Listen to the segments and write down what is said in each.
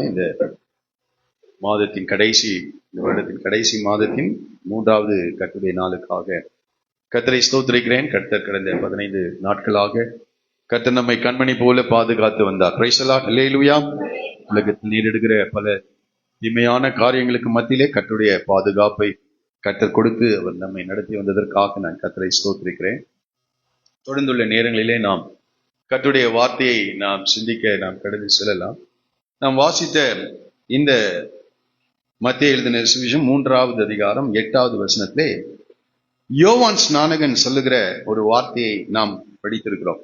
இந்த மாதத்தின் கடைசி, இந்த வருடத்தின் கடைசி மாதத்தின் 3வது கர்த்தருடைய நாளுக்காக கர்த்தரை ஸ்தோத்திரிக்கிறேன். கர்த்தர் கடந்த 15 நாட்களாக கர்த்தர் நம்மை கண்மணி போல பாதுகாத்து வந்தார். பிரைஸ் தி லார்ட், அல்லேலூயா. உலகத்தில் நேரிடுகிற பல தீமையான காரியங்களுக்கு மத்தியிலே கர்த்தருடைய பாதுகாப்பை கர்த்தர் கொடுத்து அவர் நம்மை நடத்தி வந்ததற்காக நான் கர்த்தரை ஸ்தோத்திரிக்கிறேன். தொடர்ந்துள்ள நேரங்களிலே நாம் கர்த்தருடைய வார்த்தையை நாம் சிந்திக்க நாம் கடந்து செல்லலாம். நாம் வாசித்த இந்த மத்தேயு எழுதின சுவிசேஷம் 3வது அதிகாரம் 8வது வசனத்திலே யோவான் ஸ்நானகன் சொல்லுகிற ஒரு வார்த்தையை நாம் படித்திருக்கிறோம்.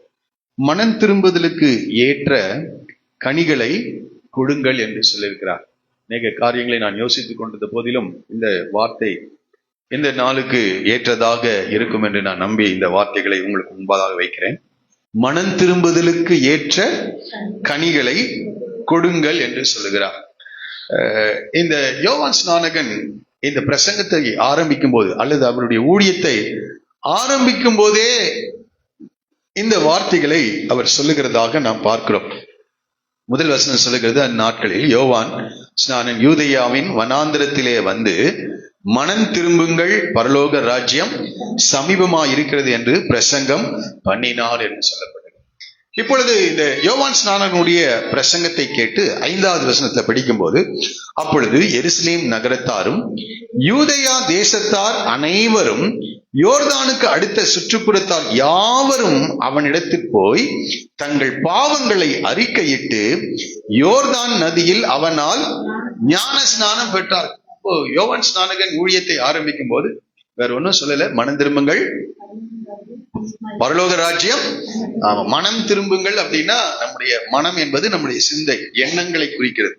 மனம் திரும்புதலுக்கு ஏற்ற கனிகளை கொடுங்கள் என்று சொல்லியிருக்கிறார். அநேக காரியங்களை நான் யோசித்துக் கொண்டிருந்த போதிலும் இந்த வார்த்தை இந்த நாளுக்கு ஏற்றதாக இருக்கும் என்று நான் நம்பி இந்த வார்த்தைகளை உங்களுக்கு முன்பதாக வைக்கிறேன். மனம் திரும்புதலுக்கு ஏற்ற கனிகளை கொடுங்கள் என்று சொல்லுகிறார். இந்த யோவான் ஸ்நானகன் இந்த பிரசங்கத்தை ஆரம்பிக்கும் போது அல்லது அவருடைய ஊழியத்தை ஆரம்பிக்கும் போதே இந்த வார்த்தைகளை அவர் சொல்லுகிறதாக நாம் பார்க்கிறோம். முதல் வசனம் சொல்லுகிறது, அந்நாட்களில் யோவான் ஸ்நானன் யூதேயாவின் வனாந்திரத்திலே வந்து மனம் திரும்புங்கள், பரலோக ராஜ்யம் சமீபமாய் இருக்கிறது என்று பிரசங்கம் பண்ணினார் என்று சொல்லப்பட்டது. இப்பொழுது இந்த யோவான் ஸ்நானனுடைய பிரசங்கத்தை கேட்டு 5வது வசனத்தை படிக்கும் போது, அப்பொழுது எருசலேம் நகரத்தாரும் யூதேயா தேசத்தார் அனைவரும் யோர்தானுக்கு அடுத்த சுற்றுப்புறத்தார் யாவரும் அவனிடத்தில் போய் தங்கள் பாவங்களை அறிக்கையிட்டு யோர்தான் நதியில் அவனால் ஞான ஸ்நானம் பெற்றார். யோவான் ஸ்நானகன் ஊழியத்தை ஆரம்பிக்கும் போது வேற ஒன்னும் சொல்லல, மனம் திரும்புங்கள், பரலோக ராஜ்யம். மனம் திரும்புங்கள் அப்படின்னா நம்முடைய மனம் என்பது நம்முடைய சிந்தை, எண்ணங்களை குறிக்கிறது.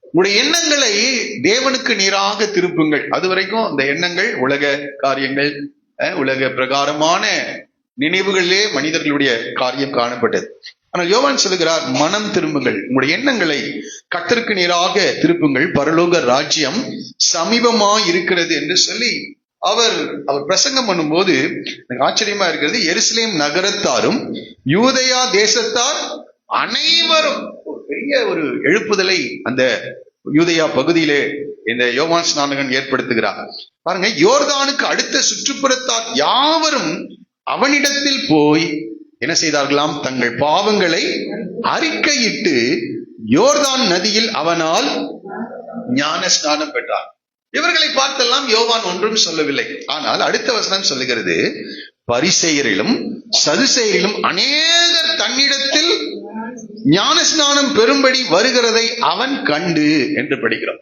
உங்களுடைய எண்ணங்களை தேவனுக்கு நேராக திருப்புங்கள். அது வரைக்கும் அந்த எண்ணங்கள் உலக காரியங்கள், உலக பிரகாரமான நினைவுகளிலே மனிதர்களுடைய காரியம் காணப்பட்டது. ஆனால் யோவான் சொல்லுகிறார், மனம் திரும்புங்கள், உங்களுடைய எண்ணங்களை கர்த்தருக்கு நேராக திருப்புங்கள், பரலோக ராஜ்யம் சமீபமாய் இருக்கிறது என்று சொல்லி அவர் பிரசங்கம் பண்ணும்போது எனக்கு ஆச்சரியமா இருக்கிறது. எருசலேம் நகரத்தாரும் யூதேயா தேசத்தார் அனைவரும், ஒரு பெரிய ஒரு எழுப்புதலை அந்த யூதேயா பகுதியிலே இந்த யோவான் ஸ்நானகன் ஏற்படுத்துகிறார். பாருங்க, யோர்தானுக்கு அடுத்த சுற்றுப்புறத்தார் யாவரும் அவனிடத்தில் போய் என்ன செய்தார்களாம்? தங்கள் பாவங்களை அறிக்கையிட்டு யோர்தான் நதியில் அவனால் ஞான ஸ்நானம் பெற்றார். இவர்களை பார்த்தெல்லாம் யோவான் ஒன்றும் சொல்லவில்லை. ஆனால் அடுத்த வசனம் சொல்லுகிறது, பரிசேயரிலும் சதுசேயரிலும் அநேகர் தன்னிடத்தில் ஞான ஸ்நானம் பெறும்படி வருகிறதை அவன் கண்டு என்று படிக்கிறோம்.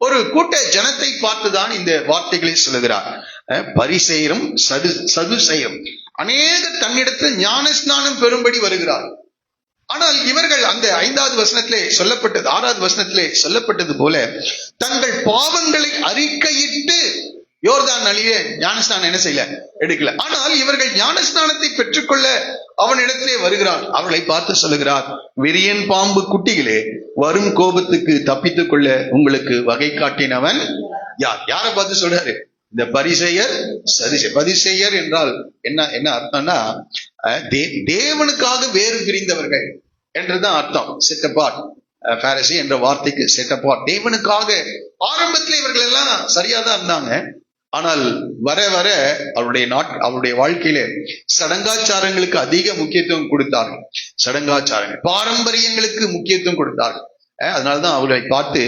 ஒரு கூட்ட ஜனத்தை பார்த்துதான் இந்த வார்த்தைகளை சொல்லுகிறார். பரிசேயரும் சதுசேயரும் அநேகர் தன்னிடத்தில் ஞான ஸ்நானம் பெறும்படி வருகிறார். ஆனால் இவர்கள் அந்த 5வது வசனத்திலே சொல்லப்பட்டது, 6வது வசனத்திலே சொல்லப்பட்டது போல தங்கள் பாவங்களை அறிக்கையிட்டு யோர்தான் நதியிலே ஞானஸ்நானம் என்ன செய்யல, எடுக்கல. ஆனால் இவர்கள் ஞானஸ்நானத்தை பெற்றுக்கொள்ள அவனிடத்திலே வருகிறார். அவர்களை பார்த்து சொல்லுகிறார், விரியன் பாம்பு குட்டிகளே, வரும் கோபத்துக்கு தப்பித்துக் கொள்ள உங்களுக்கு வகை காட்டினவன் யார்? யாரை பார்த்து சொல்றாரு? இந்த பரிசேயர் சதுசேயர். பரிசேயர் என்றால் என்ன அர்த்தம்னா, தேவனுக்காக வேறு பிரிந்தவர்கள் என்றுதான் அர்த்தம். செட் அபார்ட், பாரசி என்ற வார்த்தைக்கு செட் அபார்ட், தேவனுக்காக. ஆரம்பத்தில் இவர்கள் எல்லாம் சரியாதான் இருந்தாங்க. ஆனால் வர வர அவருடைய வாழ்க்கையில சடங்காச்சாரங்களுக்கு அதிக முக்கியத்துவம் கொடுத்தார்கள். சடங்காச்சாரங்கள், பாரம்பரியங்களுக்கு முக்கியத்துவம் கொடுத்தார்கள். அதனால்தான் அவர்களை பார்த்து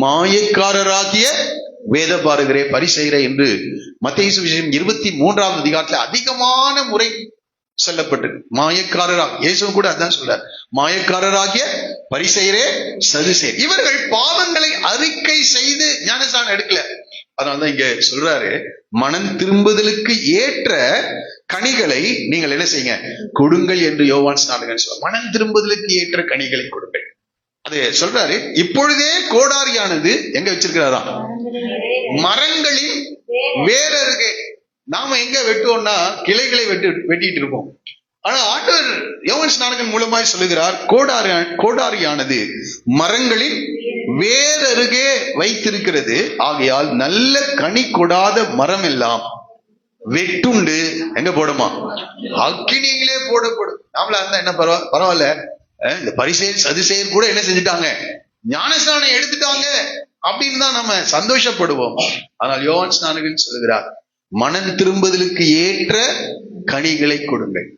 மாயக்காரராகிய வேத பாரகரே, பரிசேயரே என்று மத்தேயு சுவிசேஷம் 23வது அதிகாரத்தில் அதிகமான முறை சொல்லப்பட்டது. மாயக்காரராக, இயேசு கூட அதான் சொல்றார், மாயக்காரராகிய பரிசேயரே சதுசேயர். இவர்கள் பாவங்களை அறிக்கை செய்து ஞானஸ்நானம் எடுக்கல. அதனாலதான் இங்க சொல்றாரு, மனம் திரும்புதலுக்கு ஏற்ற கனிகளை நீங்கள் என்ன செய்யுங்க, கொடுங்கள் என்று யோவான் ஸ்நானகன் சொல்றார். மனம் திரும்புதலுக்கு ஏற்ற கனிகளை கொடுங்கள். அது சொல்றாரு. இப்பொழுதே கோடாரியானது எங்க வச்சிருக்கிறாராம்? மரங்களின் வேர் அருகே. நாம எங்க வெட்டுவோம்னா கிளைகளை வெட்டிட்டு இருப்போம். ஆனா ஆண்டவர் யோவான் ஸ்நானகன் மூலமாய் சொல்லுகிறார், கோடாரியானது மரங்களின் வேர் அருகே வைத்திருக்கிறது. ஆகையால் நல்ல கனி கொடாத மரம் எல்லாம் வெட்டுண்டு எங்க போடுமா? அக்கினியிலே போடப்படும். நாமளா இருந்தா என்ன பரவாயில்ல. இந்த பரிசேயர் சதுசேயர் கூட என்ன செஞ்சுட்டாங்க? ஞானஸ்நானம் எடுத்துட்டாங்க அப்படின்னு தான் நம்ம சந்தோஷப்படுவோம். ஆனால் யோவான் ஸ்நானகன் சொல்லுகிறார், மனம் திரும்புதலுக்கு ஏற்ற கனிகளை கொடுங்கள்.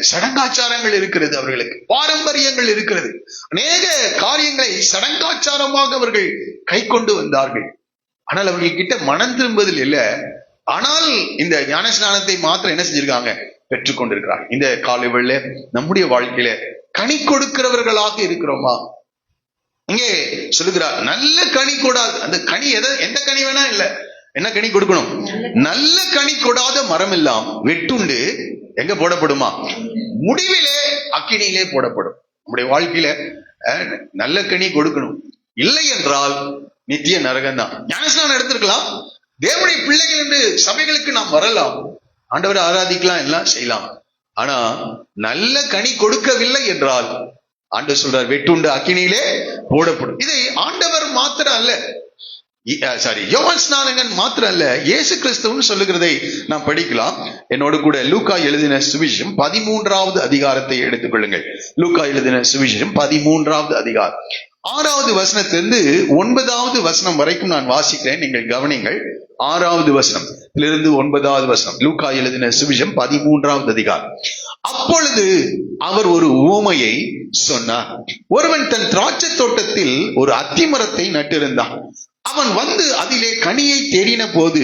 சடங்காச்சாரங்கள் இருக்கிறது, அவர்களுக்கு பாரம்பரியங்கள் இருக்கிறது, அநேக காரியங்களை சடங்காச்சாரமாக அவர்கள் கை கொண்டு வந்தார்கள். ஆனால் அவர்கள் கிட்ட மனம் திரும்புதல் இல்லை. ஆனால் இந்த ஞானஸ்நானத்தை மாத்திரம் என்ன செஞ்சிருக்காங்க, பெற்றுக் கொண்டிருக்கிறார். இந்த காலைவெளியில நம்முடைய வாழ்க்கையில கனி கொடுக்கிறவர்களாக இருக்கிறோமா? இங்கே சொல்லுகிறார், நல்ல கனி கொடாது. அந்த கனி எந்த கனி வேணா இல்ல, என்ன கனி கொடுக்கணும்? நல்ல கனி கொடாத மரம் எல்லாம் வெட்டுண்டு எங்க போடப்படுமா? முடிவிலே அக்கினியிலே போடப்படும். நம்முடைய வாழ்க்கையில நல்ல கனி கொடுக்கணும், இல்லை என்றால் நித்திய நரகம் தான். ஞானஸ்நானம் எடுத்திருக்கலாம், தேவனுடைய பிள்ளைகள் என்று சபைகளுக்கு நாம் வரலாம், ஆண்டவரை ஆராதிக்கலாம், எல்லாம் செய்யலாம். ஆனா நல்ல கனி கொடுக்கவில்லை என்றால் ஆண்டவர் சொல்றார், வெட்டுண்டு அக்கினியிலே போடப்படும். இதை ஆண்டவர் மாத்திரம் அல்ல, யோவான் ஸ்நானகன் மாத்திரம் அல்ல, இயேசு கிறிஸ்துன்னு சொல்லுகிறதை நாம் படிக்கலாம். என்னோடு கூட லூக்கா எழுதின சுவிசேஷம் 13வது அதிகாரத்தை எடுத்துக்கொள்ளுங்கள். லூக்கா எழுதின சுவிசேஷம் 13வது அதிகாரம் 6வது வசனத்திலிருந்து 9வது வசனம் வரைக்கும் நான் வாசிக்கிறேன், நீங்கள் கவனிங்கள். 6வது வசனத்திலிருந்து 9வது வசனம், லூக்கா எழுதின சுவிசேஷம் 13வது அதிகாரம். அப்பொழுது அவர் ஒரு உவமையை சொன்னார். ஒருவன் தன் திராட்சை தோட்டத்தில் ஒரு அத்திமரத்தை நட்டிருந்தான். அவன் வந்து அதிலே கனியை தேடின போது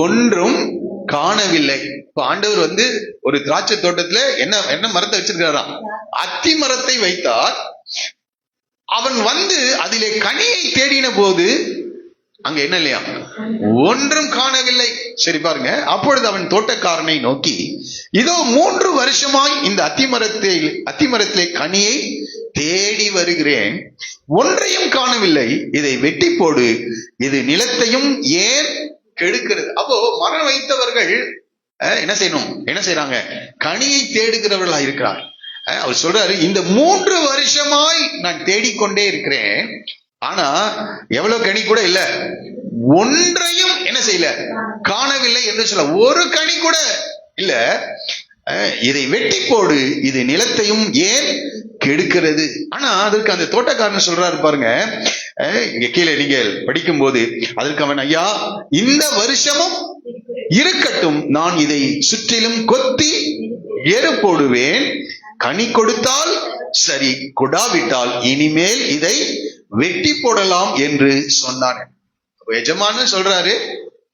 ஒன்றும் காணவில்லை. இப்ப ஆண்டவர் வந்து ஒரு திராட்சை தோட்டத்துல என்ன மரத்தை வச்சிருக்கிறாராம்? அத்தி மரத்தை வைத்தார். அவன் வந்து அதிலே கனியை தேடின போது அங்க என்ன இல்லையா, ஒன்றும் காணவில்லை. சரி பாருங்க, அப்பொழுது அவன் தோட்டக்காரனை நோக்கி, இதோ 3 வருஷமாய் இந்த அத்திமரத்திலே கனியை தேடி வருகிறேன், ஒன்றையும் காணவில்லை, இதை வெட்டி போடு, இது நிலத்தையும் ஏன் கெடுக்கிறது. அப்போ மரம் வைத்தவர்கள் என்ன செய்யறாங்க? கனியை தேடுகிறவர்களா இருக்கிறார். அவர் சொல்றாரு, இந்த 3 வருஷமாய் நான் தேடிக்கொண்டே இருக்கிறேன், ஆனா எவ்வளவு கனி கூட இல்ல, ஒன்றையும் என்ன செய்யல, காணவில்லை என்று சொல்ல, ஒரு கனி கூட இல்ல, இதை வெட்டி போடு, இது நிலத்தையும் ஏன் கெடுக்கிறது. ஆனா அதற்கு அந்த தோட்டக்காரன் சொல்றாரு பாருங்க, இங்க கீழே நீங்கள் படிக்கும் போது, அதற்கு அவன், ஐயா இந்த வருஷமும் இருக்கட்டும், நான் இதை சுற்றிலும் கொத்தி எரு போடுவேன், கனி கொடுத்தால் சரி, கொடாவிட்டால் இனிமேல் இதை வெட்டி போடலாம் என்று சொன்னான். எஜமானு சொல்றாரு,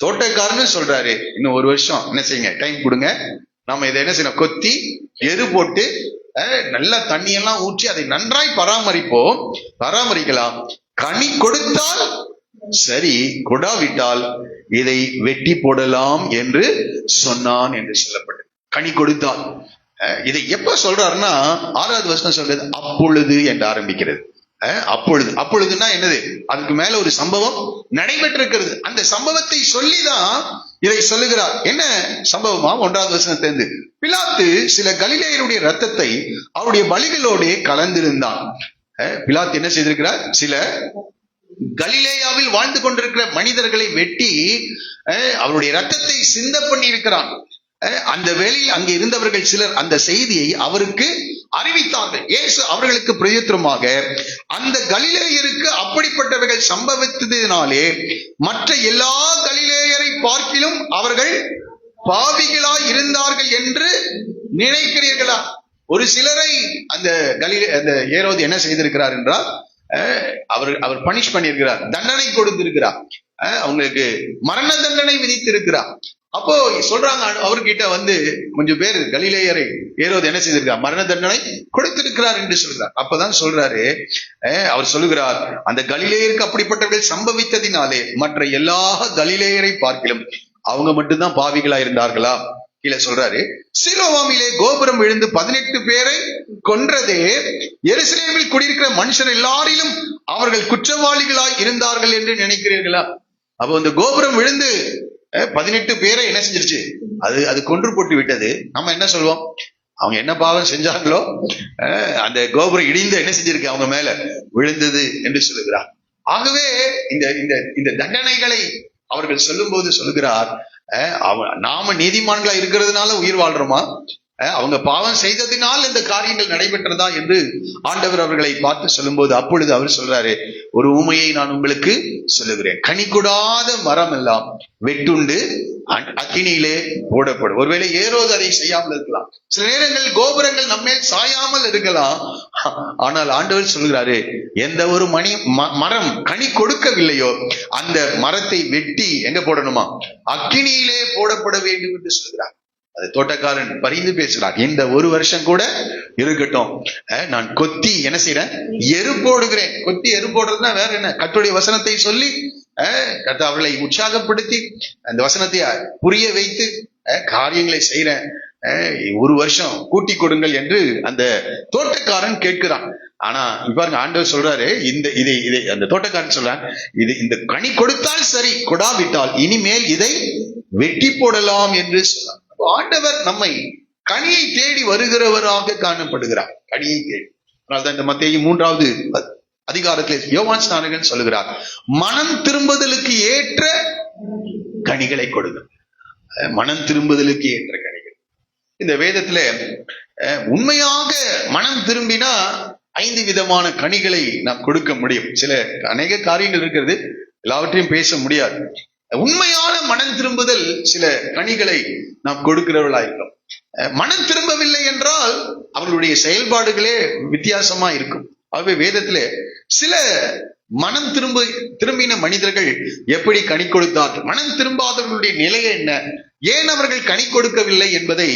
தோட்டக்காரன்னு சொல்றாரு, இன்னும் 1 வருஷம் என்ன செய்யுங்க, டைம் கொடுங்க, நாம இதை என்ன செய்யணும், கொத்தி எரு போட்டு நல்லா தண்ணியெல்லாம் ஊற்றி அதை நன்றாய் பராமரிக்கலாம், கனி கொடுத்தால் சரி, கொடாவிட்டால் இதை வெட்டி போடலாம் என்று சொன்னான் என்று சொல்லப்பட்டது. கனி கொடுத்தால், இதை எப்ப சொல்றாருன்னா 6வது வசனம் சொல்றது, அப்பொழுது என்று ஆரம்பிக்கிறது. அப்பொழுதுன்னா என்னது, அதுக்கு மேல ஒரு சம்பவம் நடைபெற்றிருக்கிறது. அந்த சம்பவத்தை சொல்லிதான் இதை சொல்லுகிறார். என்ன சம்பவமா? 1வது வசனத்திலிருந்து, பிலாத்து சில கலிலேயருடைய ரத்தத்தை அவருடைய பலிகளோடு கலந்திருந்தான். பிலாத்து என்ன செய்திருக்கிறார்? சில கலிலேயாவில் வாழ்ந்து கொண்டிருக்கிற மனிதர்களை வெட்டி அவருடைய ரத்தத்தை சிந்த பண்ணி இருக்கிறான். அந்த வேளையில் அங்கே இருந்தவர்கள் சிலர் அந்த செய்தியை அவருக்கு அறிவித்தார்கள். இயேசு அவர்களுக்கு பிரயுத்தரமாக, அந்த கலிலேயருக்கு அப்படிப்பட்டவர்கள் சம்பவித்ததினாலே மற்ற எல்லா கலிலேயரை பார்க்கிலும் அவர்கள் பாவிகளாய் இருந்தார்கள் என்று நினைக்கிறீர்களா? ஒரு சிலரை அந்த ஏரோது என்ன செய்திருக்கிறார் என்றால், அவர் பனிஷ் பண்ணியிருக்கிறார், தண்டனை கொடுத்திருக்கிறார், அவங்களுக்கு மரண தண்டனை விதித்திருக்கிறார். அப்போ சொல்றாங்க, அவர்கிட்ட வந்து கொஞ்சம் பேர் கலிலேயரை ஏரோது என்ன செய்திருக்கார், மரண தண்டனை கொடுத்திருக்கிறார் என்று சொல்றார். அப்பதான் சொல்றாரு, அவர் சொல்லுகிறார், அந்த கலிலேயருக்கு அப்படிப்பட்டவர்கள் சம்பவித்ததினாலே மற்ற எல்லா கலிலேயரை பார்க்கிலும் அவங்க மட்டும்தான் பாவிகளா இருந்தார்களா? கீழே சொல்றாரு, சிலோவாமிலே கோபுரம் விழுந்து 18 பேரை கொன்றதே எருசலேமில் குடியிருக்கிற மனுஷர் எல்லாரிலும் அவர்கள் குற்றவாளிகளாய் இருந்தார்கள் என்று நினைக்கிறீர்களா? அப்போ அந்த கோபுரம் விழுந்து 18 பேரை என்ன செஞ்சிருச்சு, அது கொன்று போட்டு விட்டது. நம்ம என்ன சொல்லுவோம், அவங்க என்ன பாவம் செஞ்சாங்களோ அந்த கோபுரம் இடிந்து என்ன செஞ்சிருக்கு, அவங்க மேல விழுந்தது என்று சொல்லுகிறார். ஆகவே இந்த தண்டனைகளை அவர்கள் சொல்லும் போது சொல்லுகிறார், நாம நீதிமான்களா இருக்கிறதுனால உயிர் வாழ்றோமா, அவங்க பாவம் செய்ததினால் இந்த காரியங்கள் நடைபெற்றதா என்று ஆண்டவர் அவர்களை பார்த்து சொல்லும்போது, அப்பொழுது அவர் சொல்றாரு, ஒரு உண்மையை நான் உங்களுக்கு சொல்லுகிறேன், கனி கொடாத மரம் எல்லாம் வெட்டுண்டு அக்கினியிலே போடப்படும். ஒருவேளை ஏரோது அதை செய்யாமல் இருக்கலாம், சில நேரங்கள் கோபுரங்கள் நம்மேல் சாயாமல் இருக்கலாம். ஆனால் ஆண்டவர் சொல்கிறாரு, எந்த ஒரு மரம் கனி கொடுக்கவில்லையோ அந்த மரத்தை வெட்டி எங்க போடணுமா? அக்கினியிலே போடப்பட வேண்டும் என்று சொல்கிறார். அது தோட்டக்காரன் பரிந்து பேசுறான், இந்த ஒரு வருஷம் கூட இருக்கட்டும், நான் கொத்தி என்ன செய்யறேன், எரு போடுகிறேன். கொத்தி எரு போடுறதுன்னா வேற என்ன? கர்த்தருடைய வசனத்தை சொல்லி அவர்களை உற்சாகப்படுத்தி அந்த வசனத்தை புரிய வைத்து காரியங்களை செய்யறேன், ஒரு வருஷம் கூட்டி கொடுங்கள் என்று அந்த தோட்டக்காரன் கேட்கிறான். ஆனா பாருங்க, ஆண்டவர் சொல்றாரு, இதை அந்த தோட்டக்காரன் சொல்றான், இந்த கனி கொடுத்தால் சரி, கொடாவிட்டால் இனிமேல் இதை வெட்டி போடலாம் என்று சொல்றான். ஆண்டவர் நம்மை கனியை தேடி வருகிறவராக காணப்படுகிறார், கனியை தேடி. அதனால்தான் இந்த மத்தேயு 3வது அதிகாரத்தில் யோவான் ஸ்நானகன் சொல்லுகிறார், மனம் திரும்புதலுக்கு ஏற்ற கனிகளை கொடுங்க. மனம் திரும்புதலுக்கு ஏற்ற கனிகள். இந்த வேதத்துல உண்மையாக மனம் திரும்பினா 5 விதமான கனிகளை நாம் கொடுக்க முடியும். அநேக காரியங்கள் இருக்கிறது, எல்லாவற்றையும் பேச முடியாது. உண்மையான மனம் திரும்புதல் சில கனிகளை நாம் கொடுக்கிறவர்களாயிருக்கும். மனம் திரும்பவில்லை என்றால் அவர்களுடைய செயல்பாடுகளே வித்தியாசமா இருக்கும். ஆகவே வேதத்திலே சில மனம் திரும்பின மனிதர்கள் எப்படி கனி கொடுத்தார்கள், மனம் திரும்பாதவர்களுடைய நிலை என்ன, ஏன் அவர்கள் கனி கொடுக்கவில்லை என்பதை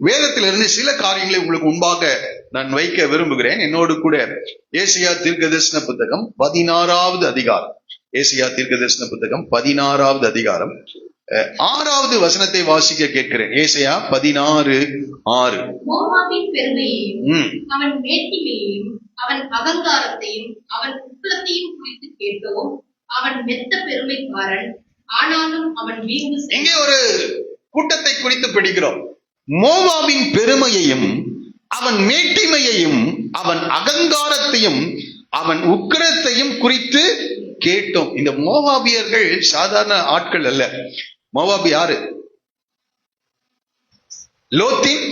வேதத்திலிருந்து சில காரியங்களை உங்களுக்கு முன்பாக நான் வைக்க விரும்புகிறேன். என்னோடு கூட ஏசாயா தீர்க்கதரிசன புத்தகம் 16வது அதிகாரம், ஏசாயா தீர்க்கதரிசன புத்தகம் 16வது அதிகாரம் 6வது வசனத்தை வாசிக்க கேட்கிறேன். ஏசாயா 16:6. மோவாபின் பெருமையையும் அவன் மேட்டிமையையும் அவன் அகங்காரத்தையும் அவன் உக்கிரத்தையும் குறித்து கேட்டோம். அவன் மெத்த பெருமைக்காரன், ஆனாலும் அவன் வீம்பு. இங்கே ஒரு கூட்டத்தை குறித்து படிக்கிறோம். மோவாபின் பெருமையையும் அவன் மேட்டிமையையும் அவன் அகங்காரத்தையும் அவன் உக்கிரத்தையும் குறித்து கேட்டோம். இந்த மோவாபியர்கள் சாதாரண ஆட்கள் அல்ல. மோவாபி யாரு? லோத்தின்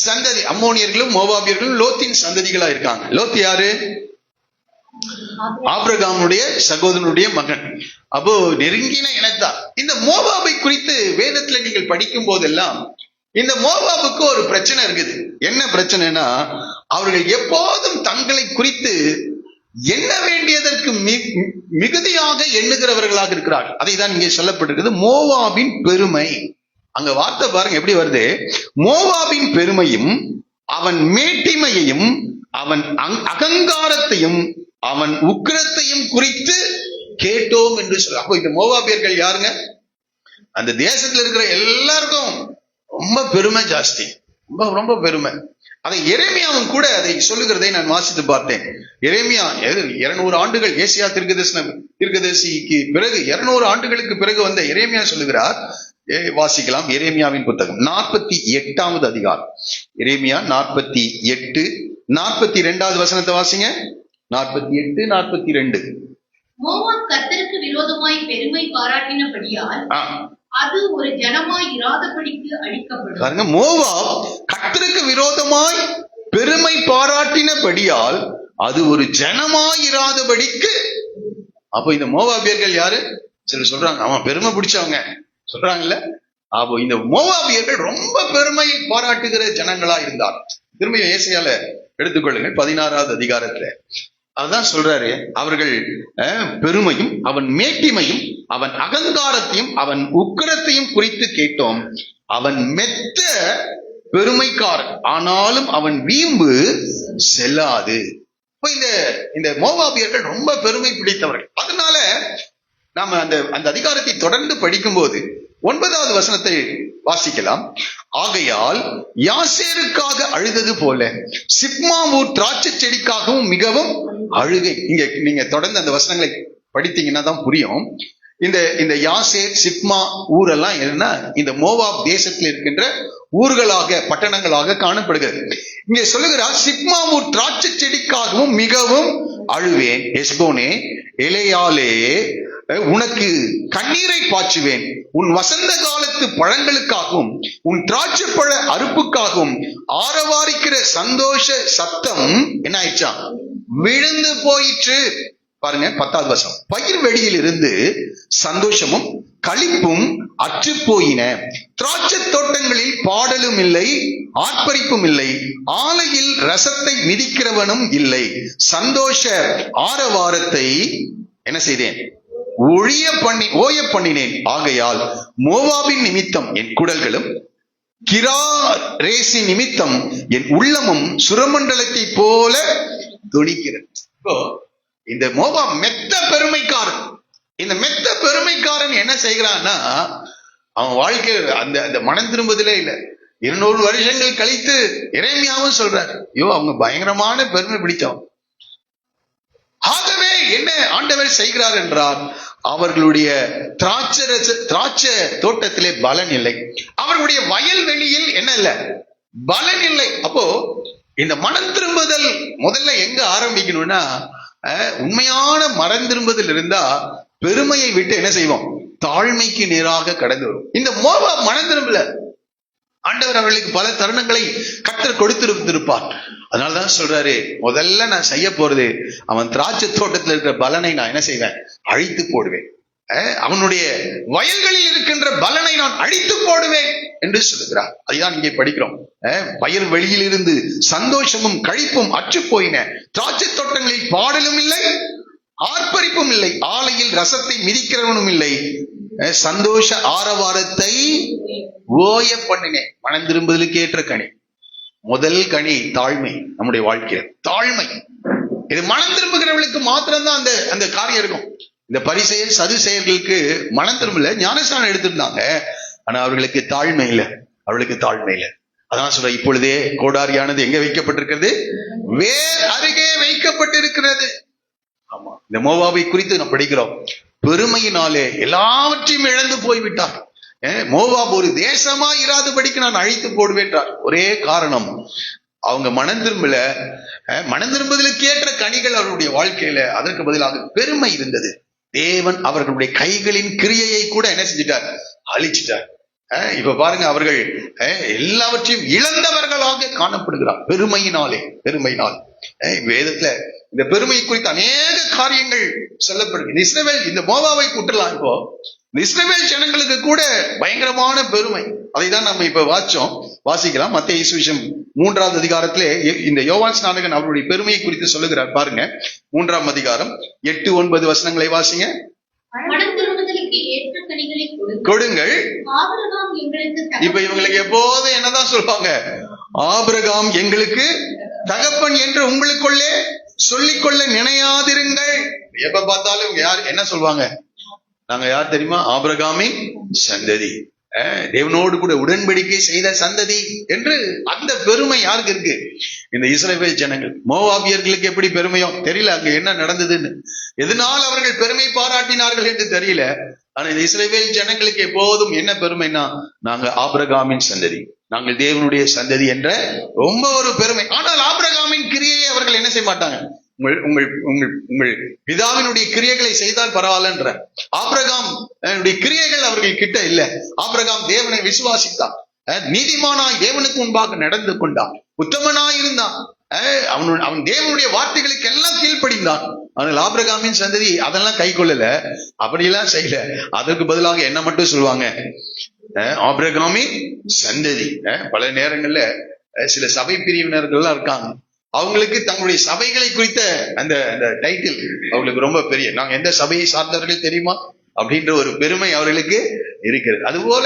சந்ததி. அம்மோனியர்களும் மோவாபியர்களும் லோத்தின் சந்ததிகளா இருக்காங்க. லோத் யாரு? ஆபிரகாமுடைய சகோதரனுடைய மகன். அப்போ நெருங்கின இனத்தார். இந்த மோவாபை குறித்து வேதத்துல நீங்கள் படிக்கும் போதெல்லாம் இந்த மோவாபுக்கு ஒரு பிரச்சனை இருக்குது. என்ன பிரச்சனைனா, அவர்கள் எப்போதும் தங்களை குறித்து எண்ண வேண்டியதற்கு மிகுதியாக எண்ணுகிறவர்களாக இருக்கிறார்கள். அதை தான் இங்கே சொல்லப்பட்டிருக்கிறது, மோவாபின் பெருமை. அங்க வார்த்தை பாருங்க எப்படி வருது, மோவாபின் பெருமையும் அவன் மேட்டிமையையும் அவன் அகங்காரத்தையும் அவன் உக்கிரத்தையும் குறித்து கேட்டோம் என்று சொல்ல. அப்போ இந்த மோவாபியர்கள் யாருங்க? அந்த தேசத்துல இருக்கிற எல்லாருக்கும் ரொம்ப பெருமை ஜாஸ்தி, ரொம்ப ரொம்ப பெருமை. அதை எரேமியாவும் கூட அதை சொல்லுகிறதை நான் வாசித்து பார்த்தேன். எரேமியா 200 ஆண்டுகள், ஏசாயா தீர்க்கதரிசிக்கு பிறகு 200 ஆண்டுகளுக்கு பிறகு வந்த எரேமியா சொல்லுகிறார். வாசிக்கலாம், எரேமியாவின் புத்தகம் 48வது அதிகாரம். எரேமியா 48, 42வது வசனத்தை வாசிங்க. 48, 42. மோவாப் கர்த்தருக்கு விரோதமாய் பெருமை பாராட்டினபடியால் அது ஒரு ஜனமாய் இராதபடிக்கு அழிக்கப்படும். பாருங்க, மோவாப் கர்த்தருக்கு விரோதமாய் பெருமை பாராட்டினபடியால் அது ஒரு ஜனமாய் இராதபடிக்கு. அப்போ இந்த மோவாபியர்கள் யாரு? சிலர் சொல்றாங்க அவன் பெருமை பிடிச்சவங்க சொல்றாங்கல்ல. அப்போ இந்த மோவாபியர்கள் ரொம்ப பெருமை பாராட்டுகிற ஜனங்களா இருந்தார். திரும்ப ஏசாயால எடுத்துக்கொள்ளுங்கள் 16வது அதிகாரத்துல அதான் சொல்றாரு. அவர்கள் பெருமையும் அவன் மேட்டிமையும் அவன் அகங்காரத்தையும் அவன் உக்கிரத்தையும் குறித்து கேட்டோம். அவன் மெத்த பெருமைக்காரன், ஆனாலும் அவன் வீம்பு செல்லாது. இந்த மோவாபியர்கள் ரொம்ப பெருமை பிடித்தவர்கள். அதனால நாம அந்த அதிகாரத்தை தொடர்ந்து படிக்கும் போது 9வது வசனத்தை வாசிக்கலாம். ஆகையால் யாசேருக்காக அழுதது போல சிப்மாவூர் திராட்சை செடிக்காகவும் மிகவும் அழுகை. இங்க நீங்க தொடர்ந்து அந்த வசனங்களை படித்தீங்கன்னா தான் புரியும். இந்த யாசேர் சிப்மா ஊரெல்லாம் என்ன, இந்த மோவாப் தேசத்தில் இருக்கின்ற ஊர்களாக பட்டணங்களாக காணப்படுகிறது. இங்க சொல்லுகிறார், சிப்மாவூர் திராட்சை செடிக்காகவும் மிகவும் அழுவேன். எஸ்போனே, எலேயாலே, உனக்கு கண்ணீரை பாய்ச்சுவேன். உன் வசந்த காலத்து பழங்களுக்காகவும் உன் திராட்சை பழ அறுப்புக்காகவும் ஆரவாரிக்கிற சந்தோஷ சத்தம் என்ன ஆயிடுச்சா? விழுந்து போயிற்று. பாருங்க 10வது வசனம். பயிர் வெளியில் இருந்து சந்தோஷமும் களிப்பும் அற்று போயின. திராட்சை தோட்டங்களில் பாடலும் இல்லை, ஆர்ப்பரிப்பும் இல்லை, ஆலையில் ரசத்தை மிதிக்கிறவனும் இல்லை. சந்தோஷ ஆரவாரத்தை என்ன செய்தேன்? ஓய பண்ணினேன். ஆகையால் மோவாபின் நிமித்தம் என் குடல்களும் கிராரேசி நிமித்தம் என் உள்ளமும் சுரமண்டலத்தை போல துணிக்கிறது. இப்போ இந்த மோவாப் மெத்த பெருமைக்காரன். இந்த மெத்த பெருமைக்காரன் என்ன செய்கிறான்னா, அவன் வாழ்க்கை அந்த மனம் திரும்புதலே இல்லை. 200 வருஷங்கள் கழித்து எரேமியாவும் சொல்றாரு, ஐயோ அவங்க பயங்கரமான பெருமை பிடிச்சவன். ஆகவே என்ன ஆண்டவர் செய்கிறார் என்றால், அவர்களுடைய திராட்சை தோட்டத்திலே பலன் இல்லை, அவர்களுடைய வயல்வெளியில் என்ன இல்லை? பலன் இல்லை. அப்போ இந்த மனம் திரும்புதல் முதல்ல எங்க ஆரம்பிக்கணும்னா, உண்மையான மனம் திரும்புதல் இருந்தா பெருமையை விட்டு என்ன செய்வோம்? தாழ்மைக்கு நேராக கடந்து வரும். இந்த மோவாப் மனம் திரும்பல. ஆண்டவர் அவர்களுக்கு பல தருணங்களை கர்த்தர் கொடுத்திருப்பார். அதனாலதான் சொல்றாரு, முதல்ல நான் செய்ய போறது, அவன் திராட்சை தோட்டத்தில் இருக்கிற பலனை நான் என்ன செய்வேன்? அழித்து போடுவேன். அவனுடைய வயல்களில் இருக்கின்ற பலனை நான் அழித்து போடுவேன் என்று சொல்லுகிறார். அதுதான் இங்கே படிக்கிறோம். வயல் வெளியில் இருந்து சந்தோஷமும் கழிப்பும் அற்று போயின. திராட்சை தோட்டங்களில் பாடலும் இல்லை, ஆர்ப்பரிப்பும் இல்லை, ஆலையில் ரசத்தை மிதிக்கிறவனும் இல்லை. சந்தோஷ ஆரவாரத்தை ஓய பண்ணினேன். மனம் திரும்புதலுக்கு ஏற்ற கனி. முதல் கனி தாழ்மை. நம்முடைய வாழ்க்கையில தாழ்மை. இது மனம் திரும்புகிறவர்களுக்கு மாத்திரம்தான் அந்த காரியம் இருக்கும். இந்த பரிசேயர் சதுசேயர்களுக்கு மனம் திரும்பல, ஞானஸ்நானம் எடுத்திருந்தாங்க, ஆனா அவர்களுக்கு தாழ்மை இல்லை. அவர்களுக்கு தாழ்மை இல்லை. அதான் சொல்ற, இப்பொழுதே கோடாரியானது எங்க வைக்கப்பட்டிருக்கிறது? வேர் அருகே வைக்கப்பட்டிருக்கிறது. ஆமா, இந்த மோவாபை குறித்து நாம் படிக்கிறோம். பெருமையினாலே எல்லாவற்றையும் இழந்து போய்விட்டார். மோவாப் ஒரு தேசமா இராதபடிக்கு நான் அழித்து போடுவேன்றார். ஒரே காரணம், அவங்க மனம் திரும்பல. மனம் திரும்புதலுக்கு ஏற்ற கனிகள் அவருடைய வாழ்க்கையில, அதற்கு பதிலாக பெருமை இருந்தது. தேவன் அவர்களுடைய கைகளின் கிரியையை கூட என்ன செஞ்சிட்டார்? அழிச்சிட்டார். இப்ப பாருங்க, அவர்கள் எல்லாவற்றையும் இழந்தவர்களாக காணப்படுகிறார் பெருமையினாலே. பெருமையினால் வேதத்துல இந்த பெருமை குறித்து அநேக காரியங்கள் சொல்லப்படுகிறது. இஸ்ரவேல் இந்த மோவாவை கூட்டலாம். இப்போ இஸ்ரவேல் ஜனங்களுக்கு கூட பயங்கரமான பெருமை. அதை தான் நம்ம இப்ப வாசிக்கலாம். மத்தேயு சுவிசேஷம் 3வது அதிகாரத்திலே இந்த யோவான் ஸ்நானகன் அவருடைய பெருமையை குறித்து சொல்லுகிறார். பாருங்க, 3ஆம் அதிகாரம் 8-9 வசனங்களை வாசிங்க. கொடுங்கள். இப்ப இவங்களுக்கு எப்போதும் என்னதான் சொல்லுவாங்க? ஆபிரகாம் எங்களுக்கு தகப்பன் என்று உங்களுக்குள்ளே சொல்லிக்கொள்ள நினையாதிருங்கள். எப்ப பார்த்தாலும் யார் என்ன சொல்லுவாங்க? நாங்க யார் தெரியுமா? ஆபிரகாமின் சந்ததி, தேவனோடு கூட உடன்படிக்கை செய்த சந்ததி என்று அந்த பெருமை யாருக்கு இருக்கு? இந்த இஸ்ரவேல் ஜனங்கள். மோவாபியர்களுக்கு எப்படி பெருமையோ தெரியல, அங்க என்ன நடந்ததுன்னு, எதனால் அவர்கள் பெருமை பாராட்டினார்கள் என்று தெரியல. ஆனா இந்த இஸ்ரவேல் ஜனங்களுக்கு எப்போதும் என்ன பெருமைனா, நாங்க ஆபிரகாமின் சந்ததி, நாங்கள் தேவனுடைய சந்ததி என்ற ரொம்ப ஒரு பெருமை. ஆனால் ஆபிரகாமின் கிரியையை அவர்கள் என்ன செய்ய மாட்டாங்க? உங்கள் பிதாவினுடைய கிரியைகளை செய்தால் பரவாயில்லன்ற. ஆபிரகாம் கிரியைகள் அவர்கள் கிட்ட இல்ல. ஆபிரகாம் தேவனை விசுவாசித்தான், நீதிமானாய் தேவனுக்கு முன்பாக நடந்து கொண்டான், உத்தமனாய் இருந்தான், அவன் தேவனுடைய வார்த்தைகளுக்கு எல்லாம் கீழ்ப்படிந்தான். ஆனால் ஆபிரகாமின் சந்ததி அதெல்லாம் கை கொள்ளல, அப்படியெல்லாம் செய்யல. அதற்கு பதிலாக என்ன மட்டும் சொல்லுவாங்க? ஆபிரகாமின் சந்ததி. பல நேரங்கள்ல சில சபை பிரிவினர்கள்லாம் இருக்காங்க, அவங்களுக்கு தங்களுடைய சபைகளை குறித்த அந்த டைட்டில் அவங்களுக்கு ரொம்ப பெரிய, நாங்க எந்த சபையை சார்ந்தவர்கள் தெரியுமா அப்படின்ற ஒரு பெருமை அவர்களுக்கு இருக்கிறது. அதுபோல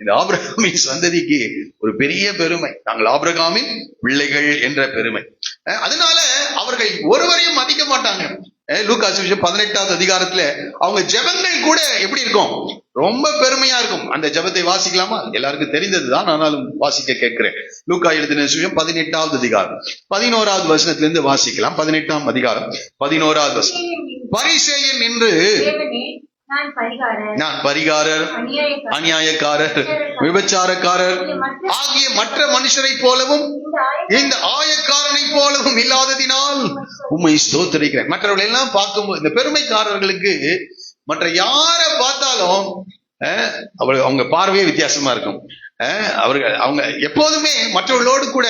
இந்த ஆபிரகாமின் சந்ததிக்கு ஒரு பெரிய பெருமை, நாங்கள் ஆபிரகாமின் பிள்ளைகள் என்ற பெருமை. அதனால அவர்கள் ஒருவரையும் மதிக்க மாட்டாங்க. லூக்கா சுவிசேஷம் 18வது அதிகாரத்துல அவங்க ஜெபங்கள் கூட எப்படி இருக்கும்? ரொம்ப பெருமையா இருக்கும். அந்த ஜெபத்தை வாசிக்கலாமா? எல்லாருக்கும் தெரிந்ததுதான், ஆனாலும் வாசிக்க கேட்கிறேன். லூக்கா எழுதின சுவிசேஷம் 18வது அதிகாரம் 11வது வசனத்திலிருந்து வாசிக்கலாம். 18ஆம் அதிகாரம் 11வது வசனம். பரிசேயன் என்று நான் பரிகாரர், அநியாயக்காரர், விபச்சாரக்காரர் ஆகிய மற்ற மனுஷரை போலவும் இந்த ஆயக்காரனை போலவும் இல்லாததினால் உம்மை ஸ்தோத்திரிக்கிறேன். மற்றவர்கள் எல்லாம் பார்க்கும்போது இந்த பெருமைக்காரர்களுக்கு மற்ற யாரை பார்த்தாலும் அவங்க பார்வையே வித்தியாசமா இருக்கும். அவங்க எப்போதுமே மற்றவர்களோடு கூட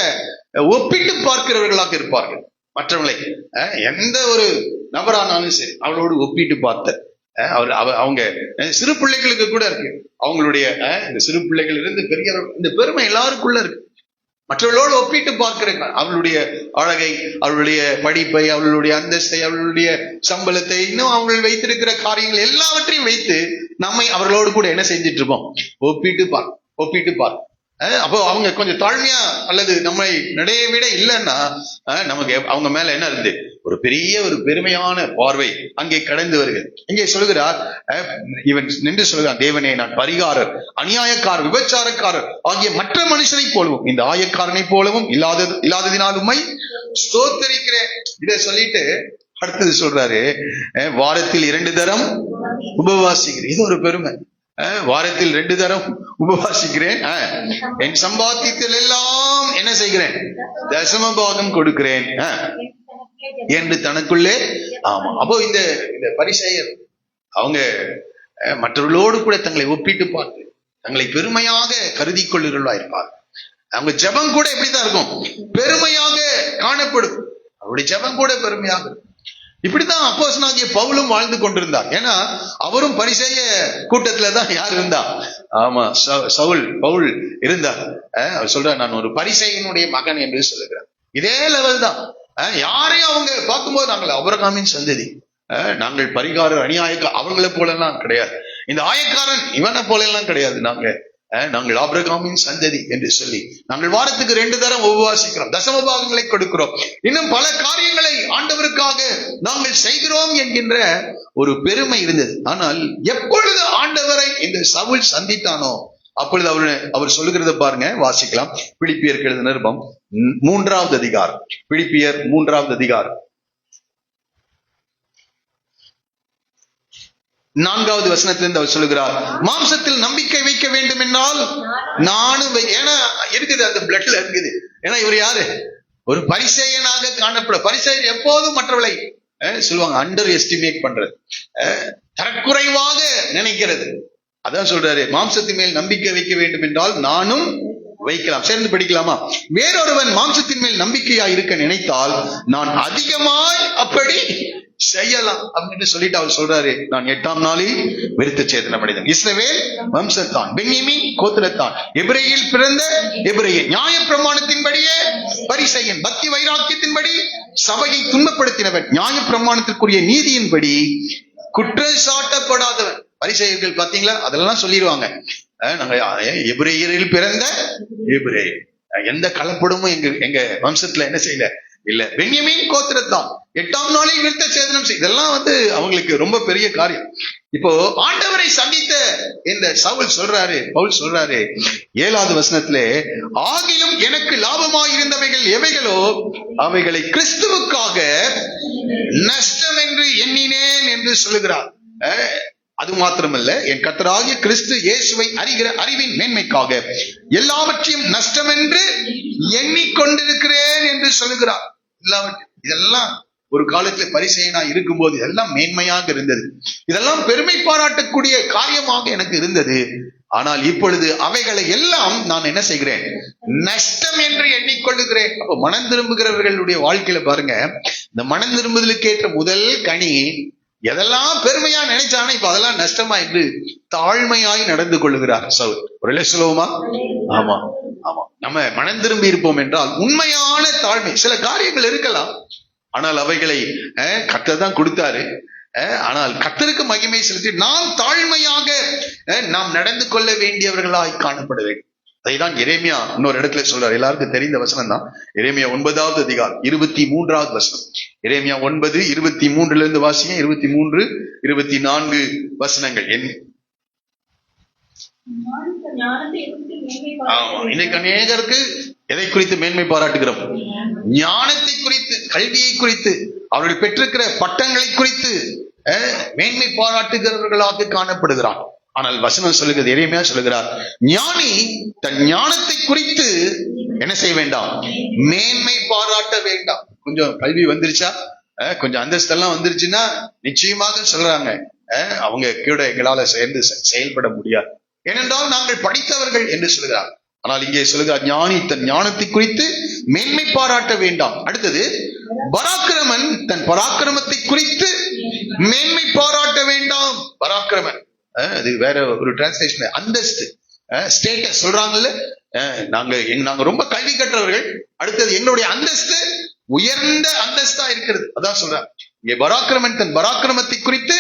ஒப்பிட்டு பார்க்கிறவர்களாக இருப்பார்கள். மற்றவர்களை எந்த ஒரு நபரானாலும் சரி அவளோடு ஒப்பிட்டு பார்த்த அவங்க சிறு பிள்ளைகளுக்கு கூட இருக்கு. அவங்களுடைய இந்த சிறு பிள்ளைகள் இருந்து பெரியவர்கள் இந்த பெருமை எல்லாருக்குள்ள இருக்கு. மற்றவர்களோடு ஒப்பிட்டு பார்க்கிறாங்க. அவளுடைய அழகை, அவளுடைய படிப்பை, அவளுடைய அந்தஸ்தை, அவளுடைய சம்பளத்தை, இன்னும் அவர்கள் வைத்திருக்கிற காரியங்கள் எல்லாவற்றையும் வைத்து நம்மை அவர்களோடு கூட என்ன செஞ்சிட்டு இருப்போம்? ஒப்பிட்டு பார். அப்போ அவங்க கொஞ்சம் தாழ்மையா அல்லது நம்மை நடைய விட இல்லைன்னா நமக்கு அவங்க மேல என்ன இருந்து ஒரு பெரிய ஒரு பெருமையான பார்வை அங்கே கடந்து வருகிறது. இங்கே சொல்கிறார், இவன் நின்று சொல்கிறான், தேவனே, நான் பரிகாரர், அநியாயக்காரர், விபச்சாரக்காரர் ஆகிய மற்ற மனுஷனை போலவும் இந்த ஆயக்காரனை போலவும் இல்லாததினால் உம்மை ஸ்தோத்தரிக்கிறேன். இதை சொல்லிட்டு அடுத்தது சொல்றாரு, வாரத்தில் 2 தரம் உபவாசிக்கிறேன். இது ஒரு பெருமை. வாரத்தில் 2 தரம் உபவாசிக்கிறேன், என் சம்பாத்தியத்தில் எல்லாம் என்ன செய்கிறேன்? தசம பாகம் கொடுக்கிறேன் என்று தனக்குள்ளே. ஆமா, அப்போ இந்த பரிசேயர் அவங்க மற்றவர்களோடு கூட தங்களை ஒப்பிட்டு பார்த்து தங்களை பெருமையாக கருதி கொள்ளுகிறவர்களா இருப்பாங்க. அவங்க ஜெபம் கூட எப்படிதான் இருக்கும்? பெருமையாக காணப்படும். அவருடைய ஜெபம் கூட பெருமையாக இருக்கும். இப்படித்தான் அப்போஸ்தலனாகிய பவுலும் வாழ்ந்து கொண்டிருந்தார். ஏன்னா அவரும் பரிசேய கூட்டத்துலதான் யார் இருந்தா? ஆமா, பவுல் இருந்தார். அவர் சொல்றார், நான் ஒரு பரிசேயனுடைய மகன் என்று சொல்லுகிறார். இதே லெவல் தான். யாரையும் அவங்க பார்க்கும்போது நாங்கள் ஆபிரகாமின் சந்ததி, நாங்கள் பரிகாரர், அநியாயக்காரர் அவங்களை போல எல்லாம் கிடையாது, இந்த ஆயக்காரன் இவனை போல எல்லாம் கிடையாது, நாங்கள் ஆபிரகாமின் சந்ததி என்று சொல்லி நாங்கள் வாரத்துக்கு 2 தரம் உபவாசிக்கிறோம், தசம பாகங்களை கொடுக்கிறோம், இன்னும் பல காரியங்களை ஆண்டவருக்காக நாங்கள் செய்கிறோம் என்கின்ற ஒரு பெருமை இருந்தது. ஆனால் எப்பொழுது ஆண்டவரை இந்த சவுல் சந்தித்தானோ அப்பொழுது அவர் சொல்லுகிறத பாருங்க, வாசிக்கலாம். பிலிப்பியருக்கு எழுதின நிருபம் 3வது அதிகாரம், பிலிப்பியர் 3வது அதிகாரம் 4வது வசனத்திலிருந்து அவர் சொல்லுகிறார், மாம்சத்தில் நம்பிக்கை வைக்க வேண்டும் என்றால் நானும், ஏன்னா இருக்குது, அந்த பிளட்ல இருக்குது. ஏன்னா இவர் யாரு? ஒரு பரிசேயனாக காணப்பட. பரிசேயர் எப்போதும் மற்றவர்களை சொல்லுவாங்க அண்டர் எஸ்டிமேட் பண்றது, தரக்குறைவாக நினைக்கிறது. அதான் சொல்றாரு, மாம்சத்தின் மேல் நம்பிக்கை வைக்க வேண்டும் என்றால் நானும் வைக்கலாம். சேர்ந்து படிக்கலாமா? வேறொருவன் மாம்சத்தின் மேல் நம்பிக்கையா இருக்க நினைத்தால் நான் அதிகமாய் அப்படி செய்யலாம் அப்படின்னு சொல்லிட்டு அவர் சொல்றாரு, நான் 8ஆம் நாளில் விருத்த சேதனம் அடைந்தேன். இஸ்ரவேல் வம்சத்தான், பென்யமீன் கோத்திரத்தான், எபிரேயில் பிறந்த எபிரேயன், நியாய பிரமாணத்தின்படியே பரிசேயன், பக்தி வைராக்கியத்தின்படி சபையை துன்பப்படுத்தினவன், நியாய பிரமாணத்திற்குரிய நீதியின்படி குற்றம் சாட்டப்படாதவன். பரிசேயர்கள் பாத்தீங்களா, அதெல்லாம் சொல்லிடுவாங்க, நாங்க எபிரேயரில் பிறந்த எபிரேயர், எந்த கலப்படமும் எங்க வம்சத்துல என்ன செய்யல இல்ல. பென்யமீன் கோத்திரத்தான், 8ஆம் நாளில் விருத்த சேதனம் செய். இதெல்லாம் அவங்களுக்கு ரொம்ப பெரிய காரியம். இப்போ ஆண்டவரை சந்தித்த இந்த பவுல் சொல்றாரு 7வது வசனத்திலே, ஆகிலும் எனக்கு லாபமாய் இருந்தவைகள் எவைகளோ அவைகளை கிறிஸ்துவுக்காக நஷ்டம் என்று எண்ணினேன் என்று சொல்லுகிறார். அது மாத்திரமல்ல, என் கர்த்தராகிய கிறிஸ்து இயேசுவை அறிகிற அறிவின் மேன்மைக்காக எல்லாவற்றையும் நஷ்டம் என்று எண்ணிக்கொண்டிருக்கிறேன் என்று சொல்லுகிறார். இதெல்லாம் ஒரு காலத்துல பரிசேயனா இருக்கும்போது இதெல்லாம் மேன்மையாக இருந்தது, இதெல்லாம் பெருமை பாராட்டக்கூடிய காரியமாக எனக்கு இருந்தது. ஆனால் இப்பொழுது அவைகளை எல்லாம் நான் என்ன செய்கிறேன்? நஷ்டம் என்று எண்ணிக்கொள்ளுகிறேன். அப்போ மனம் திரும்புகிறவர்களுடைய வாழ்க்கையில பாருங்க, இந்த மனம் திரும்புதலுக்கு ஏற்ற முதல் கனி எதெல்லாம் பெருமையா நினைச்சானா இப்ப அதெல்லாம் நஷ்டமா என்று தாழ்மையாய் நடந்து கொள்ளுகிறார் சவுல். ஒரு சொல்லுவோமா? ஆமா ஆமா, நம்ம மனம் திரும்பி இருப்போம் என்றால் உண்மையான தாழ்மை. சில காரியங்கள் இருக்கலாம், ஆனால் அவைகளை கர்த்தர் தான் கொடுத்தாரு. ஆனால் கர்த்தருக்கு மகிமை செலுத்தி நாம் தாழ்மையாக நாம் நடந்து கொள்ள வேண்டியவர்களாய் காணப்பட வேண்டும். அதைதான் எரேமியா இன்னொரு இடத்துல சொல்றாரு, எல்லாருக்கும் தெரிந்த வசனம் தான். எரேமியா 9வது அதிகாரம் 23வது வசனம். எரேமியா 9:23 இருந்து வாசிங்க. 23, 24 வசனங்கள். ஆமா, இன்னைக்கு அநேகருக்கு எதை குறித்து மேன்மை பாராட்டுகிறோம்? ஞானத்தை குறித்து, கல்வியை குறித்து, அவர்கள் பெற்றிருக்கிற பட்டங்களை குறித்து மேன்மை பாராட்டுகிறவர்களாக காணப்படுகிறார். ஆனால் வசனம் சொல்லுகிறது, எரேமியா சொல்லுகிறார், ஞானி தன் ஞானத்தை குறித்து என்ன செய்ய வேண்டாம்? மேன்மை பாராட்ட வேண்டாம். கொஞ்சம் கல்வி வந்துருச்சா, கொஞ்சம் அந்தஸ்தெல்லாம் வந்துருச்சுன்னா நிச்சயமாக சொல்றாங்க, அவங்க கூட எங்களால சேர்ந்து செயல்பட முடியாது, ஏனென்றால் நாங்கள் படித்தவர்கள் என்று சொல்கிறார். ஆனால் இங்கே சொல்லுகிறார், ஞானி தன் ஞானத்தை குறித்து மேன்மை பாராட்ட வேண்டாம். அடுத்தது, பராக்கிரமன் தன் பராக்கிரமத்தை குறித்து மேன்மை பாராட்ட வேண்டாம். பராக்கிரமன் அது வேற ஒரு டிரான்ஸ்லேஷன், அந்தஸ்து, ஸ்டேட்டஸ் சொல்றாங்கல்ல. நாங்க ரொம்ப கல்வி கற்றவர்கள், அடுத்தது எங்களுடைய அந்தஸ்து உயர்ந்த அந்தஸ்தா இருக்கிறது, அதான் சொல்றாங்க. இங்கே பராக்கிரமன் தன் பராக்கிரமத்தை குறித்து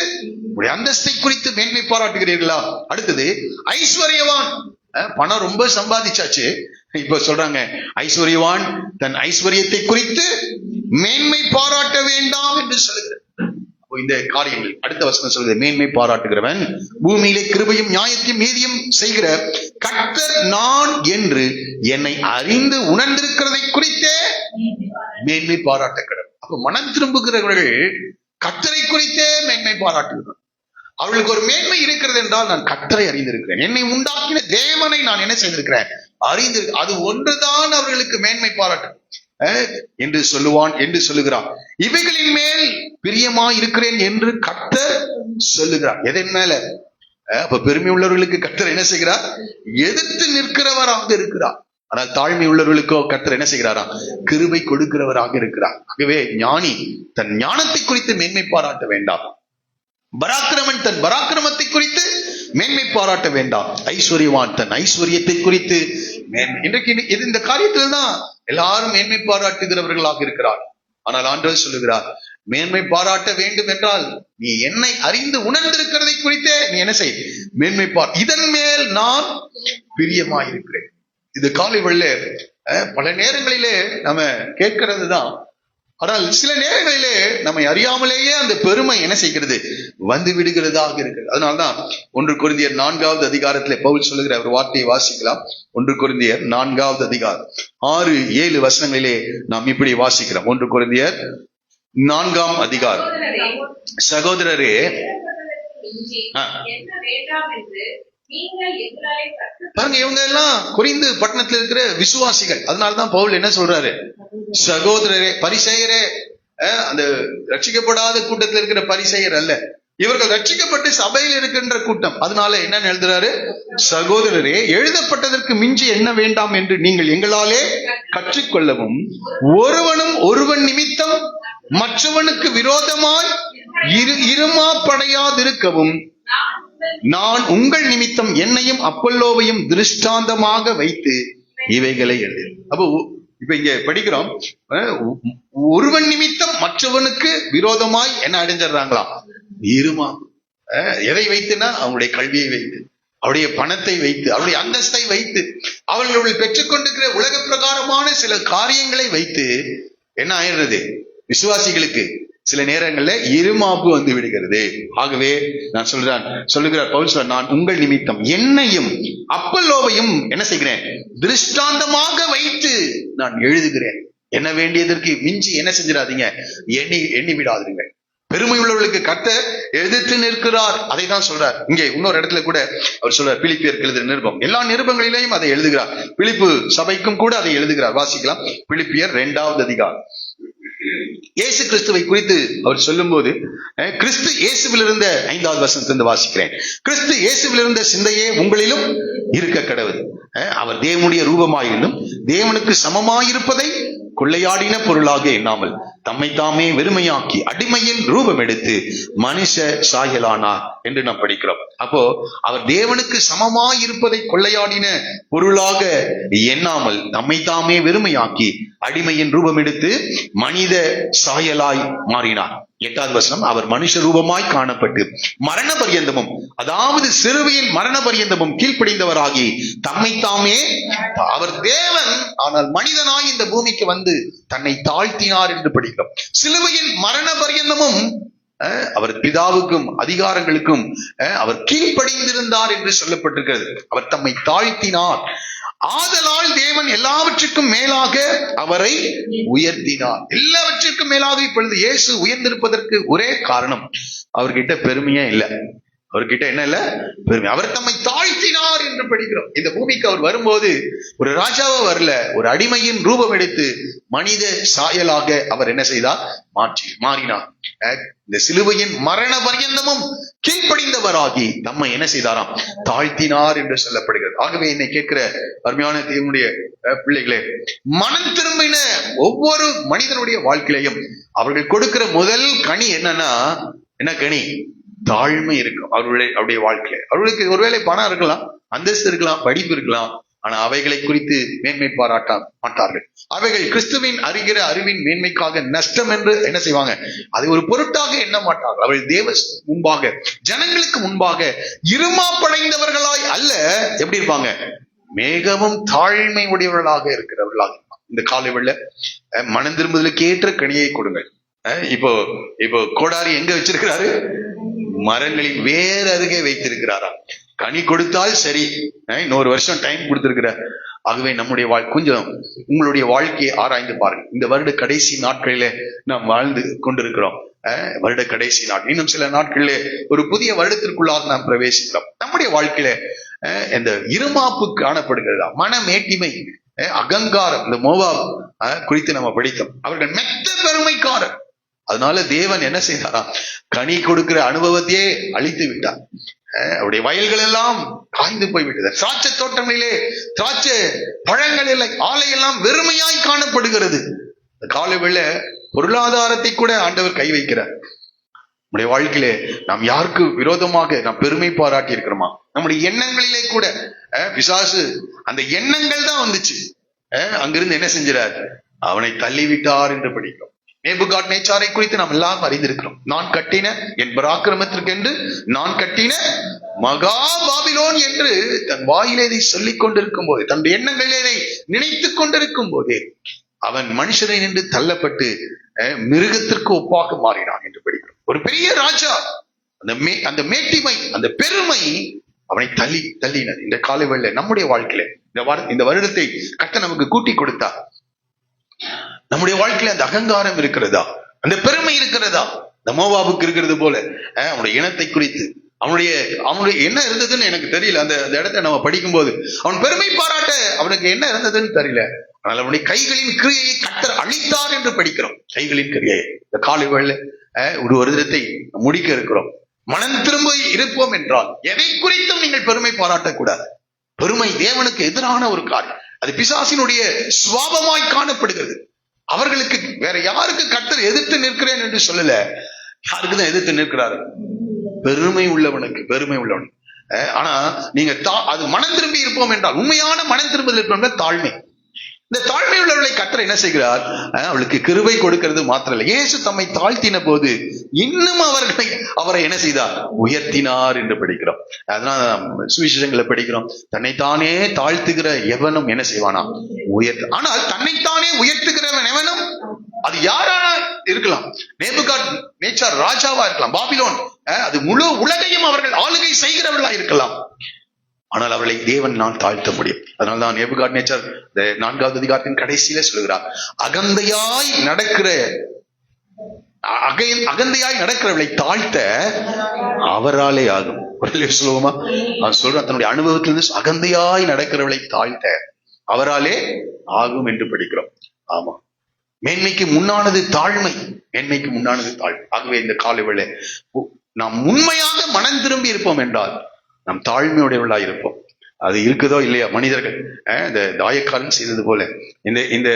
உடைய அந்தஸ்தை குறித்து மேன்மை பாராட்டுகிறீர்களா? அடுத்தது, ஐஸ்வர்யவான் பணம் ரொம்ப சம்பாதிச்சாச்சு, இப்ப சொல்றாங்க ஐஸ்வர்யவான் தன் ஐஸ்வர்யத்தை குறித்து மேன்மை பாராட்ட வேண்டாம் என்று சொல்லுகிறார். இந்த காரியங்கள் அடுத்த வசனம் சொல்லுது, மேன்மை பாராட்டுகிறவன் பூமியிலே கிருபையும் நியாயத்தையும் நீதியும் செய்கிற கர்த்தர் நான் என்று என்னை அறிந்து உணர்ந்திருக்கிறதை குறித்தே மேன்மை பாராட்ட கடவுள். அப்ப மனம் திரும்புகிறவர்கள் கர்த்தரை குறித்தே மேன்மை பாராட்டுகிறார். அவர்களுக்கு ஒரு மேன்மை இருக்கிறது என்றால், நான் கர்த்தரை அறிந்திருக்கிறேன், என்னை உண்டாக்கின தேவனை நான் என்ன செய்திருக்கிறேன், அறிந்திருக்கிறேன், அது ஒன்றுதான் அவர்களுக்கு மேன்மை பாராட்டு என்று சொல்லுவான் என்று சொல்லுகிறான். இவைகளின் மேல் பிரியமாய் இருக்கிறேன் என்று கர்த்தர் சொல்லுகிறார். எதன் மேல? அப்ப பெருமை உள்ளவர்களுக்கு கர்த்தர் என்ன செய்கிறார், எதிர்த்து நிற்கிறவராக இருக்கிறார். ஆனால் தாழ்மை உள்ளவர்களுக்கோ கர்த்தர் என்ன செய்கிறாராம், கிருபை கொடுக்கிறவராக இருக்கிறார். ஆகவே ஞானி தன் ஞானத்தை குறித்து மேன்மை பாராட்ட வேண்டாம், பராக்கிரமன் தன் பராக்கிரமத்தை குறித்து மேன்மை பாராட்ட வேண்டாம், ஐஸ்வர்யவான் தன் ஐஸ்வர்யத்தை குறித்து இன்றைக்கு இந்த காரியத்தில் தான் எல்லாரும் மேன்மை பாராட்டுகிறவர்களாக இருக்கிறார். ஆனால் ஆண்டவர் சொல்லுகிறார், மேன்மை பாராட்ட வேண்டும் என்றால் நீ என்னை அறிந்து உணர்ந்திருக்கிறதை குறித்தே நீ என்ன செய், மேன்மை இதன் மேல் நான் பிரியமாயிருக்கிறேன். இது காலை வெள்ள பல நேரங்களிலே நம்ம கேட்கிறது தான். ஆனால் சில நேரங்களிலே நம்மை அறியாமலேயே அந்த பெருமை என்ன செய்கிறது, வந்து விடுகிறதாக இருக்கிறது. அதனால்தான் 1 கொரிந்தியர் 4வது அதிகாரத்திலே பவுல் சொல்லுகிற ஒரு வார்த்தையை வாசிக்கலாம். 1 கொரிந்தியர் 4வது அதிகாரம் 6-7 வசனங்களிலே நாம் இப்படி வாசிக்கிறோம். 1 கொரிந்தியர் 4ஆம் அதிகாரம். சகோதரரே, பாருங்க, இவங்க எல்லாம் கொரிந்து பட்டணத்துல இருக்கிற விசுவாசிகள். அதனாலதான் பவுல் என்ன சொல்றாரு, சகோதரரே, பரிசேயரே, அந்த ரட்சிக்கப்படாத கூட்டத்தில் இருக்கிற பரிசேயர் அல்ல, இவர்கள் ரட்சிக்கப்பட்டு சபையில் இருக்கின்ற கூட்டம். அதனால என்ன எழுதுறாரு, சகோதரரே, எழுதப்பட்டதற்கு மிஞ்சி என்ன வேண்டாம் என்று நீங்கள் எங்களாலே கற்றுக்கொள்ளவும், ஒருவன் நிமித்தம் மற்றவனுக்கு விரோதமாய் இருமாப்படையாதிருக்கவும் நான் உங்கள் நிமித்தம் என்னையும் அப்பல்லோவையும் திருஷ்டாந்தமாக வைத்து இவைகளை எழுது. அப்போ இப்ப இங்க படிக்கிறோம், ஒருவன் நிமித்தம் மற்றவனுக்கு விரோதமாய் என்ன அடைஞ்சிடறாங்களா, இருமா. எதை வைத்துனா அவங்களுடைய கல்வியை வைத்து, அவருடைய பணத்தை வைத்து, அவருடைய அந்தஸ்தை வைத்து, அவர்கள் பெற்றுக்கொண்டிருக்கிற உலக பிரகாரமான சில காரியங்களை வைத்து என்ன ஆயிடுறது, விசுவாசிகளுக்கு சில நேரங்கள்ல இருமாப்பு வந்து விடுகிறது. ஆகவே நான் சொல்லுகிறார் பவுல் சொல்றார், நான் உங்கள் நிமித்தம் என்னையும் அப்பல்லோவையும் என்ன செய்கிறேன், திருஷ்டாந்தமாக வைத்து நான் எழுதுகிறேன். என்ன வேண்டியதற்கு மிஞ்சி என்ன செஞ்சிடாதீங்க, எண்ணி விடாதீங்க. பெருமை உள்ளவர்களுக்கு கர்த்தர் எதிர்த்து நிற்கிறார். அதை தான் சொல்றார். இங்கே இன்னொரு இடத்துல கூட அவர் சொல்றார், பிலிப்பியருக்கு எழுதுகிற நிருபம், எல்லா நிருபங்களிலேயும் அதை எழுதுகிறார். பிலிப்பு சபைக்கும் கூட அதை எழுதுகிறார். வாசிக்கலாம், பிலிப்பியர் 2வது அதிகாரம். இயேசு கிறிஸ்துவை குறித்து அவர் சொல்லும் போது, கிறிஸ்து இயேசுவில் இருந்த 5வது வசனத்திலிருந்து வாசிக்கிறேன். கிறிஸ்து இயேசுவில் இருந்த சிந்தையே உங்களிலும் இருக்க கடவுள். அவர் தேவனுடைய ரூபமாயிருந்தும் தேவனுக்கு சமமாயிருப்பதை கொள்ளையாடின பொருளாக எண்ணாமல் தம்மை தாமே வெறுமையாக்கி அடிமையின் ரூபம் எடுத்து மனுஷ சாயலானார் என்று நாம் படிக்கிறோம். அப்போ அவர் தேவனுக்கு சமமாயிருப்பதை கொள்ளையாடின பொருளாக எண்ணாமல் தம்மை தாமே வெறுமையாக்கி அடிமையின் ரூபம் எடுத்து மனித சாயலாய் மாறினார். 8வது வசனம், அவர் மனுஷ ரூபமாய் காணப்பட்டு மரண பரியந்தமும், அதாவது சிலுவையின் மரண பரியந்தமும் கீழ்ப்படிந்தவராகி தம்மை தாமே, அவர் தேவன் ஆனால் மனிதனாய் இந்த பூமிக்கு வந்து தன்னை தாழ்த்தினார் என்று படிக்கிறோம். சிலுவையின் மரண பரியந்தமும் அவர் பிதாவுக்கும் அதிகாரங்களுக்கும் அவர் கீழ்ப்படிந்திருந்தார் என்று சொல்லப்பட்டிருக்கிறது. அவர் தம்மை தாழ்த்தினார். ஆதலால் தேவன் எல்லாவற்றுக்கும் மேலாக அவரை உயர்த்தினார். எல்லாவற்றுக்கும் மேலாக இப்பொழுது இயேசு உயர்ந்திருப்பதற்கு ஒரே காரணம், அவர்கிட்ட பெருமையே இல்லை. அவர்கிட்ட என்ன இல்ல, பெருமை. அவர் தம்மை தாழ்த்தினார் என்று என்று படிக்கிறோம். இந்த பூமிக்கு அவர் வரும்போது ஒரு ராஜாவா வரல, ஒரு அடிமையின் ரூபம் எடுத்து மனித சாயலாக அவர் என்ன செய்தார்? மாறினார். இந்த சிலுவையின் மரண பர்யந்தமும் கீழ்ப்படிந்தவராகி நம்மை என்ன செய்தாராம்? தாழ்த்தினார் என்று சொல்லப்படுகிறது. ஆகவே என்னை கேட்கிற அருமையான தேவனுடைய பிள்ளைகளே, மனம் திரும்பின ஒவ்வொரு மனிதனுடைய வாழ்க்கையிலையும் அவர்கள் கொடுக்கிற முதல் கனி என்னன்னா, என்ன கனி? தாழ்மை இருக்கும் அவருடைய வாழ்க்கையில. அவர்களுக்கு ஒருவேளை பணம் இருக்கலாம், அந்தஸ்து இருக்கலாம், படிப்பு இருக்கலாம், ஆனா அவைகளை குறித்து மேன்மை பாராட்ட மாட்டார்கள். அவைகள் கிறிஸ்துவின் அறிகிற அறிவின் மேன்மைக்காக நஷ்டம் என்று என்ன செய்வாங்க? அதை ஒரு பொருட்டாக எண்ண மாட்டார்கள். அவர்கள் தேவ முன்பாக, ஜனங்களுக்கு முன்பாக இருமாப்படைந்தவர்களாய் அல்ல, எப்படி இருப்பாங்க? மிகவும் தாழ்மை உடையவர்களாக இருக்கிறவர்களாக. இந்த காலை வேளை மனம் திரும்புதலுக்கு ஏற்ற கனியை கொடுங்கள். இப்போ கோடாரி எங்க வச்சிருக்கிறாரு? மரங்களின் வேற அருகே வைத்திருக்கிறாரா? கனி கொடுத்தால் சரி, 1 வருஷம் டைம் கொடுத்திருக்கிறார். ஆகவே நம்முடைய கொஞ்சம் உங்களுடைய வாழ்க்கையை ஆராய்ந்து பாருங்க. இந்த வருட கடைசி நாட்களிலே நாம் வாழ்ந்து கொண்டிருக்கிறோம். வருட கடைசி நாட்கள், இன்னும் சில நாட்களிலே ஒரு புதிய வருடத்திற்குள்ளாக நாம் பிரவேசிக்கிறோம். நம்முடைய வாழ்க்கையில இந்த இருமாப்பு காணப்படுகிறதா? மனமேட்டிமை, அகங்காரம். இந்த மோவாப் குறித்து நம்ம படித்தோம். அவர்கள் மெத்த பெருமைக்காரர். அதனால தேவன் என்ன செய்தாரா? கனி கொடுக்கிற அனுபவத்தையே அழித்து விட்டார். அவருடைய வயல்கள் எல்லாம் காய்ந்து போய்விட்டது. திராட்சை தோட்டங்களிலே திராட்சை பழங்கள் இல்லை, ஆலை எல்லாம் வெறுமையாய் காணப்படுகிறது. காலை வேளை பொருளாதாரத்தை கூட ஆண்டவர் கை வைக்கிறார். நம்முடைய வாழ்க்கையிலே நாம் யாருக்கு விரோதமாக நாம் பெருமை பாராட்டி இருக்கிறோமா? நம்முடைய எண்ணங்களிலே கூட பிசாசு அந்த எண்ணங்கள் தான் வந்துச்சு. அங்கிருந்து என்ன செஞ்சார்? அவனை தள்ளிவிட்டார் என்று படிக்கிறோம். நேபுகாத்நேச்சாரை குறித்து நாம் எல்லாம் அறிந்திருக்கிறோம். நான் கட்டின என் பராக்கிரமத்திற்கு என்று நான் கட்டின மகா பாபிலோன் என்று தன் வாயிலே சொல்லிக் கொண்டிருக்கும் போது, தன்னுடைய எண்ணங்களிலே நினைத்துக் கொண்டிருக்கும் போதே அவன் மனுஷனை நின்று தள்ளப்பட்டு மிருகத்திற்கு ஒப்பாக மாறினான் என்று படிக்கிறோம். ஒரு பெரிய ராஜா, அந்த மேட்டிமை, அந்த பெருமை அவனை தள்ளினது. இந்த காலை வேளை நம்முடைய வாழ்க்கையில இந்த வருடத்தை கர்த்தர் நமக்கு கூட்டி கொடுத்தா, நம்முடைய வாழ்க்கையில அந்த அகங்காரம் இருக்கிறதா? அந்த பெருமை இருக்கிறதா? இந்த மோவாபுக்கு இருக்கிறது போல அவனுடைய இனத்தை குறித்து அவனுடைய என்ன இருந்ததுன்னு எனக்கு தெரியல. அந்த இடத்தை நம்ம படிக்கும் போது அவன் பெருமை பாராட்ட அவனுக்கு என்ன இருந்ததுன்னு தெரியல. ஆனால் அவனுடைய கைகளின் கிரியையை கர்த்தர் அழித்தார் என்று படிக்கிறோம். கைகளின் கிரியை. இந்த காலை வேளை ஒரு வருடத்தை முடிக்க இருக்கிறோம். மனம் திரும்ப இருப்போம் என்றால் எதை குறித்தும் நீங்கள் பெருமை பாராட்டக்கூடாது. பெருமை தேவனுக்கு எதிரான ஒரு காரியம். அது பிசாசினுடைய சுவாபமாய் காணப்படுகிறது. அவர்களுக்கு வேற யாருக்கு கர்த்தர் எதிர்த்து நிற்கிறேன் என்று சொல்லல, யாருக்குதான் எதிர்த்து நிற்கிறாரு? பெருமை உள்ளவனுக்கு, பெருமை உள்ளவனுக்கு. ஆனா நீங்க அது மனம் திரும்பி இருப்போம் என்றால், உண்மையான மனம் திரும்புதல் இருப்போம் தாழ்மை. இந்த தாழ்மை உள்ளவர்களை கர்த்தர் என்ன செய்கிறார்? அவளுக்கு கிருபை கொடுக்கிறது மாத்திரம் இல்லை, இயேசு தம்மை தாழ்த்தின போது இன்னும் அவரை என்ன செய்தார்? உயர்த்தினார் என்று படிக்கிறோம். அதனால சுவிசேஷங்களை படிக்கிறோம். தன்னைத்தானே தாழ்த்துகிற எவனும் என்ன செய்வானா? ஆனால் தன்னைத்தானே உயர்த்துகிறவன் எவனும், அது யாரான இருக்கலாம். நேபுகாத்நேச்சார் ராஜாவா இருக்கலாம், பாபிலோன் அது முழு உலகையும் அவர்கள் ஆளுகை செய்கிறவர்களா இருக்கலாம். ஆனால் அவர்களை தேவன் நான் தாழ்த்த முடியும். அதனால்தான் நேபுகாத்நேச்சார் 4வது அதிகாரத்தின் கடைசியில சொல்லுகிறார், அகந்தையாய் நடக்கிறவர்களை தாழ்த்த அவராலே ஆகும். சொல்லுவோமா? அவர் சொல்ற தன்னுடைய அனுபவத்திலிருந்து அகந்தையாய் நடக்கிறவர்களை தாழ்த்த அவராலே ஆகும் என்று படிக்கிறோம். ஆமா, மேன்மைக்கு முன்னானது தாழ்மை, மேன்மைக்கு முன்னானது தாழ்மை. ஆகவே இந்த காலை வேளை நாம் உண்மையாக மனம் திரும்பி இருப்போம் என்றால் நாம் தாழ்மையுடையவர்களாக இருப்போம். அது இருக்குதோ இல்லையா? மனிதர்கள் இந்த தாயக்காரன் செய்தது போல, இந்த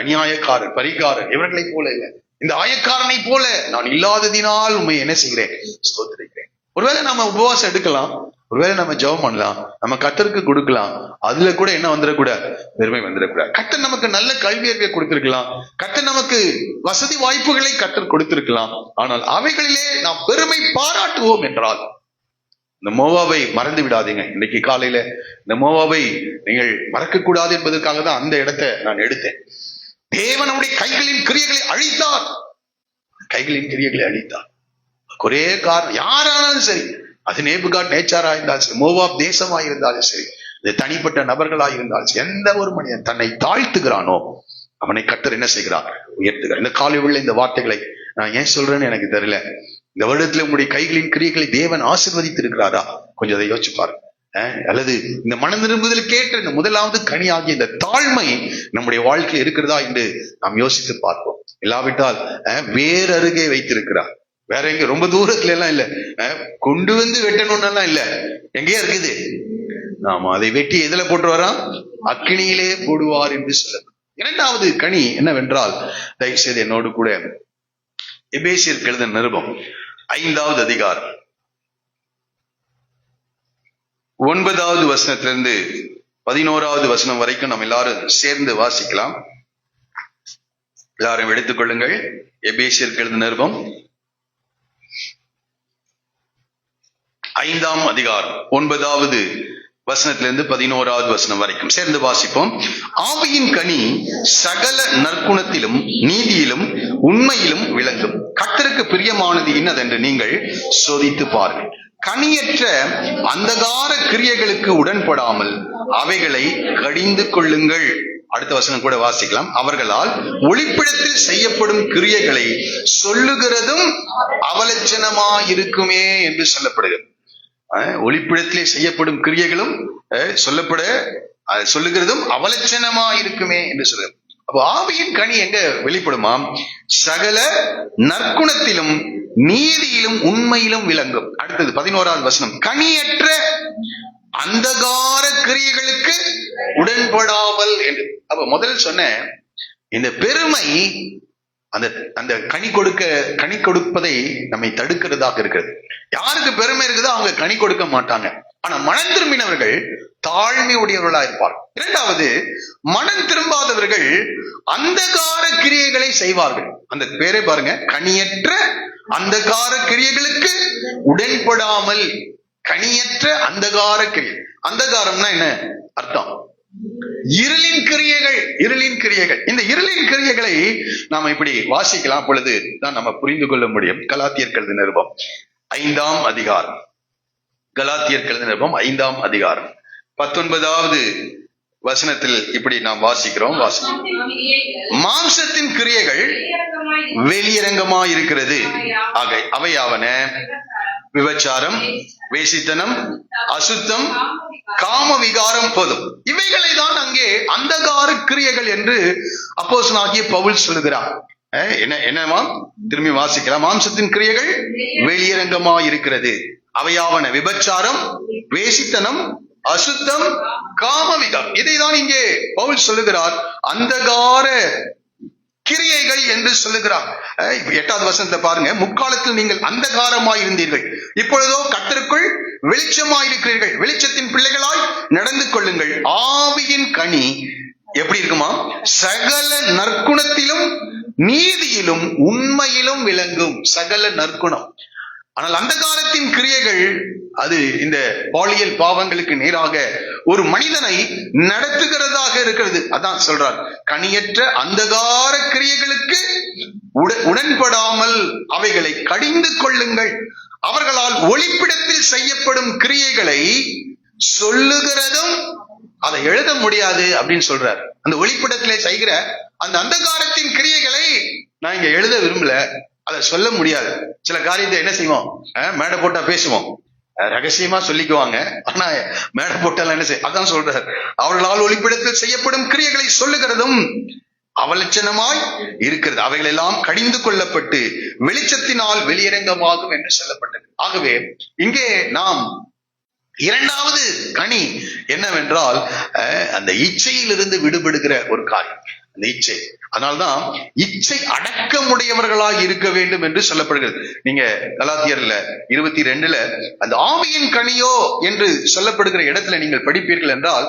அநியாயக்காரன், பரிகாரன் இவர்களை போல இல்லை, இந்த ஆயக்காரனை போல நான் இல்லாததினால் உண்மை என்ன செய்கிறேன்? ஸ்தோத்திரிக்கிறேன். ஒருவேளை நம்ம உபவாசம் எடுக்கலாம், ஒருவேளை நம்ம ஜெபம் பண்ணலாம், நம்ம கர்த்தருக்கு கொடுக்கலாம். அதுல கூட என்ன வந்துடக்கூடாது? பெருமை வந்துடக்கூடாது. கர்த்தர் நமக்கு நல்ல கல்வி அறிவை கொடுத்திருக்கலாம், கர்த்தர் நமக்கு வசதி வாய்ப்புகளை கர்த்தர் கொடுத்திருக்கலாம். ஆனால் அவைகளிலே நாம் பெருமை பாராட்டுவோம் என்றால் இந்த மோவாபை மறந்து விடாதீங்க. இன்னைக்கு காலையில இந்த மோவாபை நீங்கள் மறக்க கூடாது என்பதற்காக தான் அந்த இடத்தை நான் எடுத்தேன். தேவனுடைய கைகளின் கிரியைகளை அழித்தார், கைகளின் கிரியைகளை அழித்தார். ஒரே காரணம், யாரானாலும் சரி, அது நேபுகாத்நேச்சாரா இருந்தாலும் சரி, மோவாப் தேசமா இருந்தாலும் சரி, இது தனிப்பட்ட நபர்களா இருந்தாலும் சரி, எந்த ஒரு மனிதன் தன்னை தாழ்த்துகிறானோ அவனை கர்த்தர் என்ன செய்கிறார்? உயர்த்துகிறார். இந்த காலை உள்ள இந்த வார்த்தைகளை நான் ஏன் சொல்றேன்னு எனக்கு தெரியல. இந்த வருடத்துல உங்களுடைய கைகளின் கிரியைகளை தேவன் ஆசீர்வதித்து இருக்கிறாரா? கொஞ்சம் அதை யோசிச்சு பாருங்க. அல்லது இந்த மனம் திரும்புதலுக்கு ஏற்ற இந்த முதலாவது கனி ஆகிய இந்த தாழ்மை நம்முடைய வாழ்க்கையில் இருக்கிறதா என்று நாம் யோசித்து பார்ப்போம். இல்லாவிட்டால் வேறருகே வைத்திருக்கிறார். வேற எங்க ரொம்ப தூரத்துல எல்லாம் இல்ல, கொண்டு வந்து வெட்டணும்னு எல்லாம் இல்ல, எங்கேயா இருக்குது. ஆமா, அதை வெட்டி எதுல போட்டு வரான்? அக்கினியிலே போடுவார் என்று சொல்ல. இரண்டாவது கனி என்னவென்றால், தயவு செய்து என்னோடு கூட எபேசியருக்கு எழுதின நிருபம் 5வது அதிகாரம் 9வது வசனத்திலிருந்து 11வது வசனம் வரைக்கும் நம்ம எல்லாரும் சேர்ந்து வாசிக்கலாம். எல்லாரும் எடுத்துக்கொள்ளுங்கள். எபேசியருக்கு எழுதின நிருபம் 5ஆம் அதிகாரம் 9வது வசனத்திலிருந்து 11வது வசனம் வரைக்கும் சேர்ந்து வாசிப்போம். ஆவியின் கனி சகல நற்குணத்திலும் நீதியிலும் உண்மையிலும் விளங்கும். கர்த்தருக்கு பிரியமானது இன்னதென்று நீங்கள் சோதித்து பாருங்கள். கனியற்ற அந்தகார கிரியைகளுக்கு உடன்படாமல் அவைகளை கடிந்து கொள்ளுங்கள். அடுத்த வசனம் கூட வாசிக்கலாம். அவர்களால் ஒளிப்பிடத்தில் செய்யப்படும் கிரியைகளை சொல்லுகிறதும் அவலட்சணமாயிருக்குமே என்று சொல்லப்படுகிறது. ஒளிப்பிடத்திலே செய்யப்படும் கிரியைகளும் சொல்லுகிறதும் அவலட்சணமா இருக்குமே என்று சொல்லுகிறது. அப்போ ஆவியின் கனி எங்க வெளிப்படுமாம்? சகல நற்குணத்திலும் நீதியிலும் உண்மையிலும் விளங்கும். அடுத்தது 11வது வசனம். கனியற்ற அந்தகார கிரியைகளுக்கு உடன்படாமல் என்று. அப்ப முதல் சொன்ன இந்த பெருமை அந்த கனி கொடுப்பதை நம்மை தடுக்கிறதாக இருக்கிறது. யாருக்கு பெருமை இருக்குதோ அவங்க கனி கொடுக்க மாட்டாங்க. ஆனா மனம் திரும்பினவர்கள் தாழ்மை உடையவர்களா இருப்பார். இரண்டாவது, மனம் திரும்பாதவர்கள் அந்தகார கிரியைகளை செய்வார்கள். அந்த பேரை பாருங்க, கனியற்ற அந்தகார கிரியைகளுக்கு உடன்படாமல். கனியற்ற அந்தகார கிரியை. அந்தகாரம்னா என்ன அர்த்தம்? இருளின் கிரியைகள். இருளின் கிரியைகள். இந்த இருளின் கிரியைகளை நாம இப்படி வாசிக்கலாம். பொழுது தான் நம்ம புரிந்து கொள்ள முடியும். கலாத்தியர் எழுதின நிருபம் 5ஆம் அதிகாரம். கலாத்தியர் எழுதின நிருபம் 5ஆம் அதிகாரம் 19வது வசனத்தில் இப்படி நாம் வாசிக்கிறோம். மாம்சத்தின் கிரியைகள் வெளியரங்கமாய் இருக்கிறது. அவையாவன விபச்சாரம், வேசித்தனம், அசுத்தம், காம விகாரம் போதும். இவைகளை தான் அங்கே அந்தகார கிரியைகள் என்று அப்போஸ்தலனாகிய பவுல் சொல்லுகிறார். என்னமா திரும்பி வாசிக்கலாம். மாம்சத்தின் கிரியைகள் வெளியரங்கமாய் இருக்கிறது. அவையாவன விபச்சாரம், வேசித்தனம், அசுத்தம், காம விகாரம். இதைதான் இங்கே பவுல் சொல்லுகிறார் அந்தகார கிரியைகள் என்று சொல்லுகிறார். 8வது வசனத்தை பாருங்க. முற்காலத்தில் நீங்கள் அந்தகாரமாய் இருந்தீர்கள், இப்பொழுதோ கர்த்தருக்குள் வெளிச்சமாயிருக்கிறீர்கள். வெளிச்சத்தின் பிள்ளைகளாய் நடந்து கொள்ளுங்கள். ஆவியின் கனி எப்படி இருக்குமா? சகல நற்குணத்திலும் நீதியிலும் உண்மையிலும் விளங்கும். சகல நற்குணம். ஆனால் அந்தகாரத்தின் கிரியைகள் அது இந்த பாலியல் பாவங்களுக்கு நேராக ஒரு மனிதனை நடத்துகிறதாக இருக்கிறது. அதான் சொல்றார், கனியற்ற அந்தகார கிரியைகளுக்கு உடன்படாமல் அவைகளை கடிந்து கொள்ளுங்கள். அவர்களால் ஒளிப்பிடத்தில் செய்யப்படும் கிரியைகளை சொல்லுகிறதும் அதை எழுத முடியாது அப்படின்னு சொல்றார். அந்த ஒளிப்பிடத்திலே செய்கிற அந்த அந்தகாரத்தின் கிரியைகளை நான் இங்க எழுத விரும்பல, அதை சொல்ல முடியாது. சில காரியத்தை என்ன செய்வோம்? மேடை போட்டா பேசுவோம், ரகசியமா சொல்லிக்குவாங்க. ஆனா மேடை போட்டாலும் என்ன செய்ய, அதான் சொல்றாரு, அவர்களால் ஒளிப்பிடத்தில் செய்யப்படும் கிரியைகளை சொல்லுகிறதும் அவலட்சணமாய் இருக்கிறது. அவைகள் எல்லாம் கடிந்து கொள்ளப்பட்டு வெளிச்சத்தினால் வெளியரங்கமாகும் என்று சொல்லப்பட்டது. ஆகவே இங்கே நாம் இரண்டாவது கனி என்னவென்றால் அந்த இச்சையிலிருந்து விடுபடுகிற ஒரு காரியம், அந்த இச்சை. அதனால்தான் இச்சை அடக்கமுடையவர்களாக இருக்க வேண்டும் என்று சொல்லப்படுகிறது. நீங்க கலாத்தியர்ல 22ல அந்த ஆவியின் கனியோ என்று சொல்லப்படுகிற இடத்துல நீங்கள் படிப்பீர்கள் என்றால்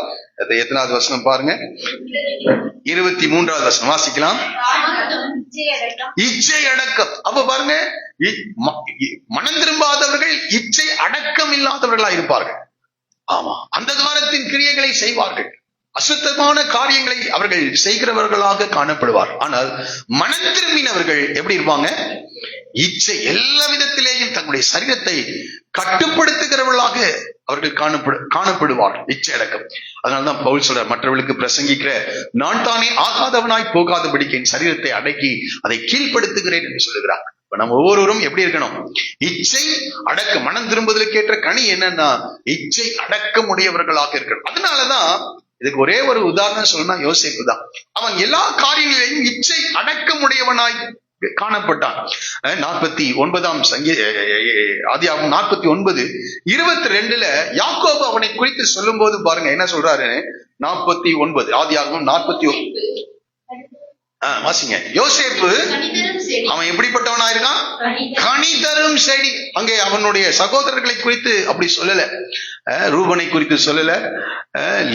எத்தனாவது வசனம் பாருங்க, 23வது வசனம் வாசிக்கலாம். இச்சை அடக்கம். அப்ப பாருங்க, மனம் திரும்பாதவர்கள் இச்சை அடக்கம் இல்லாதவர்களா இருப்பார்கள். ஆமா, அந்த காலத்தின் கிரியைகளை செய்வார்கள், அசுத்தமான காரியங்களை அவர்கள் செய்கிறவர்களாக காணப்படுவார். ஆனால் மனம் திரும்பினவர்கள் எப்படி இருப்பாங்க? இச்சை எல்லா விதத்திலேயும் தங்களுடைய சரீரத்தை கட்டுப்படுத்துகிறவர்களாக அவர்கள் காணப்படுவார். இச்சை அடக்கம். அதனால்தான் பவுல் சொல்றார், மற்றவர்களுக்கு பிரசங்கிக்கிற நான் தானே ஆகாதவனாய் போகாதபடிக்கு என் சரீரத்தை அடக்கி அதை கீழ்ப்படுத்துகிறேன் என்று சொல்லுகிறார். நம்ம ஒவ்வொருவரும் எப்படி இருக்கணும்? இச்சை அடக்க, மனம் திரும்புதலுக்கு ஏற்ற கனி என்னன்னா இச்சை அடக்கமுடையவர்களாக இருக்கணும். அதனாலதான் இதுக்கு ஒரே ஒரு உதாரணம் சொல்லணும்னா யோசேப்பு தான். அவன் எல்லா காரியங்களையும் இச்சை அடக்கமுடையவனாய் காணப்பட்டான். 49 ஆதியாகமம் 49:22 யாக்கோபு அவனை குறித்து சொல்லும் போது பாருங்க என்ன சொல்றாரு. 49 ஆதியாகமம் 41 வாசிங்க. யோசேப்பு அவன் எப்படிப்பட்டவனா இருக்கான்? கனி தரும் செடி. அங்கே அவனுடைய சகோதரர்களை குறித்து அப்படி சொல்லல, ரூபனை குறித்து சொல்லல,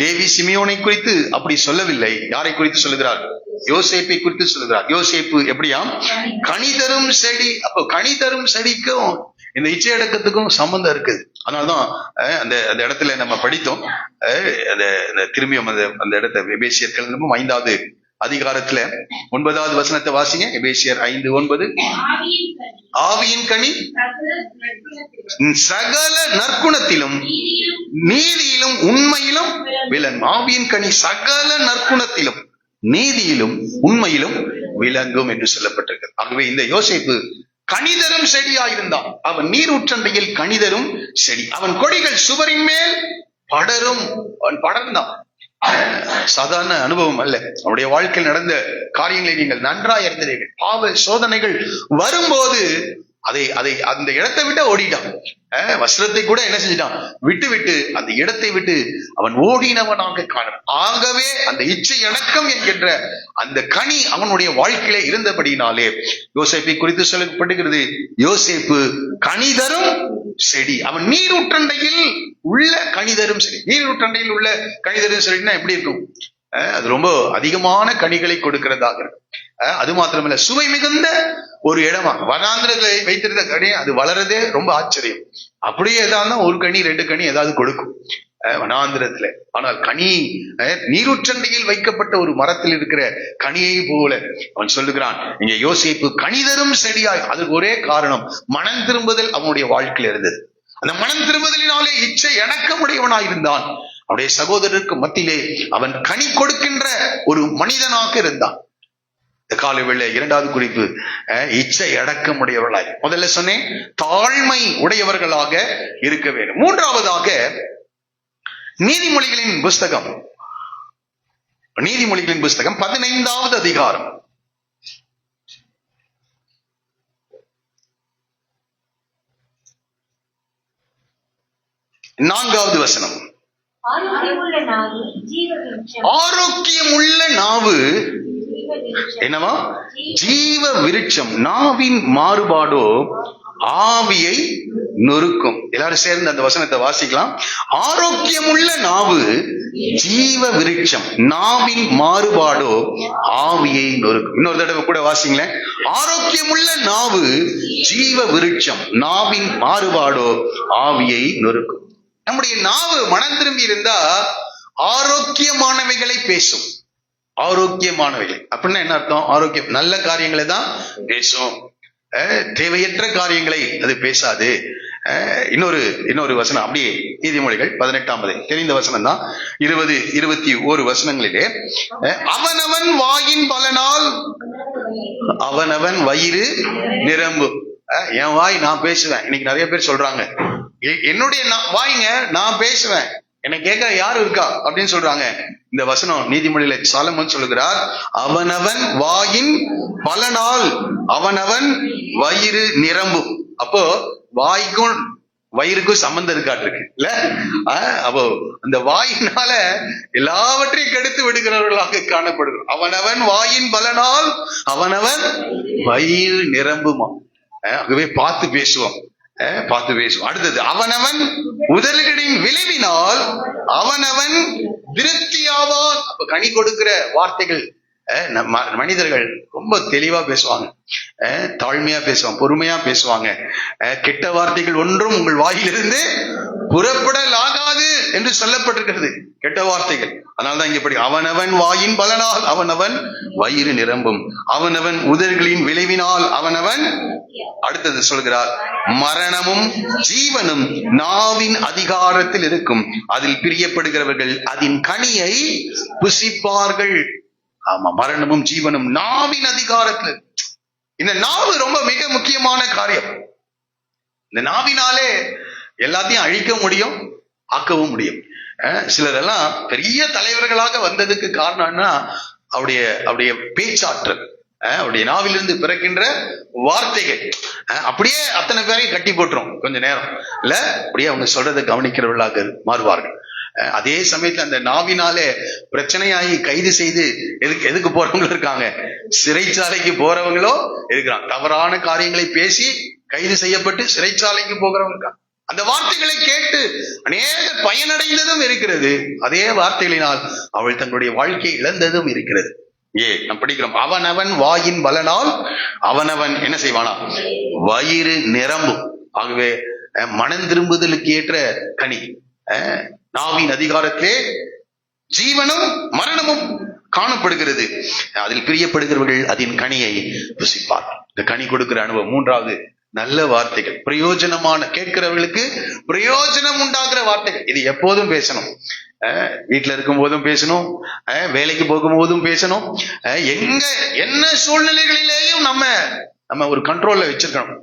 லேவி சிமியோனை குறித்து அப்படி சொல்லவில்லை. யாரை குறித்து சொல்லுகிறார்? யோசேப்பை குறித்து சொல்லுகிறார். யோசேப்பு எப்படியாம்? கனி தரும் செடி. அப்போ கனி தரும் செடிக்கும் இந்த இச்சை அடக்கத்துக்கும் சம்பந்தம் இருக்குது. அதனால்தான் அந்த அந்த இடத்துல நம்ம படித்தோம். திரும்பியும் அந்த இடத்த எபேசியர்கள் 5வது அதிகாரத்துல 9வது வசனத்தை வாசிங்க. எபேசியர் 5:9. ஆவியின் கனி சகல நற்குணத்திலும் நீதியிலும் உண்மையிலும் விளங்கும். ஆவியின் கனி சகல நற்குணத்திலும் நீதியிலும் உண்மையிலும் விளங்கும் என்று சொல்லப்பட்டிருக்கு. ஆகவே இந்த யோசேப்பு கனிதரும் செடியாயிருந்தான். அவன் நீரூற்றண்டையில் கனிதரும் செடி. அவன் கொடிகள் சுவரின் மேல் படரும். அவன் படர்ந்தான். சாதாரண அனுபவம் அல்ல. அவனுடைய வாழ்க்கையில் நடந்த காரியங்களை நீங்கள் நன்றாய் அறிந்தீர்கள். பாவ சோதனைகள் வரும்போது அதை அந்த இடத்தை விட்டு ஓடிட்டான். வஸ்திரத்தை கூட என்ன செஞ்சிட்டான்? விட்டு அந்த இடத்தை விட்டு அவன் ஓடினவனாக காணும். ஆகவே அந்த இச்சை அடக்கம் என்கின்ற அந்த கனி அவனுடைய வாழ்க்கையில இருந்தபடினாலே யோசேப்பை குறித்து சொல்லப்படுகிறது. யோசேப்பு கனிதரும் செடி. அவன் நீரூற்றண்டையில் உள்ள கனிதரும் செடி. நீரூற்றண்டையில் உள்ள கனிதரும் செடினா எப்படி இருக்கும்? அது ரொம்ப அதிகமான கனிகளை கொடுக்கிறதாக இருக்கும். அது மாத்திரமல்ல, சுவை மிகுந்த ஒரு இடமா வனாந்திரத்தை வைத்திருந்த கனி அது வளரதே ரொம்ப ஆச்சரியம். அப்படியே ஏதாவது ஒரு கனி 2 கனி ஏதாவது கொடுக்கும் வனாந்திரத்துல. ஆனால் கனி நீரூற்றண்டையில் வைக்கப்பட்ட ஒரு மரத்தில் இருக்கிற கனியை போல அவன் சொல்லுகிறான். இங்க யோசேப்பு கனிதரும் செடியாய். அதுக்கு ஒரே காரணம், மனம் திரும்புதல் அவனுடைய வாழ்க்கையில் இருந்தது. அந்த மனம் திரும்புதலினாலே இச்சை அடக்கமுடையவனாய் இருந்தான். அவனுடைய சகோதரருக்கு மத்தியிலே அவன் கனி கொடுக்கின்ற ஒரு மனிதனாக இருந்தான். காலை வேளை 2வது குறிப்பு, இச்சை அடக்கமுடையவர்களாய். முதல்ல சொன்னேன், தாழ்மை உடையவர்களாக இருக்க வேண்டும். 3வதாக நீதிமொழிகளின் புஸ்தகம் 15வது அதிகாரம் 4வது வசனம். ஆரோக்கியமுள்ள நாவு என்னவா? ஜீவ விருட்சம். நாவின் மாறுபாடோ ஆவியை நொறுக்கும். எல்லாரும் சேர்ந்து அந்த வசனத்தை வாசிக்கலாம். ஆரோக்கியமுள்ள நாவு ஜீவ விருட்சம், நாவின் மாறுபாடோ ஆவியை நொறுக்கும். இன்னொரு தடவை கூட வாசிங்களேன். ஆரோக்கியமுள்ள நாவு ஜீவ விருட்சம், நாவின் மாறுபாடோ ஆவியை நொறுக்கும். நம்முடைய நாவு மனம் திரும்பி இருந்தா ஆரோக்கியமானவைகளை பேசும். ஆரோக்கியமானவைகள் அப்படின்னா என்ன அர்த்தம்? ஆரோக்கியம் நல்ல காரியங்களை தான் பேசும், தேவையற்ற காரியங்களை அது பேசாது. இன்னொரு வசனம் அப்படியே நீதிமொழிகள் 18 தெரிந்த வசனம் தான். 20-21 வசனங்களிலே அவனவன் வாயின் பலனால் அவனவன் வயிறு நிரம்பும். என் வாய் நான் பேசுவேன். இன்னைக்கு நிறைய பேர் சொல்றாங்க, என்னுடைய வாய்ங்க நான் பேசுவேன், என்னை கேட்க யாரு இருக்கா அப்படின்னு சொல்றாங்க. இந்த வசனம் நீதிமொழியில சாலமோன் சொல்லுகிறார், அவனவன் வாயின் பலனால் அவனவன் வயிறு நிரம்பும். அப்போ வாய்க்கும் வயிறுக்கும் சம்பந்தம் இருக்காட்டிருக்கு இல்ல? அப்போ அந்த வாயினால எல்லாவற்றையும் கெடுத்து விடுகிறவர்களாக காணப்படுகிறோம். அவனவன் வாயின் பலனால் அவனவன் வயிறு நிரம்புமா. ஆகவே பார்த்து பேசுவோம். அடுத்தது, அவனவன் உதடுகளின் விளைவினால் அவனவன் திருப்தியாவான். அப்ப கனி கொடுக்கிற வார்த்தைகள் மனிதர்கள் ரொம்ப தெளிவா பேசுவாங்க, தாழ்மையா பேசுவாங்க, பொறுமையா பேசுவாங்க. கெட்ட வார்த்தைகள் ஒன்றும் உங்கள் வாயிலிருந்து புறப்படலாகாது என்று சொல்லப்பட்டிருக்கிறது, கெட்ட வார்த்தைகள். அதனால்தான் இங்க படி, அவனவன் வாயின் பலனால் அவனவன் வயிறு நிரம்பும், அவனவன் உதடுகளின் விளைவினால் அவனவன். அடுத்தது சொல்கிறார், மரணமும் ஜீவனும் நாவின் அதிகாரத்தில் இருக்கும், அதில் பிரியப்படுகிறவர்கள் அதன் கனியை புசிப்பார்கள். ஆமா, மரணமும் ஜீவனும் நாவின் அதிகாரத்தில். இந்த நாவு ரொம்ப மிக முக்கியமான காரியம். இந்த நாவினாலே எல்லாத்தையும் அழிக்க முடியும், ஆக்கவும் முடியும். சிலரெல்லாம் பெரிய தலைவர்களாக வந்ததுக்கு காரணம்னா அவருடைய பேச்சாற்றல், அவருடைய நாவிலிருந்து பிறக்கின்ற வார்த்தைகள் அப்படியே அத்தனை பேரையும் கட்டி போட்டுரும் கொஞ்ச நேரம் இல்ல, அப்படியே அவங்க சொல்றதை கவனிக்கிறவர்களாக மாறுவார்கள். அதே சமயத்துல அந்த நாவினாலே பிரச்சனையாகி கைது செய்து எதுக்கு போறவங்களும் இருக்காங்க, சிறைச்சாலைக்கு போறவங்களோ இருக்கிறாங்க. தவறான காரியங்களை பேசி கைது செய்யப்பட்டு சிறைச்சாலைக்கு போகிறவங்க இருக்காங்க. அந்த வார்த்தைகளை கேட்டு அநேக பயனடைந்ததும் இருக்கிறது. அதே வார்த்தைகளினால் அவள் தங்களுடைய வாழ்க்கையை இழந்ததும் இருக்கிறது. நாம் படிக்கிறோம், அவனவன் வாயின் பலனால் அவனவன் என்ன செய்வானா, வயிறு நிரம்பும். ஆகவே மனம் திரும்புதலுக்கு ஏற்ற கனி நாவின் அதிகாரத்திலே ஜீவனும் மரணமும் காணப்படுகிறது. அதில் பிரியப்படுகிறவர்கள் அதன் கனியை ருசிப்பார். இந்த கனி கொடுக்கிற அனுபவம். மூன்றாவது, நல்ல வார்த்தைகள், பிரயோஜனமான, கேட்கிறவர்களுக்கு பிரயோஜனம் உண்டாகிற வார்த்தைகள். இது எப்போதும் பேசணும். வீட்டுல இருக்கும் போதும் பேசணும், வேலைக்கு போகும் போதும் பேசணும். எங்க என்ன சூழ்நிலைகளிலேயும் நம்ம ஒரு கண்ட்ரோல்ல வச்சிருக்கணும்.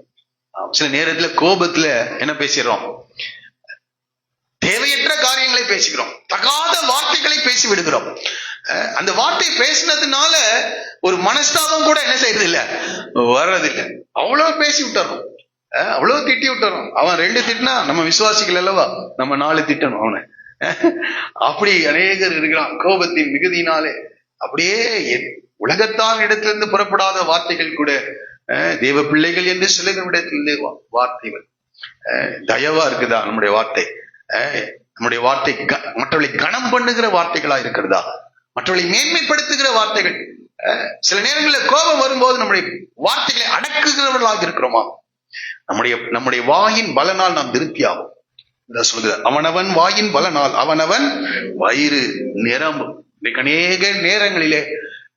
சில நேரத்துல கோபத்துல என்ன பேசிடுறோம், தேவையற்ற காரியங்களை பேசுகிறோம், தகாத வார்த்தைகளை பேசி விடுகிறோம். அந்த வார்த்தை பேசினதுனால ஒரு மனஸ்தாபம் கூட என்ன செய்யறது இல்ல, வர்றதில்லை. அவ்வளவு பேசி விட்டுறோம், அவ்வளவு திட்டி விட்டுறோம். அவன் 2 திட்டினா நம்ம விசுவாசிகள் அல்லவா, நம்ம 4 திட்டணும் அவனை. அப்படி அநேகர் இருக்கிறான். கோபத்தின் மிகுதியினாலே அப்படியே உலகத்தான் இடத்திலிருந்து புறப்படாத வார்த்தைகள் கூட தேவ பிள்ளைகள் என்று சிலரிடத்திலிருந்து வார்த்தைகள். தயவா இருக்குதா நம்முடைய வார்த்தை? நம்முடைய வார்த்தை மற்றவர்களை கனம் பண்ணுகிற வார்த்தைகளா இருக்கிறதா, மற்றவர்களை மேன்மைப்படுத்துகிற வார்த்தைகள்? சில நேரங்களில் கோபம் வரும்போது நம்முடைய வார்த்தைகளை அடக்குகிறவர்களாக இருக்கிறோமா? நம்முடைய வாயின் பலனால் நாம் திருப்தியாகும். சொல்கிறார், அவனவன் வாயின் பலனால் அவனவன் வயிறு நிரம்பும். அநேக நேரங்களிலே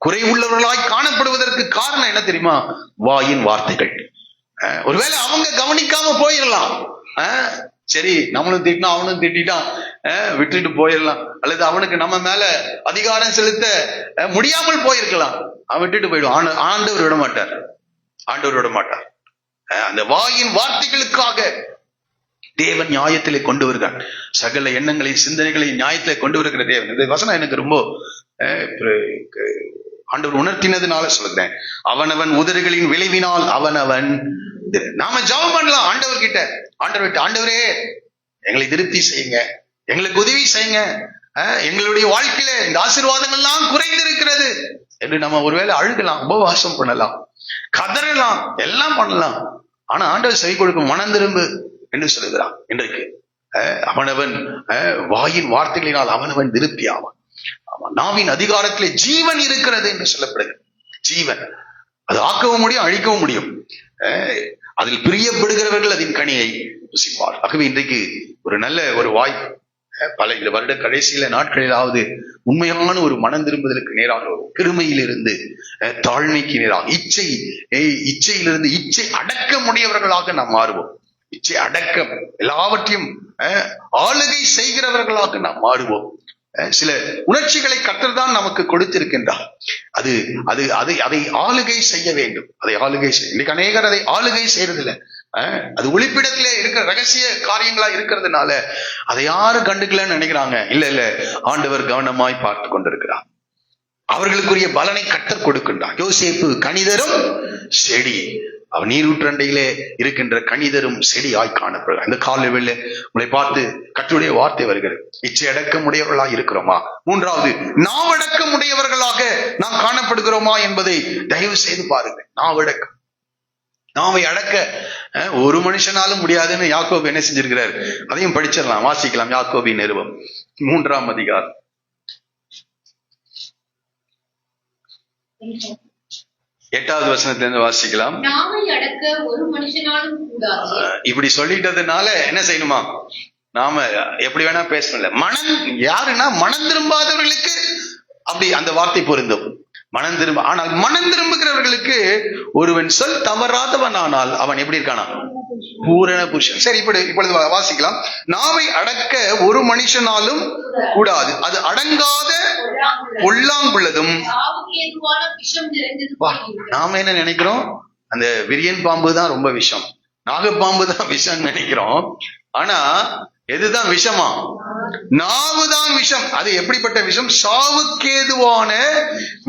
குறைவுள்ளவர்களாய் காணப்படுவதற்கு காரணம் என்ன தெரியுமா? வாயின் வார்த்தைகள். ஒருவேளை அவங்க கவனிக்காம போயிடலாம். சரி, நம்மளும் திட்டினா அவனும் திட்டான், விட்டுட்டு போயிடலாம். அல்லது அவனுக்கு நம்ம மேல அதிகாரம் செலுத்த முடியாமல் போயிருக்கலாம், அவன் விட்டுட்டு போயிடுவான். ஆண்டவர் விட மாட்டார், ஆண்டவர் விட மாட்டார். அந்த வாயின் வார்த்தைகளுக்காக தேவன் நியாயத்திலே கொண்டு வருகிறார். சகல எண்ணங்களையும் சிந்தனைகளையும் நியாயத்திலே கொண்டு வருகிற தேவன். இந்த வசனம் எனக்கு ரொம்ப ஆண்டவர் உணர்த்தினதுனால சொல்லுகிறேன். அவனவன் உதடுகளின் விளைவினால் அவனவன். நாம ஜெபம் பண்ணலாம் ஆண்டவர் கிட்ட, ஆண்டவரே எங்களை திருப்தி செய்யுங்க, எங்களுக்கு உதவி செய்யுங்க, எங்களுடைய வாழ்க்கையில இந்த ஆசீர்வாதங்கள் எல்லாம் குறைந்து இருக்கிறது என்று நம்ம ஒருவேளை அழுகலாம், உபவாசம் பண்ணலாம், கதறலாம், எல்லாம் பண்ணலாம். ஆனா ஆண்டவர் செவி கொடுக்கும், மனம் திரும்பு என்று சொல்லுகிறான். இன்றைக்கு அவனவன் வாயின் வார்த்தைகளினால் அவனவன் திருப்தி ஆவான். நாவின் அதிகாரத்திலே ஜீவன் இருக்கிறது என்று சொல்லப்படுகிறது. ஜீவன் அது ஆக்கவும் முடியும், அழிக்கவும் முடியும். அதில் பிரியப்படுகிறவர்கள் அதன் கனியை ருசிப்பார். ஆகவே இன்றைக்கு ஒரு நல்ல ஒரு வாய்ப்பு, பல இந்த வருட கடைசியில நாட்களிலாவது உண்மையான ஒரு மனம் திரும்புதலுக்கு நேராக, ஒரு கிருமையிலிருந்து தாழ்மைக்கு நேராக, இச்சையிலிருந்து இச்சை அடக்க முடியவர்களாக நாம் மாறுவோம். இச்சை அடக்கம், எல்லாவற்றையும் ஆளுகை செய்கிறவர்களாக நாம் மாறுவோம். சில உணர்ச்சிகளை கர்த்தர் தான் நமக்கு கொடுத்திருக்கின்றார். அதை ஆளுகை செய்ய வேண்டும். அதை ஆளுகை செய்ய இன்னைக்கு அநேகர் அதை ஆளுகை செய்யறதில்லை. அது ஒளிப்பிடத்திலே இருக்கிற ரகசிய காரியங்களா இருக்கிறதுனால அதை யாரும் கண்டுக்கலன்னு நினைக்கிறாங்க. இல்ல, ஆண்டவர் கவனமாய் பார்த்து கொண்டிருக்கிறார். அவர்களுக்குரிய பலனை கர்த்தர் கொடுக்கின்றார். யோசேப்பு கனிதரும் செடி, அவன் நீரூற்றண்டையிலே இருக்கின்ற கனிதரும் செடியாய் காணப்படுகிறார். இந்த காலையில உங்களை பார்த்து கர்த்தருடைய வார்த்தை வருகிறது. இச்சை அடக்கம் உடையவர்களாக இருக்கிறோமா? மூன்றாவது, நாவடக்கம் உடையவர்களாக நாம் காணப்படுகிறோமா என்பதை தயவு செய்து பாருங்க. நாவடக்கம், நாவை அடக்க ஒரு மனுஷனாலும் முடியாதுன்னு யாக்கோபு என்ன செஞ்சிருக்கிறார், அதையும் படிச்சிடலாம், வாசிக்கலாம். யாக்கோபின் நிருபம் 3ஆம் அதிகாரம் 8வது வசனத்திலிருந்து வாசிக்கலாம். நாவை அடக்க ஒரு மனுஷனாலும் கூடாது. இப்படி சொல்லிட்டதுனால என்ன செய்யணுமா? நாம எப்படி வேணா பேசணும். மனம் யாருன்னா மனம் திரும்பாதவர்களுக்கு அப்படி அந்த வார்த்தை பொருந்தும். மனம் திரும்ப, ஆனால் மனம் திரும்புகிறவர்களுக்கு ஒருவன் சொல் தவறாதவன் ஆனால் அவன் எப்படி இருக்கானா? பூரண புருஷன். சரி, இப்பொழுது வாசிக்கலாம். நாவை அடக்க ஒரு மனுஷனாலும் கூடாது, அது அடங்காத பொல்லாங்குள்ளதும். நாம என்ன நினைக்கிறோம்? அந்த விரியன் பாம்பு தான் ரொம்ப விஷம், நாகப்பாம்பு தான் விஷம் நினைக்கிறோம். ஆனா எதுதான் விஷமா? நாவுதான் விஷம். அது எப்படிப்பட்ட விஷம்? சாவுக்கேதுவான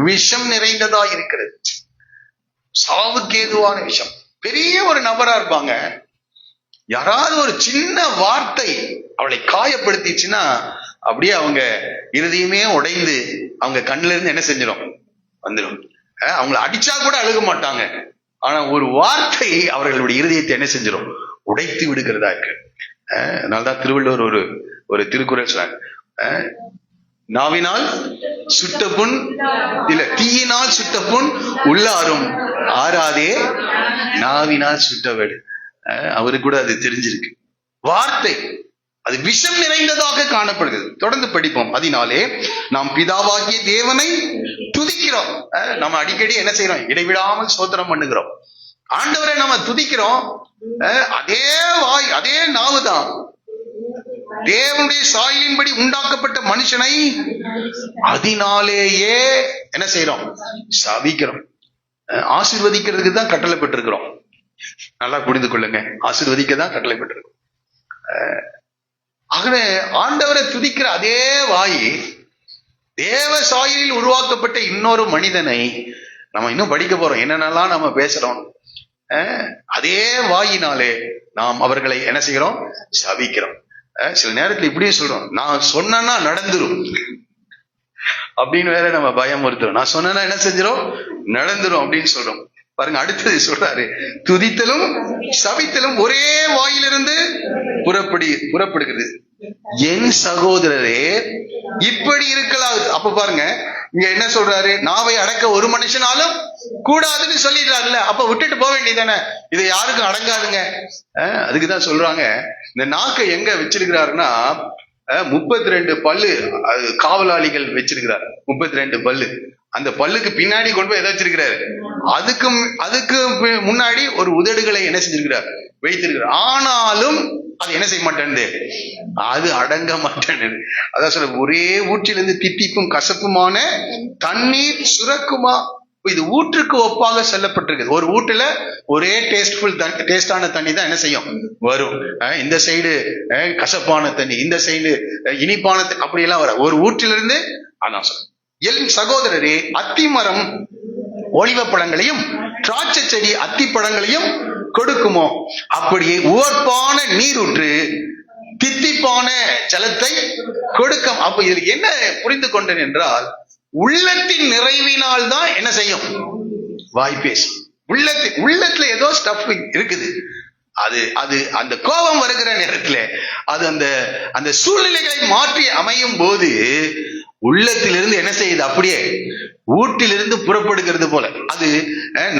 விஷம் நிறைந்ததா இருக்கிறது. சாவுக்கேதுவான விஷம். பெரிய ஒரு நபரா இருப்பாங்க, யாராவது ஒரு சின்ன வார்த்தை அவளை காயப்படுத்திச்சுன்னா அப்படியே அவங்க இருதயமே உடைந்து அவங்க கண்ணுல இருந்து என்ன செஞ்சிடும்? வந்துடும். அவங்கள அடிச்சா கூட அழுக மாட்டாங்க, ஆனா ஒரு வார்த்தை அவர்களுடைய இருதயத்தை என்ன செஞ்சிடும்? உடைத்து விடுகிறதா இருக்கு. அதனால்தான் திருவள்ளுவர் ஒரு திருக்குறள் சொன்னார், நாவினால் சுட்ட புண் இல்ல, தீயினால் சுட்ட புண் உள்ளாரும் ஆறாதே நாவினால் சுட்டவடு. அவருக்கு கூட அது தெரிஞ்சிருக்கு. வார்த்தை அது விஷம் நிறைந்ததாக காணப்படுகிறது. தொடர்ந்து படிப்போம். அதனாலே நாம் பிதாவாகிய தேவனை துதிக்கிறோம். நம்ம அடிக்கடி என்ன செய்யறோம்? இடைவிடாமல் ஸ்தோத்திரம் பண்ணுகிறோம். ஆண்டவரை நம்ம துதிக்கிறோம். அதே வாய், அதே நாவுதான் தேவனுடைய சாயலின்படி உண்டாக்கப்பட்ட மனுஷனை அதனாலேயே என்ன செய்யறோம்? சபிக்கிறோம். ஆசீர்வதிக்கிறதுக்கு தான் கட்டளை பெற்றிருக்கிறோம். நல்லா புரிந்து கொள்ளுங்க, ஆசீர்வதிக்க தான் கட்டளை பெற்றிருக்கோம். ஆகவே ஆண்டவரை துதிக்கிற அதே வாய் தேவ சாயலில் உருவாக்கப்பட்ட இன்னொரு மனிதனை நம்ம இன்னும் படிக்க போறோம், என்னென்னலாம் நம்ம பேசுறோம். அதே வாயினாலே நாம் அவர்களை என்ன செய்கிறோம்? சபிக்கிறோம். சில நேரத்துல இப்படியே சொல்றோம், நான் சொன்னா நடந்துரும் அப்படின்னு வேற நம்ம பயமுறுத்துறோம். நான் சொன்னா என்ன செஞ்சிடும்? நடந்துரும் அப்படின்னு சொல்றோம். பாருங்க, அடுத்தது சொல்றாரு, துதித்தலும் சபித்தலும் ஒரே வாயிலிருந்து புறப்படுகிறது. என் சகோதரரே இப்படி இருக்கலாம். அப்ப பாருங்க, இங்க என்ன சொல்றாரு? நாவை அடக்க ஒரு மனுஷனாலும் கூடாதுன்னு சொல்லிடுறாருல்ல, அப்ப விட்டுட்டு போக வேண்டியதானே? இது யாருக்கும் அடங்காதுங்க. அதுக்குதான் சொல்றாங்க, இந்த நாக்கை எங்க வச்சிருக்கிறாருன்னா 32 பல்லு காவலாளிகள் வச்சிருக்கிறார். 32 பல்லு. அந்த பல்லுக்கு பின்னாடி கொண்டு போய் எதை வச்சிருக்கிறாரு? அதுக்கு முன்னாடி ஒரு உதடுகளை என்ன செஞ்சிருக்கிறார்? வைத்திருக்கிறார். ஆனாலும் அது என்ன செய்ய மாட்டேன்னு, அது அடங்க மாட்டேன்னு. அதான் சொல்ற, ஒரே ஊற்றிலிருந்து தித்திப்பும் கசப்புமான தண்ணீர் சுரக்குமா? இது ஊற்றுக்கு ஒப்பாக சொல்லப்பட்டிருக்கு. ஒரு ஊட்டுல ஒரே டேஸ்டான தண்ணி தான் என்ன செய்யும்? வரும். இந்த சைடு கசப்பான தண்ணி, இந்த சைடு இனிப்பான தண்ணி, அப்படி எல்லாம் வர ஒரு ஊற்றிலிருந்து. அதான் சொல்ற, என் சகோதரரே அத்தி மரம் ஒலிவ பழங்களையும் திராட்சை செடி அத்தி பழங்களையும் கொடுக்குமோ? அப்படியே உவர்ப்பான நீரூற்று தித்திப்பான ஜலத்தை கொடுக்கும். அப்ப இதுல என்ன புரிந்து கொண்டேன் என்றால், உள்ளத்தின் நிறைவினால் தான் என்ன செய்யும்? வாய் பேசும். உள்ளத்துல ஏதோ ஸ்டஃப் இருக்குது. அது அந்த கோபம் வருகிற நேரத்துல அது அந்த சூழ்நிலைகளை மாற்றி அமையும் போது உள்ளத்திலிருந்து என்ன செய்யுது? அப்படியே ஊட்டிலிருந்து புறப்படுகிறது போல. அது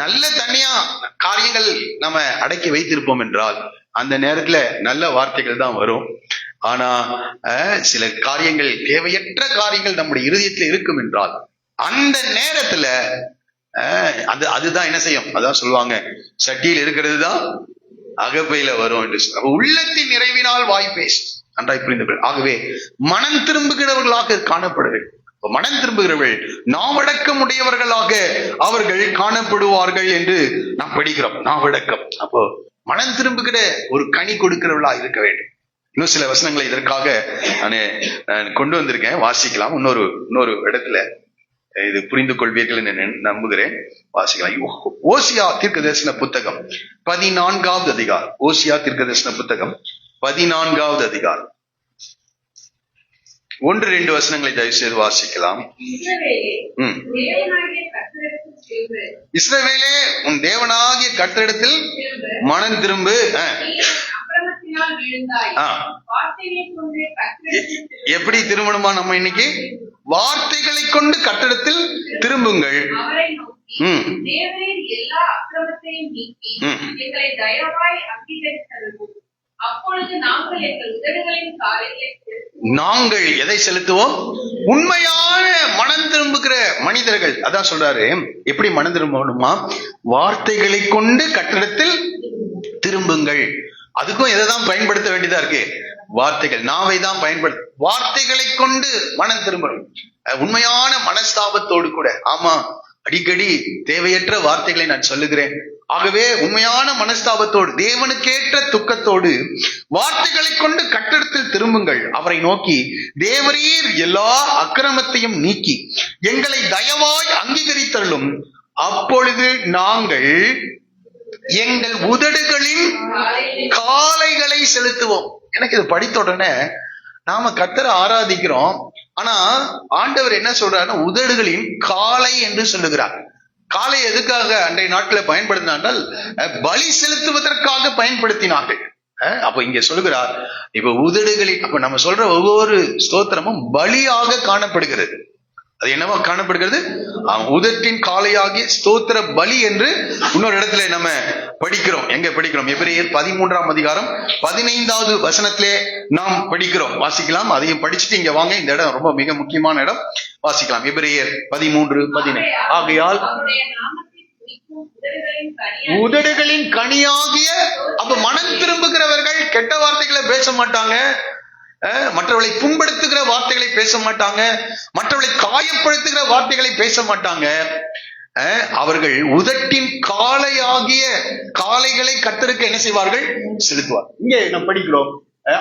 நல்ல தனியா காரியங்கள் நம்ம அடக்கி வைத்திருப்போம் என்றால் அந்த நேரத்துல நல்ல வார்த்தைகள் தான் வரும். ஆனா சில காரியங்கள், தேவையற்ற காரியங்கள் நம்முடைய இருதயத்துல இருக்கும் என்றால் அந்த நேரத்துல அதுதான் என்ன செய்யும்? அதான் சொல்லுவாங்க, சட்டியில் இருக்கிறது தான் அகப்பையில வரும் என்று. உள்ளத்தின் நிறைவினால் வாய் பேசும். நன்றாய் புரிந்து. ஆகவே மனம் திரும்புகிறவர்களாக காணப்படுவேன். மனம் திரும்புகிறவர்கள் நாவடக்கம் உடையவர்களாக அவர்கள் காணப்படுவார்கள் என்று நாம் படிக்கிறோம். நாவடக்கம். அப்போ மனம் திரும்புகிற ஒரு கனி கொடுக்கிறவர்களா இருக்க வேண்டும். இன்னும் சில வசனங்களை இதற்காக நான் கொண்டு வந்திருக்கேன், வாசிக்கலாம். இன்னொரு இடத்துல இது புரிந்து கொள்வீர்கள் என்று நம்புகிறேன். வாசிக்கலாம். ஓசியா தீர்க்கதரிசன புத்தகம் 14வது அதிகாரம். ஓசியா தீர்க்கதரிசன புத்தகம் 14வது அதிகாரம் 1-2 வசனங்களை தயவு செய்து வாசிக்கலாம். இஸ்ரவேலே உன் தேவனாகிய கர்த்தரிடத்தில் மனம் திரும்பு. எப்படி திரும்பணுமா? நம்ம இன்னைக்கு வார்த்தைகளை கொண்டு கர்த்தரிடத்தில் திரும்புங்கள். நாங்கள் எதை செலுத்துவோம்? உண்மையான மனம் திரும்புகிற மனிதர்கள். அதான் சொல்றாரு, எப்படி மனம் திரும்பணுமா? வார்த்தைகளை கொண்டு கர்த்தரிடத்தில் திரும்புங்கள். அதுக்கும் எதை தான் பயன்படுத்த வேண்டியதா இருக்கு? வார்த்தைகள். நாவை தான் பயன்படுத்த. வார்த்தைகளை கொண்டு மனம் திரும்பணும். உண்மையான மனஸ்தாபத்தோடு கூட. ஆமா, அடிக்கடி தேவையற்ற வார்த்தைகளை நான் சொல்லுகிறேன், ஆகவே உண்மையான மனஸ்தாபத்தோடு, தேவனுக்கேற்ற துக்கத்தோடு வார்த்தைகளை கொண்டு கட்டிடத்தில் திரும்புங்கள். அவரை நோக்கி, தேவரீர் எல்லா அக்கிரமத்தையும் நீக்கி எங்களை தயவாய் அங்கீகரித்தருளும். அப்பொழுது நாங்கள் எங்கள் உதடுகளின் காளைகளை செலுத்துவோம். எனக்கு இது படித்த உடனே, நாம கர்த்தரை ஆராதிக்கிறோம், ஆனா ஆண்டவர் என்ன சொல்றாருன்னா உதடுகளின் காளை என்று சொல்லுகிறார். காளை எதுக்காக அன்றைய நாட்களை பயன்படுத்தினார்கள்? பலி செலுத்துவதற்காக பயன்படுத்தினார்கள். அப்ப இங்க சொல்லுகிறார், இப்ப உதடுகளில், அப்ப நம்ம சொல்ற ஒவ்வொரு ஸ்தோத்திரமும் பலியாக காணப்படுகிறது. அது என்னவா காணப்படுகிறது? உதட்டின் காளையாகிய ஸ்தோத்திர பலி என்று இன்னொரு இடத்துல நம்ம படிக்கிறோம். எங்க படிக்கிறோம்? எபிரேயர் 13ஆம் அதிகாரம் 15வது வசனத்திலே நாம் படிக்கிறோம். வாசிக்கலாம். அதையும் படிச்சுட்டு இங்க வாங்க. இந்த இடம் ரொம்ப மிக முக்கியமான இடம். வாசிக்கலாம். எபிரேயர் 13:15. ஆகையால் உதடுகளின் கனியாகிய, அப்ப மனம் திரும்புகிறவர்கள் கெட்ட வார்த்தைகளை பேச மாட்டாங்க, மற்றவர்களை புண்படுத்துகிற வார்த்தைகளை பேச மாட்டாங்க, மற்றவர்களை காயப்படுத்துகிற வார்த்தைகளை பேச மாட்டாங்க. அவர்கள் உதட்டின் காளையாகிய காளைகளை கர்த்தருக்கு என்ன செய்வார்கள்? செலுத்துவார். இங்கே நாம் படிக்கிறோம்,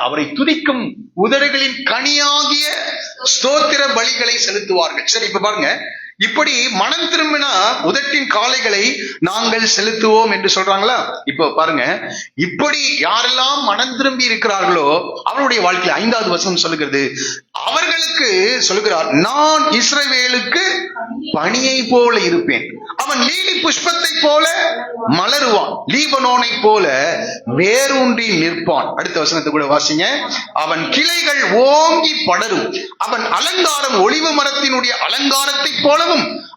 அவரை துதிக்கும் உதடுகளின் கனியாகிய ஸ்தோத்திர பலிகளை செலுத்துவார்கள். சரி, இப்ப பாருங்க, இப்படி மனம் திரும்பினா உதட்டின் காளைகளை நாங்கள் செலுத்துவோம் என்று சொல்றாங்களா? இப்ப பாருங்க, இப்படி யாரெல்லாம் மனம் திரும்பி இருக்கிறார்களோ அவருடைய வாழ்க்கையில் 5வது வசனம் சொல்லுகிறது, அவர்களுக்கு சொல்லுகிறார், நான் இஸ்ரவேலுக்கு பனியை போல இருப்பேன், அவன் லீலி புஷ்பத்தை போல மலருவான், லீபனோனை போல வேரூன்றி நிற்பான். அடுத்த வசனத்தை கூட வாசிங்க. அவன் கிளைகள் ஓங்கி படரும், அவன் அலங்காரம் ஒலிவ மரத்தினுடைய அலங்காரத்தை போலவும்,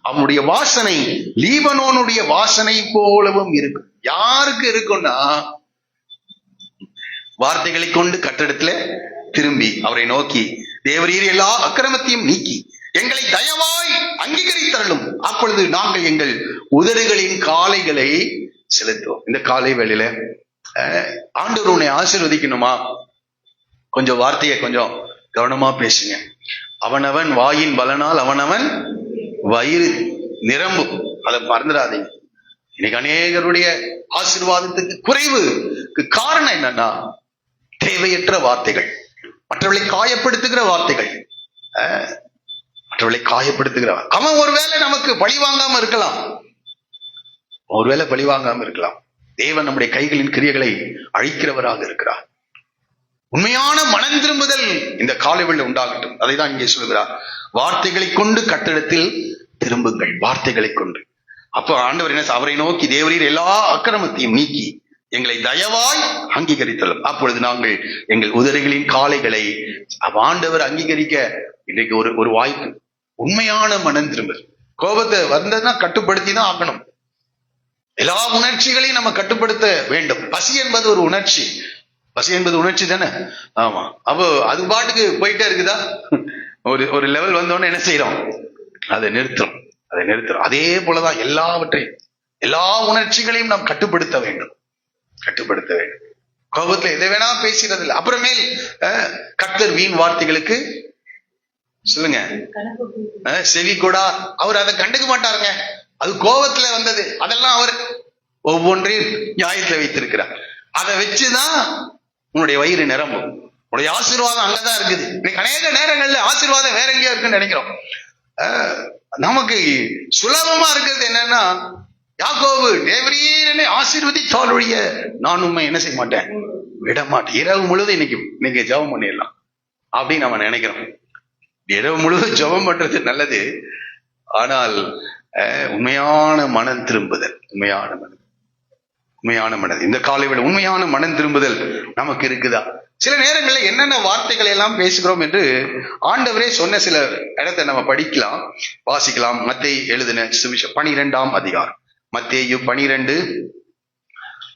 அவனுடைய வாசனை லீபனோனுடைய வாசனை போலவும் இருக்கும். யாருக்கு இருக்கும்னா, வார்த்தைகளை கொண்டு கட்டிடத்துல திரும்பி அவரை நோக்கி, தேவரீர் எல்லா அக்கிரமத்தையும் நீக்கி எங்களை தயவாய் அங்கீகரித்தருளும். அப்பொழுது நாங்கள் எங்கள் உதடுகளின் காளைகளை செலுத்துவோம். இந்த காலை வேளையில ஆண்டவர் உன்னை ஆசீர்வதிக்கணுமா? கொஞ்சம் வார்த்தையை கொஞ்சம் கவனமா பேசுங்க. அவனவன் வாயின் பலனால் அவனவன் வயிறு நிரம்பும். அதை மறந்துடாதீங்க. இன்னைக்கு அநேகருடைய ஆசீர்வாதத்துக்கு குறைவுக்கு காரணம் என்னன்னா, தேவையற்ற வார்த்தைகள், மற்றவர்களை காயப்படுத்துகிற வார்த்தைகள், மற்றவர்களை காயப்படுத்துகிற. அவன் ஒருவேளை நமக்கு பழி வாங்காம இருக்கலாம், ஒருவேளை பழி வாங்காம இருக்கலாம். தேவன் நம்முடைய கைகளின் கிரியைகளை அழிக்கிறவராக இருக்கிறார். உண்மையான மனம் திரும்புதல் இந்த காலைவெளியில் உண்டாகட்டும். அதை தான் இங்கே சொல்கிறார், வார்த்தைகளை கொண்டு கட்டிடத்தில் திரும்புங்கள். வார்த்தைகளை கொண்டு. அப்போ ஆண்டவர் என்ன, அவரை நோக்கி, தேவரீர் எல்லா அக்கிரமத்தையும் நீக்கி எங்களை தயவாய் அங்கீகரித்தலும். அப்பொழுது நாங்கள் எங்கள் உதடுகளின் காளைகளை ஆண்டவர் அங்கீகரிக்க இன்றைக்கு ஒரு வாய்ப்பு. உண்மையான மனம் திரும்புதல். கோபத்தை வந்ததுன்னா கட்டுப்படுத்தி தான் ஆகணும். எல்லா உணர்ச்சிகளையும் நம்ம கட்டுப்படுத்த வேண்டும். பசி என்பது ஒரு உணர்ச்சி. பசி என்பது உணர்ச்சி தானே? ஆமா. அப்போ அது பாட்டுக்கு போயிட்டே இருக்குதா? ஒரு லெவல் வந்தோடனே என்ன செய்யறோம்? அதை நிறுத்துறோம். அதே போலதான் எல்லாவற்றையும், எல்லா உணர்ச்சிகளையும் நாம் கட்டுப்படுத்த வேண்டும். கோபத்துல எதை வேணா பேசுறது இல்லை. அப்புறமேல் கர்த்தர் வீண் வார்த்தைகளுக்கு சொல்லுங்க செவி கொடா. அவர் அதை கண்டுக்க மாட்டாருங்க. அது கோபத்துல வந்தது. அதெல்லாம் அவர் ஒவ்வொன்றையும் நியாயத்துல வைத்திருக்கிறார். அதை வச்சுதான் உன்னுடைய வயிறு நிரம்பும். உன்னுடைய ஆசீர்வாதம் அங்கதான் இருக்குது. இன்னைக்கு அநேக நேரங்கள்ல ஆசீர்வாதம் வேற எங்கேயோ இருக்குன்னு நினைக்கிறோம். நமக்கு சுலபமா இருக்கிறது என்னன்னா, யாக்கோபு தேவரீரனை ஆசீர்வதித்தால் ஒழிய நான் உண்மை என்ன செய்ய மாட்டேன், விட மாட்டேன். இரவு முழுவதும் இன்னைக்கு ஜெபம் பண்ணிடலாம் அப்படின்னு நம்ம நினைக்கிறோம். இரவு முழுவதும் ஜெபம் பண்றது நல்லது. ஆனால் உண்மையான மனம் திரும்புதல், உண்மையான மனம், இந்த காலையில் உண்மையான மனம் திரும்புதல் நமக்கு இருக்குதா? சில நேரங்களில் என்னென்ன வார்த்தைகளை எல்லாம் பேசுகிறோம் என்று ஆண்டவரே சொன்ன சில இடத்தை நம்ம படிக்கலாம், வாசிக்கலாம். மத்தேயு எழுதின சுவிசேஷம் 12ஆம் அதிகாரம், மத்தேயு 12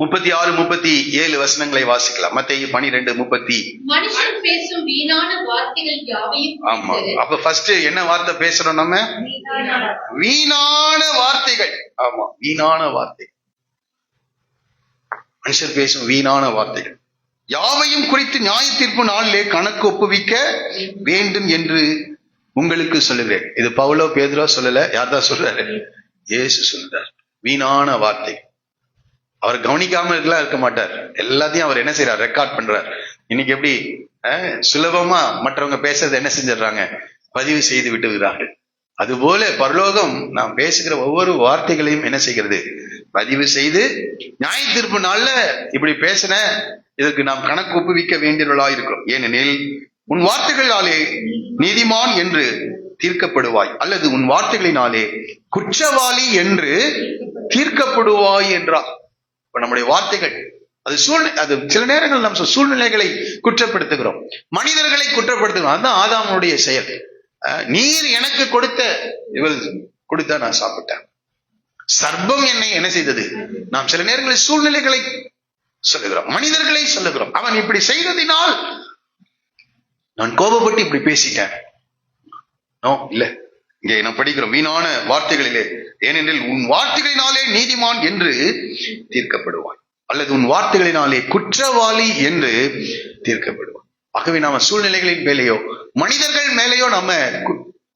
36 37 வசனங்களை வாசிக்கலாம். மத்தேயு 12:30. மனுஷன் பேசும் வீணான வார்த்தைகள் யாவையும். ஆமா. அப்ப ஃபர்ஸ்ட் என்ன வார்த்தை பேசுறோம் நம்ம? வீணான வார்த்தைகள். ஆமா, வீணான வார்த்தை. மனுஷர் பேசும் வீணான வார்த்தைகள் யாவையும் குறித்து நியாய தீர்ப்பு நாளிலே கணக்கு ஒப்புவிக்க வேண்டும் என்று உங்களுக்கு சொல்லுகிறேன். இது பவுலோ பேதுரோ சொல்லல, யார்தான் சொல்றாரு? இயேசு சொல்றார். வீணான வார்த்தை. அவர் கவனிக்காம இருக்க மாட்டார். எல்லாத்தையும் அவர் என்ன செய்யறார்? ரெக்கார்ட் பண்றார். இன்னைக்கு எப்படி சுலபமா மற்றவங்க பேசுறது என்ன செஞ்சிடறாங்க? பதிவு செய்து விட்டு விடுறார்கள். அதுபோல பரலோகம் நாம் பேசுகிற ஒவ்வொரு வார்த்தைகளையும் என்ன செய்கிறது? பதிவு செய்து நியாய தீர்ப்பு நாள்ல இப்படி பேசின இதற்கு நாம் கணக்கு ஒப்புவிக்க வேண்டியவர்களா இருக்கிறோம். ஏனெனில் உன் வார்த்தைகளாலே நீதிமான் என்று தீர்க்கப்படுவாய், அல்லது உன் வார்த்தைகளினாலே குற்றவாளி என்று தீர்க்கப்படுவாய் என்றார். இப்ப நம்முடைய வார்த்தைகள் அது சில நேரங்கள் நாம் சூழ்நிலைகளை குற்றப்படுத்துகிறோம், மனிதர்களை குற்றப்படுத்துகிறோம். அதுதான் ஆதாமுடைய செயல். நீர் எனக்கு கொடுத்த நான் சாப்பிட்டேன். சர்ப்பம் என்னை என்ன செய்தது? நாம் சில நேரங்களில் சூழ்நிலைகளை சொல்லுகிறோம், மனிதர்களை சொல்லுகிறோம். அவன் இப்படி செய்ததினால் நான் கோபப்பட்டு இப்படி பேசிட்டேன். இல்ல, இங்கே நாம் படிக்கிறோம் வீணான வார்த்தைகளிலே, ஏனெனில் உன் வார்த்தைகளினாலே நீதிமான் என்று தீர்க்கப்படுவான், அல்லது உன் வார்த்தைகளினாலே குற்றவாளி என்று தீர்க்கப்படுவான். ஆகவே நாம சூழ்நிலைகளின் மேலேயோ மனிதர்கள் மேலேயோ நம்ம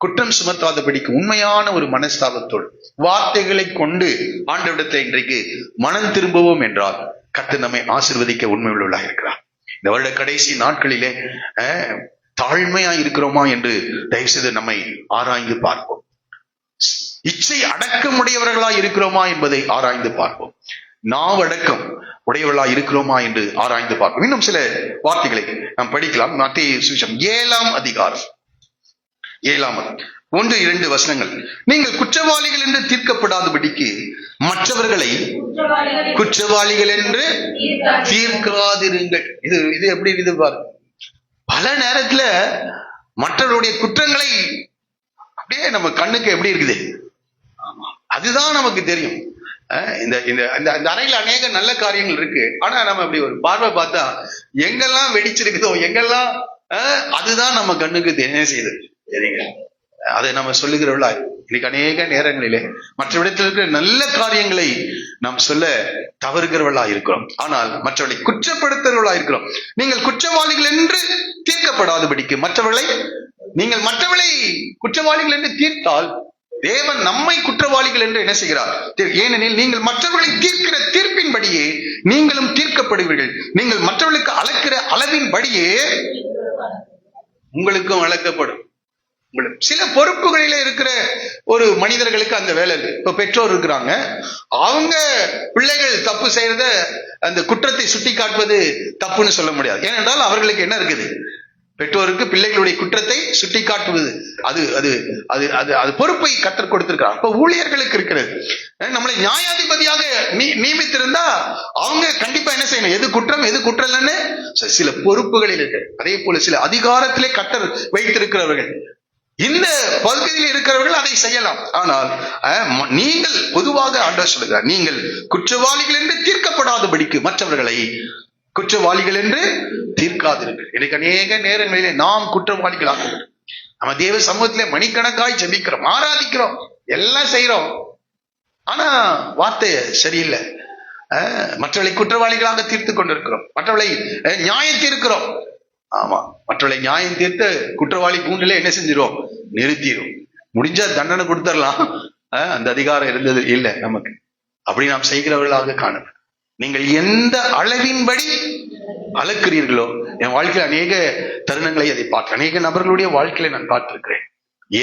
குற்றம் சுமத்தாதபடிக்கு உண்மையான ஒரு மனஸ்தாபத்தோடு வார்த்தைகளை கொண்டு ஆண்டவரிடத்தை இன்றைக்கு மனம் திரும்புவோம் என்றால் கர்த்தர் நம்மை ஆசீர்வதிக்க உண்மை உள்ளவர்களாக இருக்கிறார். இந்த வருட கடைசி நாட்களிலே தாழ்மையா இருக்கிறோமா என்று தயவு செய்து நம்மை ஆராய்ந்து பார்ப்போம். இச்சை அடக்கமுடையவர்களா இருக்கிறோமா என்பதை ஆராய்ந்து பார்ப்போம். நாவடக்கம் உடையவர்களா இருக்கிறோமா என்று ஆராய்ந்து பார்ப்போம். இன்னும் சில வார்த்தைகளை நாம் படிக்கலாம். மத்தேயு சுவிசேஷம் 7ஆம் அதிகாரம் 1-2 வசனங்கள். நீங்கள் குற்றவாளிகள் என்று தீர்க்கப்படாதபடிக்கு மற்றவர்களை குற்றவாளிகள் என்று தீர்க்காதிருங்கள். இது எப்படி இது பாருங்க. பல நேரத்துல மற்றவருடைய குற்றங்களை அப்படியே நம்ம கண்ணுக்கு எப்படி இருக்குது, அதுதான் நமக்கு தெரியும். இந்த அறையில அநேக நல்ல காரியங்கள் இருக்கு, ஆனா நம்ம அப்படி ஒரு பார்வை பார்த்தா எங்கெல்லாம் வெடிச்சிருக்குதோ எங்கெல்லாம் அதுதான் நம்ம கண்ணுக்கு தெரிய செய்யுது. சரிங்க, அதை நம்ம சொல்லுகிறவர்களா இன்னைக்கு அநேக நேரங்களிலே மற்ற இடத்தில் இருக்கிற நல்ல காரியங்களை நாம் சொல்ல தவறுகிறவர்களா இருக்கிறோம், ஆனால் மற்றவர்களை குற்றப்படுத்துகிறவர்களா இருக்கிறோம். நீங்கள் குற்றவாளிகள் என்று தீர்க்கப்படாதபடிக்கு நீங்கள் மற்றவர்களை குற்றவாளிகள் என்று தீர்த்தால் தேவன் நம்மை குற்றவாளிகள் என்று என்ன செய்கிறார்? ஏனெனில் நீங்கள் மற்றவர்களை தீர்க்கிற தீர்ப்பின்படியே நீங்களும் தீர்க்கப்படுவீர்கள். நீங்கள் மற்றவர்களுக்கு அளக்கிற அளவின்படியே உங்களுக்கும் அளக்கப்படும். சில பொறுப்புகளில இருக்கிற ஒரு மனிதர்களுக்கு அந்த வேலை இருக்கு. இப்ப பெற்றோர் இருக்கிறாங்க, அவங்க பிள்ளைகள் தப்பு செய்யறத அந்த குற்றத்தை சுட்டி காட்டுவது தப்புன்னு சொல்ல முடியாது. ஏனென்றால் அவர்களுக்கு என்ன இருக்குது? பெற்றோருக்கு பிள்ளைகளுடைய குற்றத்தை சுட்டி காட்டுவது அது அது அது அது அது பொறுப்பை கற்றுக் கொடுத்திருக்கிறார். அப்ப ஊழியர்களுக்கு இருக்கிறது. நம்மளை நியாயாதிபதியாக நியமித்திருந்தா அவங்க கண்டிப்பா என்ன செய்யணும்? எது குற்றம் எது குற்றம் இல்லைன்னு சில பொறுப்புகளில் இருக்கு. அதே போல சில அதிகாரத்திலே கட்டர் வைத்திருக்கிறவர்கள், இந்த பகுதியில் இருக்கிறவர்கள் அதை செய்யலாம். ஆனால் நீங்கள் பொதுவாக ஆண்டவர் சொல்லுகிறார், நீங்கள் குற்றவாளிகள் என்று தீர்க்கப்படாதபடிக்கு மற்றவர்களை குற்றவாளிகள் என்று தீர்க்காதிருங்கள். எனக்கு அநேக நேரங்களிலே நாம் குற்றவாளிகளாக நம்ம தேவ சமூகத்திலே மணிக்கணக்காய் ஜெபிக்கிறோம், ஆராதிக்கிறோம், எல்லாம் செய்யறோம், ஆனா வார்த்தை சரியில்லை. மற்றவர்களை குற்றவாளிகளாக தீர்த்து கொண்டிருக்கிறோம், மற்றவர்களை நியாயம் தீர்க்கிறோம். ஆமா, மற்றவர்களை நியாயம் தீர்த்து குற்றவாளி கூண்டிலே என்ன செஞ்சிடும்? நிறுத்திடும். முடிஞ்சா தண்டனை கொடுத்துடலாம், அந்த அதிகாரம் இருந்தது இல்லை நமக்கு. அப்படி நாம் செய்கிறவர்களாக காணணும். நீங்கள் எந்த அளவின்படி அளக்கிறீர்களோ, என் வாழ்க்கையில் அநேக தருணங்களை அதை பார்த்து அநேக நபர்களுடைய வாழ்க்கையில நான் பார்த்திருக்கிறேன்.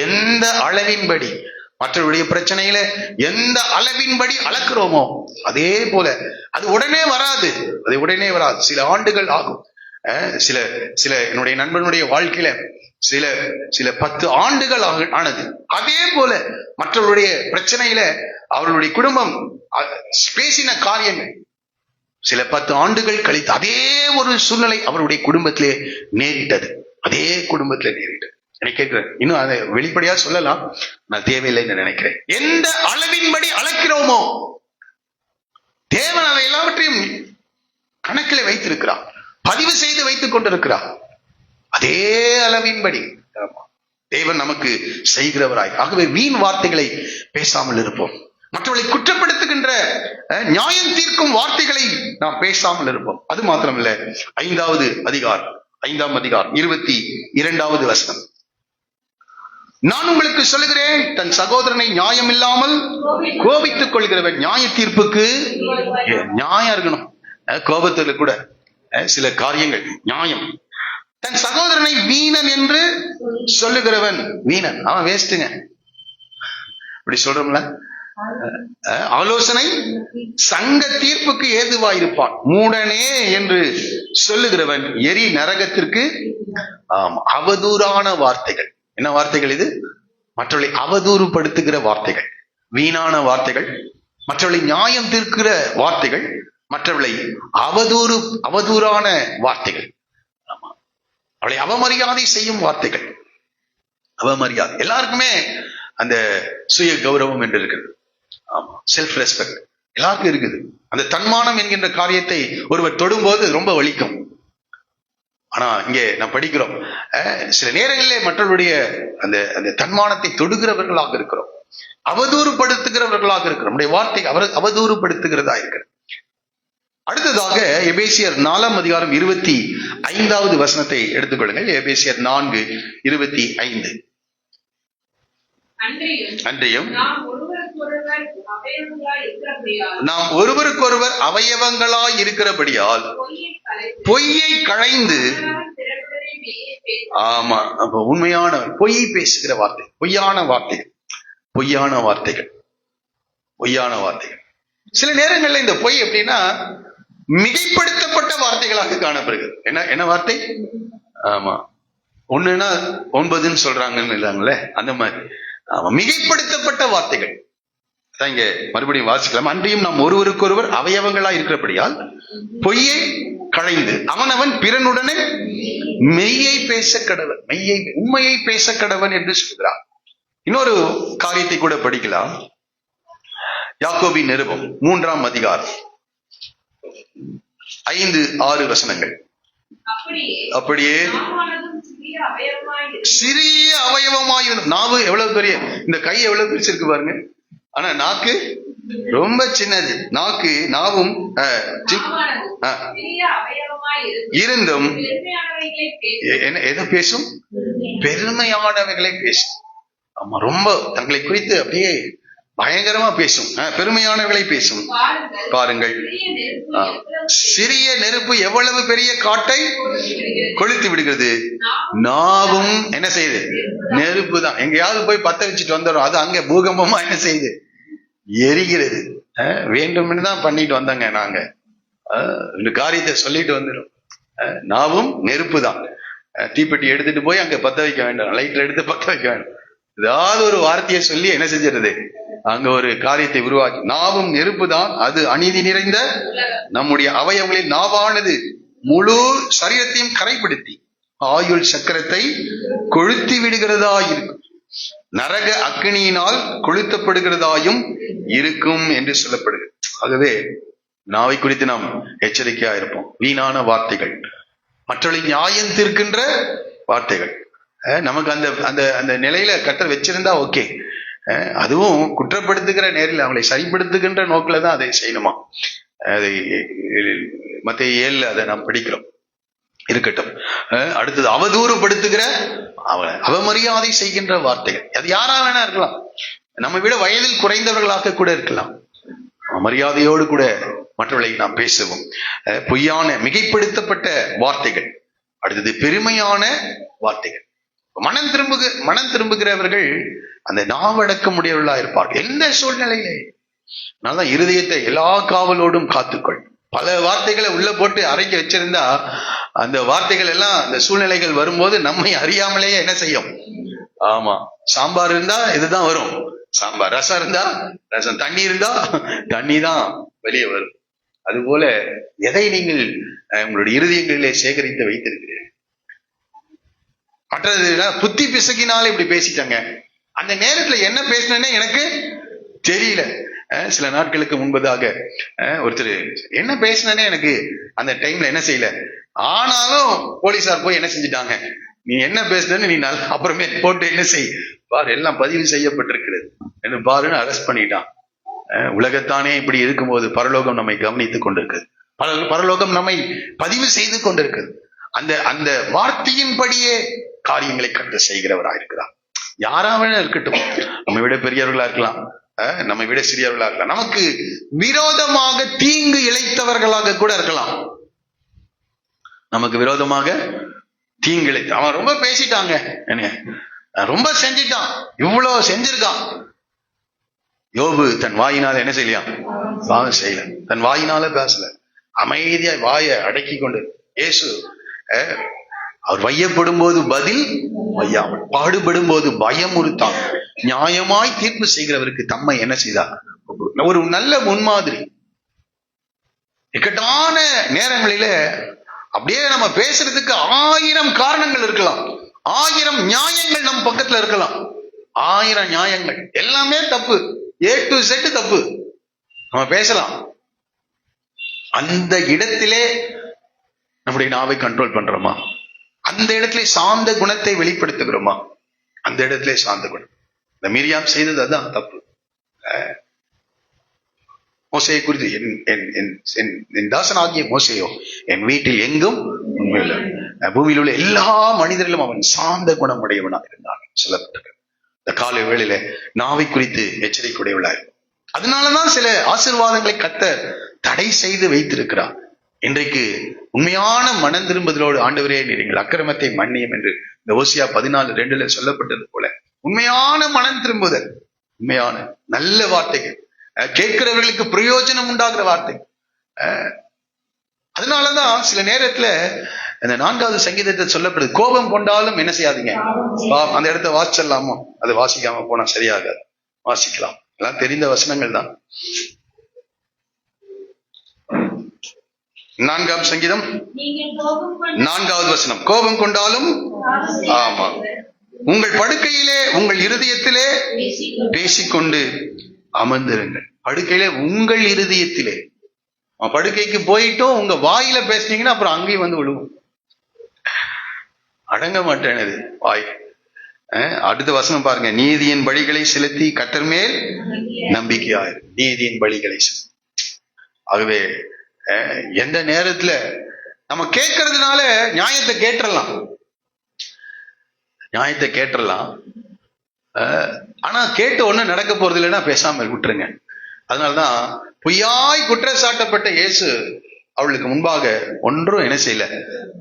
எந்த அளவின்படி மற்றவருடைய பிரச்சனையில எந்த அளவின்படி அளக்கிறோமோ அதே போல அது உடனே வராது, சில ஆண்டுகள் ஆகும். சில என்னுடைய நண்பனுடைய வாழ்க்கையில சில 10 ஆண்டுகள் ஆனது. அதே போல மற்றவருடைய பிரச்சனையில அவர்களுடைய குடும்பம் பேசின காரியங்கள் சில 10 ஆண்டுகள் கழித்து அதே ஒரு சூழ்நிலை அவருடைய குடும்பத்திலே நேரிட்டது. எனக்கு கேட்கிறேன், இன்னும் அதை வெளிப்படையா சொல்லலாம், நான் தேவையில்லைன்னு நினைக்கிறேன். எந்த அளவின்படி அளக்கிறோமோ தேவன் அதை எல்லாவற்றையும் கணக்கில் வைத்திருக்கிறார், பதிவு செய்து வைத்துக் கொண்டிருக்கிறார். அதே அளவின்படி தேவன் நமக்கு செய்கிறவராய். ஆகவே வீண் வார்த்தைகளை பேசாமல் இருப்போம். மற்றவர்களை குற்றப்படுத்துகின்ற நியாயம் தீர்க்கும் வார்த்தைகளை நாம் பேசாமல் இருப்போம். அது மாத்திரமல்ல, 5ஆம் அதிகாரம் 22வது வசனம். நான் உங்களுக்கு சொல்லுகிறேன், தன் சகோதரனை நியாயம் இல்லாமல் கோபித்துக் கொள்கிறவன் நியாய தீர்ப்புக்கு நியாயம் இருக்கணும். கோபத்துல கூட சில காரியங்கள் நியாயம். தன் சகோதரனை வீணன் என்று சொல்லுகிறவன் வீணன், அவன் வேஸ்ட்டுங்க இப்படி சொல்றோம்ல. ஆலோசனை சங்க தீர்ப்புக்கு ஏதுவாயிருப்பான். மூடனே என்று சொல்லுகிறவன் எரி நரகத்திற்கு. அவதூறான வார்த்தைகள். என்ன வார்த்தைகள் இது? மற்றவர்களை அவதூறுபடுத்துகிற வார்த்தைகள், வீணான வார்த்தைகள், மற்றவர்களை நியாயம் தீர்க்கிற வார்த்தைகள், மற்றவர்களை அவதூறான வார்த்தைகள், அவளை அவமரியாதை செய்யும் வார்த்தைகள். அவமரியாதை எல்லாருக்குமே அந்த சுய கௌரவம் என்று இருக்குது. ஆமா, செல்ஃப் ரெஸ்பெக்ட் எல்லாருக்கும் இருக்குது. அந்த தன்மானம் என்கின்ற காரியத்தை ஒருவர் தொடும்போது ரொம்ப வலிக்கும். ஆனா இங்கே நாம் படிக்கிறோம், சில நேரங்களிலே மற்றவருடைய அந்த அந்த தன்மானத்தை தொடுகிறவர்களாக இருக்கிறோம், அவதூறுபடுத்துகிறவர்களாக இருக்கிறோம். நம்முடைய வார்த்தை அவதூறுபடுத்துகிறதா இருக்கிறது. அடுத்ததாக எபேசியர் 4:25 வசனத்தை எடுத்துக்கொள்ளுங்கள். எபேசியர் 4:25. அன்றியும் நாம் ஒருவருக்கொருவர் அவயவங்களாய் இருக்கிறபடியால் பொய்யை களைந்து. ஆமா, அப்ப உண்மையான பொய் பேசுகிற வார்த்தை, பொய்யான வார்த்தைகள், பொய்யான வார்த்தைகள், பொய்யான வார்த்தைகள். சில நேரங்கள்ல இந்த பொய் எப்படின்னா மிகைப்படுத்தப்பட்ட வார்த்தைகளாக காணப்படுகிறது. என்ன வார்த்தை? ஆமா, 1:9 சொல்றாங்கன்னு இல்லைங்களே, அந்த மாதிரி. ஆமா, மிகைப்படுத்தப்பட்ட வார்த்தைகள் தான் இங்க மறுபடியும் வாசிக்கலாம். அன்றியும் நாம் ஒருவருக்கொருவர் அவயவங்களா இருக்கிறபடியால் பொய்யை களைந்து அவனவன் பிறனுடனே மெய்யை பேச கடவன், உண்மையை பேச கடவன் என்று சொல்கிறார். இன்னொரு காரியத்தை கூட படிக்கலாம். யாக்கோபின் நிருபம் 3ஆம் அதிகாரம் 5-6 வசனங்கள். அப்படியே சிறிய அவயவமாயிரும். நாவு எவ்வளவு பெரிய, இந்த கை எவ்வளவு பிரிச்சிருக்கு பாருங்க. ஆனா நாக்கு ரொம்ப சின்னது. நாவும் இருந்தும் எதை பேசும்? பெருமையானவைகளை பேசும். ஆமா, ரொம்ப தங்களை குறித்து அப்படியே பயங்கரமா பேசும், பெருமையானவர்களை பேசும். பாருங்கள், சிறிய நெருப்பு எவ்வளவு பெரிய காட்டை கொளுத்தி விடுகிறது. நாவும் என்ன செய்யுது? நெருப்பு தான். எங்கேயாவது போய் பத்த வச்சுட்டு வந்துடும், அது அங்க பூகம்பமா என்ன செய்யுது? எரிகிறது. வேண்டும்னு தான் பண்ணிட்டு வந்தாங்க நாங்க. இந்த காரியத்தை சொல்லிட்டு வந்துடும். நாவும் நெருப்பு தான். தீப்பெட்டி எடுத்துட்டு போய் அங்க பத்த வைக்க வேண்டாம், லைட்ல எடுத்து பத்த வைக்க வேண்டாம். ஏதாவது ஒரு வார்த்தையை சொல்லி என்ன செஞ்சிருது? அங்க ஒரு காரியத்தை உருவாக்கி. நாவும் நெருப்பு தான், அது அநீதி நிறைந்த நம்முடைய அவயவங்களில் நாவானது முழு சரீரத்தையும் கரைப்படுத்தி ஆயுள் சக்கரத்தை கொளுத்தி விடுகிறதா இருக்கும், நரக அக்கினியினால் கொளுத்தப்படுகிறதாயும் இருக்கும் என்று சொல்லப்படுகிறது. ஆகவே நாவை குறித்து நாம் எச்சரிக்கையா இருப்போம். வீணான வார்த்தைகள், மற்றவர்களை நியாயம் தீர்க்கின்ற வார்த்தைகள். நமக்கு அந்த அந்த அந்த நிலையில கர்த்தர் வச்சிருந்தா ஓகே. அதுவும் குற்றப்படுத்துகிற நேரில் அவங்களை சரிப்படுத்துகின்ற நோக்கில தான் அதை செய்யணுமா. அதை மத்தேயு 7 அதை நாம் படிக்கிறோம். இருக்கட்டும். அடுத்தது அவதூறுபடுத்துகிற, அவமரியாதை செய்கின்ற வார்த்தைகள். அது யாரா வேணா இருக்கலாம், நம்ம விட வயதில் குறைந்தவர்களாக கூட இருக்கலாம். மரியாதையோடு கூட மற்றவர்களை நாம் பேசுவோம். பொய்யான மிகைப்படுத்தப்பட்ட வார்த்தைகள். அடுத்தது பெருமையான வார்த்தைகள். மனம் திரும்புகிறவர்கள் அந்த நாவடக்க முடியவர்களா இருப்பார்கள் எந்த சூழ்நிலையிலே. அதனாலதான் இருதயத்தை எல்லா காவலோடும் காத்துக்கொள். பல வார்த்தைகளை உள்ள போட்டு அரைக்க வச்சிருந்தா அந்த வார்த்தைகள் எல்லாம் அந்த சூழ்நிலைகள் வரும்போது நம்மை அறியாமலேயே என்ன செய்யும்? ஆமா, சாம்பார் இருந்தா இதுதான் வரும், சாம்பார். ரசம் இருந்தா ரசம், தண்ணி இருந்தா தண்ணி தான் வெளியே வரும். அதுபோல எதை நீங்கள் உங்களுடைய இருதயங்களிலே சேகரித்து வைத்திருக்கிறீர்கள்? மற்றது புத்தி பிசகினாலே இப்படி பேசிட்டாங்க. அந்த நேரத்துல என்ன பேசினேன்னு எனக்கு தெரியல. சில நாட்களுக்கு முன்பதாக ஒருத்தர் என்ன பேசினே எனக்கு அந்த டைம்ல என்ன செய்யல. ஆனாலும் போலீஸார் போய் என்ன செஞ்சுட்டாங்க, நீ என்ன பேசுனன்னு நீ நல்லா அப்புறமே போட்டு என்ன செய் பாரு, எல்லாம் பதிவு செய்யப்பட்டிருக்கிறது என்று பாருன்னு அரெஸ்ட் பண்ணிட்டான். உலகத்தானே இப்படி இருக்கும்போது பரலோகம் நம்மை கவனித்துக் கொண்டிருக்குது. பரலோகம் நம்மை பதிவு செய்து கொண்டிருக்கிறது. அந்த அந்த வார்த்தையின்படியே காரியங்களை கற்று செய்கிறவராயிருக்கிறார். யாராவது இருக்கட்டும், நம்ம விட பெரியவர்களா இருக்கலாம், நம்ம விட சிறியவர்களா இருக்கலாம், நமக்கு விரோதமாக தீங்கு இழைத்தவர்களாக கூட இருக்கலாம். நமக்கு விரோதமாக தீங்கு இழைத்த, அவன் ரொம்ப பேசிட்டாங்க, என்ன ரொம்ப செஞ்சிட்டான், இவ்வளவு செஞ்சிருக்கான். யோபு தன் வாயினால என்ன செய்யலையா? பாவம் செய்யல. தன் வாயினால பேசல, அமைதியா வாயை அடக்கி கொண்டு. இயேசு அவர் வையப்படும் போது பதில் வையாமல், பாடுபடும் போது பயமுறுத்தான், நியாயமாய் தீர்ப்பு செய்கிறவருக்கு தம்மை என்ன செய்தார்? ஒரு நல்ல முன்மாதிரி. இக்கட்டான நேரங்களில அப்படியே நம்ம பேசுறதுக்கு 1000 காரணங்கள் இருக்கலாம், 1000 நியாயங்கள் நம்ம பக்கத்துல இருக்கலாம், 1000 நியாயங்கள், எல்லாமே தப்பு, A to Z தப்பு. நம்ம பேசலாம். அந்த இடத்திலே நம்முடைய நாவை கண்ட்ரோல் பண்றோமா? அந்த இடத்திலே சாந்த குணத்தை வெளிப்படுத்துகிறோமா? அந்த இடத்திலே சாந்த குணம். இந்த மிரியாம் செய்தது அதான் தப்பு. மோசையை குறித்து என் தாசனாகிய மோசையோ என் வீட்டில் எங்கும் உண்மையில பூமியில் உள்ள எல்லா மனிதர்களும் அவன் சாந்த குணம் உடையவனாக இருந்தான் சொல்லப்பட்டிருக்கிறது. இந்த காலை வேளையில நாவை குறித்து எச்சரிக்கையுடையவளாய். அதனாலதான் சில ஆசீர்வாதங்களை கர்த்தர் தடை செய்து வைத்திருக்கிறார். இன்றைக்கு உண்மையான மனம் திரும்புதலோடு ஆண்டவரே நீங்கள் அக்கிரமத்தை மன்னியும் என்று இந்த ஓசியா 14:2 சொல்லப்பட்டது போல உண்மையான மனம் திரும்புதல், உண்மையான நல்ல வார்த்தைகள், கேட்கிறவர்களுக்கு பிரயோஜனம் உண்டாகிற வார்த்தை. அதனாலதான் சில நேரத்துல இந்த 4வது சங்கீதத்தை சொல்லப்படுது, கோபம் கொண்டாலும் என்ன செய்யாதீங்க, அந்த இடத்த வாசிச்சிடலாமோ, அது வாசிக்காம போனா சரியாகாது, வாசிக்கலாம். எல்லாம் தெரிந்த வசனங்கள் தான். 4ஆம் சங்கீதம் 4வது வசனம், கோபம் கொண்டாலும் ஆமா உங்கள் படுக்கையிலே உங்கள் இருதயத்திலே பேசிக்கொண்டு அமர்ந்திருங்கள். படுக்கையிலே உங்கள் இருதயத்திலே, படுக்கைக்கு போயிட்டும் உங்க வாயில பேசுனீங்கன்னா அப்புறம் அங்கேயும் வந்து விழுவும். அடங்க மாட்டேனது வாய். அடுத்த வசனம் பாருங்க, நீதியின் வழிகளை செலுத்தி கர்த்தர் மேல் நம்பிக்கையாயிரு. நீதியின் வழிகளை செலுத்தி. ஆகவே எந்த நேரத்துல நம்ம கேட்கறதுனால நியாயத்தை கேட்டுறலாம், நியாயத்தை கேட்டுறலாம். ஆனா கேட்டு ஒண்ணும் நடக்க போறது இல்லைன்னா பேசாம விட்டுருங்க. அதனாலதான் பொய்யாய் குற்றச்சாட்டப்பட்ட இயேசு அவளுக்கு முன்பாக ஒன்றும் என்ன செய்யல,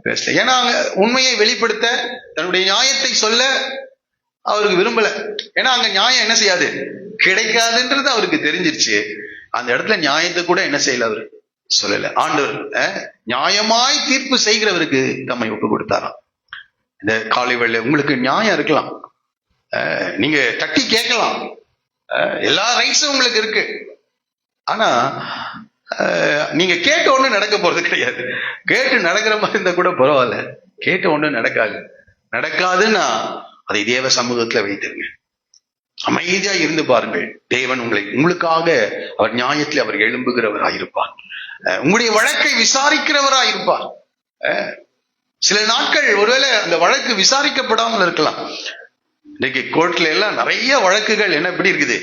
பேசல. ஏன்னா அங்க உண்மையை வெளிப்படுத்த, தன்னுடைய நியாயத்தை சொல்ல அவருக்கு விரும்பல. ஏன்னா அங்க நியாயம் என்ன செய்யாது, கிடைக்காதுன்றது அவருக்கு தெரிஞ்சிருச்சு. அந்த இடத்துல நியாயத்தை கூட என்ன செய்யல, அவரு சொல்லல. ஆண்டவர் நியாயமாய் தீர்ப்பு செய்கிறவருக்கு தம்மை ஒப்பு கொடுத்தாராம். இந்த காலை வேளை உங்களுக்கு நியாயம் இருக்கலாம், நீங்க தட்டி கேட்கலாம், எல்லா ரைட்ஸும் உங்களுக்கு இருக்கு. ஆனா நீங்க கேட்டு ஒண்ணு நடக்க போறது கிடையாது. கேட்டு நடக்கிற மாதிரி இருந்தா கூட பரவாயில்ல, கேட்டு ஒண்ணு நடக்காதுன்னா அதை தேவ சமூகத்துல வைத்திருங்க. அமைதியா இருந்து பாருங்கள். தேவன் உங்களுக்காக அவர் நியாயத்தில் அவர் எழும்புகிறவராயிருப்பார். உங்களுடைய வழக்கை விசாரிக்கிறவராயிருப்பார். சில நாட்கள் ஒருவேளை அந்த வழக்கு விசாரிக்கப்படாமல் இருக்கலாம். இன்னைக்கு கோர்ட்ல எல்லாம் நிறைய வழக்குகள் என்ன எப்படி இருக்குது,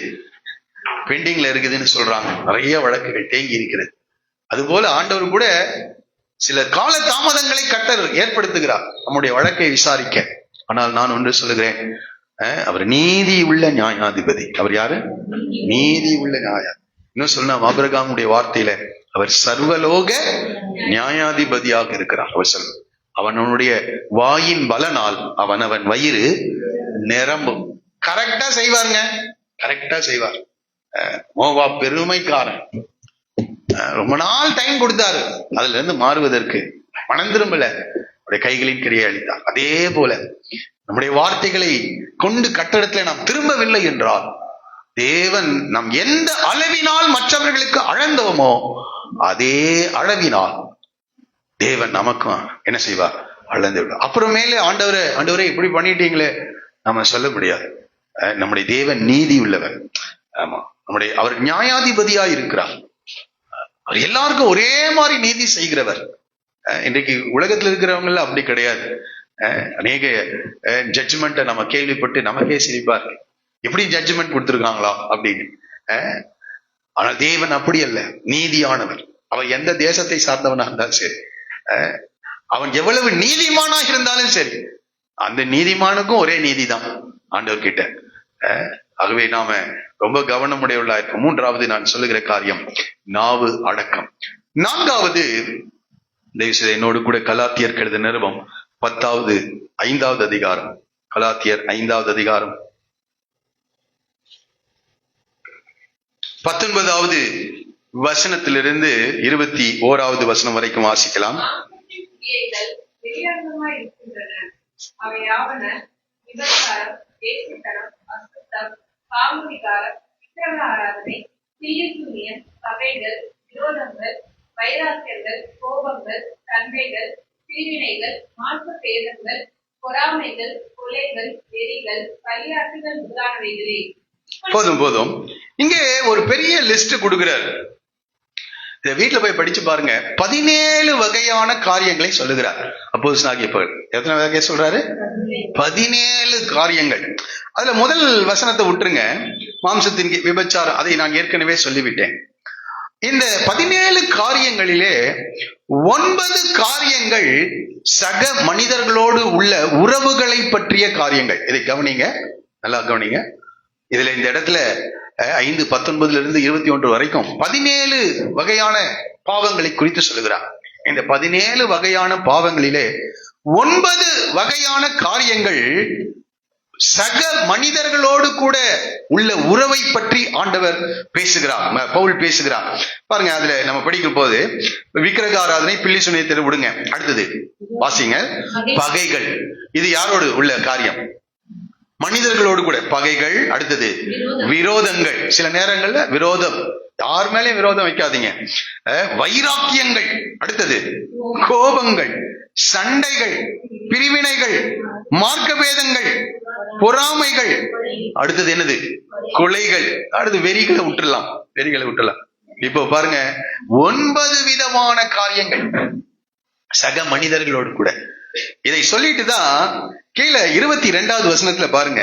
பெண்டிங்ல இருக்குதுன்னு சொல்றாங்க. நிறைய வழக்குகள் தேங்கி இருக்கிறது. அதுபோல ஆண்டவர் கூட சில கால தாமதங்களை கர்த்தர் ஏற்படுத்துகிறார் நம்முடைய வழக்கை விசாரிக்க. ஆனால் நான் ஒன்று சொல்லுகிறேன், அவர் நீதி உள்ள நியாயாதிபதி. அவர் யாரு? நீதி உள்ள நியாயாதிபதி. இன்னும் சொன்ன ஆபிரகாமுடைய வார்த்தையில அவர் சர்வலோக நியாயாதிபதியாக இருக்கிறார். அவர் சொல்ல, அவனுடைய வாயின் பலனால் அவன் வயிறு நிரம்பும். கரெக்டா செய்வாருங்க, கரெக்டா செய்வார். மோவா பெருமைக்காரன், ரொம்ப நாள் டைம் கொடுத்தாரு அதுல இருந்து மாறுவதற்கு, மனம் திரும்பல, அவருடைய கைகளின் கிரியை அளித்தார். அதே போல நம்முடைய வார்த்தைகளை கொண்டு கட்டடத்துல நாம் திரும்பவில்லை என்றால், தேவன் நாம் எந்த அளவினால் மற்றவர்களுக்கு அளந்தோமோ அதே அளவினால் தேவன் நமக்கும் என்ன செய்வார், அளந்து விடும். அப்புறமேலே ஆண்டவரே இப்படி பண்ணிட்டீங்களே நம்ம சொல்ல முடியாது. நம்முடைய தேவன் நீதி உள்ளவர். ஆமா, அவர் நியாயாதிபதியா இருக்கிறார். அவர் எல்லாருக்கும் ஒரே மாதிரி நீதி செய்கிறவர். இன்றைக்கு உலகத்துல இருக்கிறவங்கள அப்படி கிடையாது. அநேக ஜட்ஜ்மெண்ட்டை நம்ம கேள்விப்பட்டு நமக்கே சிரிப்பார், எப்படி ஜட்ஜ்மெண்ட் கொடுத்துருக்காங்களா அப்படின்னு. ஆனால் தேவன் அப்படி அல்ல, நீதியானவர். அவன் எந்த தேசத்தை சார்ந்தவனா இருந்தாலும் சரி, அவன் எவ்வளவு நீதிமானா இருந்தாலும் சரி, அந்த நீதிமானுக்கும் ஒரே நீதிதான். ஆண்டவர் கிட்ட. ஆகவே நாம ரொம்ப கவனமுடையவர்களா இருக்கும். மூன்றாவது நான் சொல்லுகிற காரியம் நாவு அடக்கம். நான்காவது, என்னோடு கூட கலாத்தியர் எழுதின நிருபம் 5வது அதிகாரம், கலாத்தியர் 5வது அதிகாரம் 19வது வசனத்திலிருந்து 21வது வசனம் வரைக்கும் வாசிக்கலாம். வைராக்கியங்கள், கோபங்கள், சண்டைகள், பிரிவினைகள், மாற்றுப்பேதங்கள், பொறாமைகள், கொலைகள், வெறிகள், பழியாற்றுகள் முதலானவைகளே. போதும். இங்கே ஒரு பெரிய லிஸ்ட் கொடுக்கிறார். இத வீட்டுல போய் படிச்சு பாருங்க. 17 வகையான காரியங்களை சொல்லுகிறார் அப்போஸ்தலனாகிய பவுல். எத்தனை வகை சொல்றாரு? 17 காரியங்கள். அதுல முதல் வசனத்தை விட்டுருங்க, மாம்சத்தின் விபச்சாரம், அதை நான் ஏற்கனவே சொல்லிவிட்டேன். இந்த 17 காரியங்களிலே 9 காரியங்கள் சக மனிதர்களோடு உள்ள உறவுகளை பற்றிய காரியங்கள். இதை கவனிங்க, நல்லா கவனிங்க. இதுல இந்த இடத்துல 5:19 21 வரைக்கும் 17 வகையான பாவங்களை குறித்து சொல்லுகிறார். இந்த 17 வகையான பாவங்களிலே 9 வகையான காரியங்கள் சக மனிதர்களோடு கூட உள்ள உறவை பற்றி ஆண்டவர் பேசுகிறார், பவுல் பேசுகிறார். பாருங்க, அதுல நம்ம படிக்கும் போது விக்கிரக ஆராதனை, பில்லி சுனியத்தை விடுங்க. அடுத்தது வாசிங்க, பகைகள். இது யாரோடு உள்ள காரியம்? மனிதர்களோடு கூட பகைகள். அடுத்தது விரோதங்கள். சில நேரங்கள்ல விரோதம், யார் மேலேயும் விரோதம் வைக்காதீங்க. வைராக்கியங்கள். அடுத்தது கோபங்கள், சண்டைகள், பிரிவினைகள், மார்க்க பேதங்கள், பொறாமைகள். அடுத்தது என்னது? கொலைகள். அடுத்து வெறிகளை விட்டுறலாம். இப்போ பாருங்க, 9 விதமான காரியங்கள் சக மனிதர்களோடு கூட. இதை சொல்லிட்டு தான் கீழே 22வது வசனத்துல பாருங்க,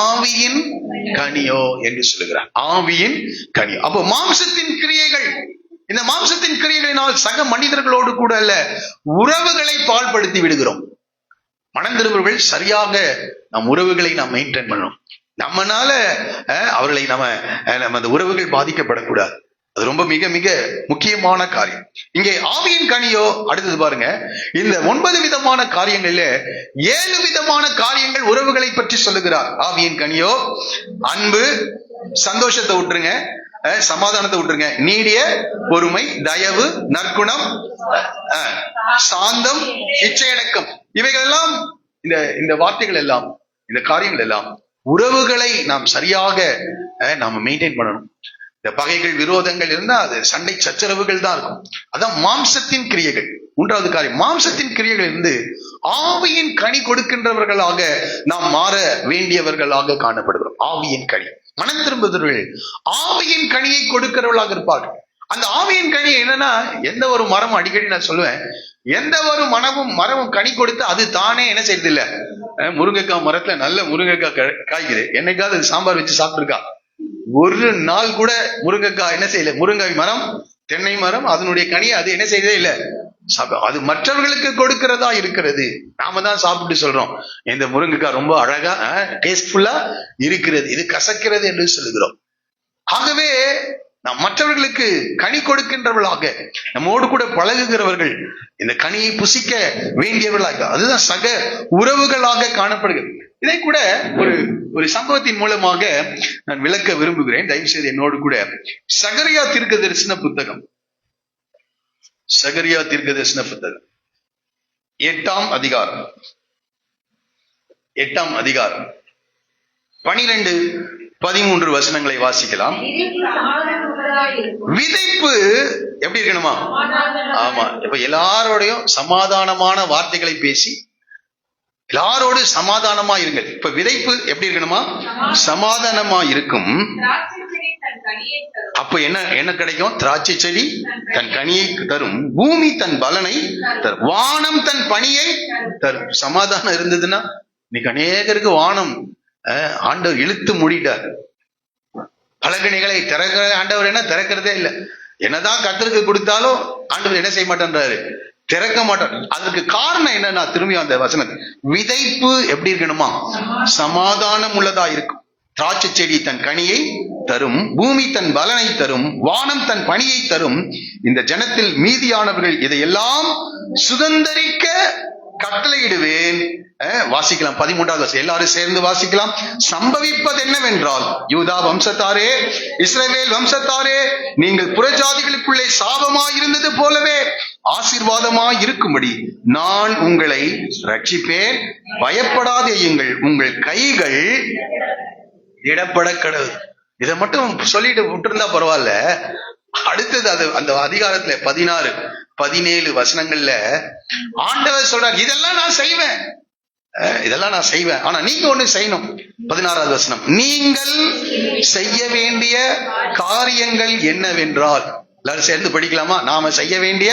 ஆவியின் கனியோ என்று சொல்லுகிறார். ஆவியின் கனியோ. அப்போ மாம்சத்தின் கிரியைகள். இந்த மாம்சத்தின் கிரியைகளினால் சக மனிதர்களோடு கூட அல்ல, உறவுகளை பாழ்படுத்தி விடுகிறோம். மனம் திரும்புவர்கள் சரியாக நம் உறவுகளை நாம் மெயின்டைன் பண்ணணும். நம்மனால அவர்களை நம்ம அந்த உறவுகள் பாதிக்கப்படக்கூடாது. அது ரொம்ப மிக மிக முக்கியமான காரியம். இங்கே ஆவியின் கனியோ. அடுத்தது பாருங்க, இந்த 9 விதமான காரியங்களில 7 விதமான காரியங்கள் உறவுகளை பற்றி சொல்லுகிறார். ஆவியின் கனியோ அன்பு, சந்தோஷத்தை விட்டுருங்க, சமாதானத்தை விட்டுருங்க, நீடிய பொறுமை, தயவு, நற்குணம், சாந்தம், இச்சையடக்கம். இவைகள் எல்லாம், இந்த வார்த்தைகள் எல்லாம், இந்த காரியங்கள் எல்லாம் உறவுகளை நாம் சரியாக நாம மெயின்டைன் பண்ணணும். இந்த பகைகள், விரோதங்கள் இருந்தா அது சண்டை சச்சரவுகள் தான் இருக்கும். அதான் மாம்சத்தின் கிரியைகள். 3வது காரியம், மாம்சத்தின் கிரியைகள் இருந்து ஆவியின் கனி கொடுக்கின்றவர்களாக நாம் மாற வேண்டியவர்களாக காணப்படுகிறோம். ஆவியின் கனி. மனம் திரும்புதவர்கள் ஆவியின் கனியை கொடுக்கிறவர்களாக இருப்பார்கள். அந்த ஆவியின் கனி என்னன்னா, எந்த ஒரு மரமும், அடிக்கடி நான் சொல்லுவேன், எந்த ஒரு மரமும் கனி கொடுத்து அது தானே என்ன செய்யறது இல்ல. முருங்கைக்காய் மரத்துல நல்ல முருங்கைக்காய் காய்க்குது, என்னைக்காவது அது சாம்பார் வச்சு சாப்பிட்டுருக்கா? ஒரு நாள் கூட முருங்கைக்காய் என்ன செய்யல. முருங்கை மரம், தென்னை மரம், அதனுடைய கனியை அது என்ன செய்யறதே இல்ல. அது மற்றவர்களுக்கு கொடுக்கிறதா இருக்கிறது. நாம தான் சாப்பிட்டு சொல்றோம், இந்த முருங்கைக்காய் ரொம்ப அழகா டேஸ்ட்ஃபுல்லா இருக்கிறது, இது கசக்கிறது என்று சொல்லுகிறோம். ஆகவே நாம் மற்றவர்களுக்கு கனி கொடுக்கின்றவர்களாக, நம்மோடு கூட பழகுகிறவர்கள் இந்த கனியை புசிக்க வேண்டியவர்களாக, அதுதான் சக உறவுகளாக காணப்படுகிறது. இதை கூட ஒரு சம்பவத்தின் மூலமாக நான் விளக்க விரும்புகிறேன். தயவு செய்து என்னோடு கூட சகரியா தீர்க்கதரிசன புத்தகம், சகரியா தீர்க்கதரிசன புத்தகம் 8ஆம் அதிகாரம் 12-13 வசனங்களை வாசிக்கலாம். விதைப்பு எப்படி இருக்கணுமா? ஆமா, இப்ப எல்லாரோடையும் சமாதானமான வார்த்தைகளை பேசி எல்லாரோடு சமாதானமா இருங்கள். இப்ப விதைப்பு எப்படி இருக்கணுமா? சமாதானமா இருக்கும். அப்ப என்ன கிடைக்கும்? திராட்சை செடி தன் கனியை தரும், பூமி தன் பலனை தரும், வானம் தன் பணியை தரும். சமாதானம் இருந்ததுன்னா இன்னைக்கு அநேகருக்கு வானம் ஆண்டவர் இழுத்து மூடிட்டார். பலகணிகளை திறக்கிற ஆண்டவர் என்ன திறக்கிறதே இல்லை. என்னதான் கர்த்தருக்கு கொடுத்தாலும் ஆண்டவர் என்ன செய்ய மாட்டேன்றாரு, திறக்க மாட்டார். அதற்கு காரணம் என்னன்னா, திரும்பி அந்த வசனம், விதைப்பு எப்படி இருக்கணுமா? சமாதானம் உள்ளதா இருக்கும். திராட்சை செடி தன் கனியை தரும், பூமி தன் பலனை தரும், வானம் தன் பணியை தரும். இந்த ஜனத்தில் மீதியானவர்கள் இதையெல்லாம் சுதந்தரிக்க கட்டளையிடுவேன். வாசிக்கலாம் 13வது வசனம், எல்லாரும் சேர்ந்து வாசிக்கலாம். சம்பவிப்பது என்னவென்றால், யூதா வம்சத்தாரே, இஸ்ரவேல் வம்சத்தாரே, நீங்கள் புறஜாதிகளுக்குள்ளே சாபமாயிருந்தது போலவே ஆசீர்வாதமாய் இருக்கும்படி நான் உங்களை ரட்சிப்பேன். பயப்படாதேயுங்கள், உங்கள் கைகள் இடப்பட கடவுள். இதை மட்டும் சொல்லிட்டு விட்டுருந்தா பரவாயில்ல. அடுத்தது அது அந்த அதிகாரத்துல 16, 17 வசனங்கள்ல ஆண்டவர் சொல்றார், இதெல்லாம் நான் செய்வேன், இதெல்லாம் நான் செய்வேன். ஆனா நீங்க ஒண்ணு செய்யணும். 16வது வசனம், நீங்கள் செய்ய வேண்டிய காரியங்கள் என்னவென்றால், எல்லாரும் சேர்ந்து படிக்கலாமா? நாம செய்ய வேண்டிய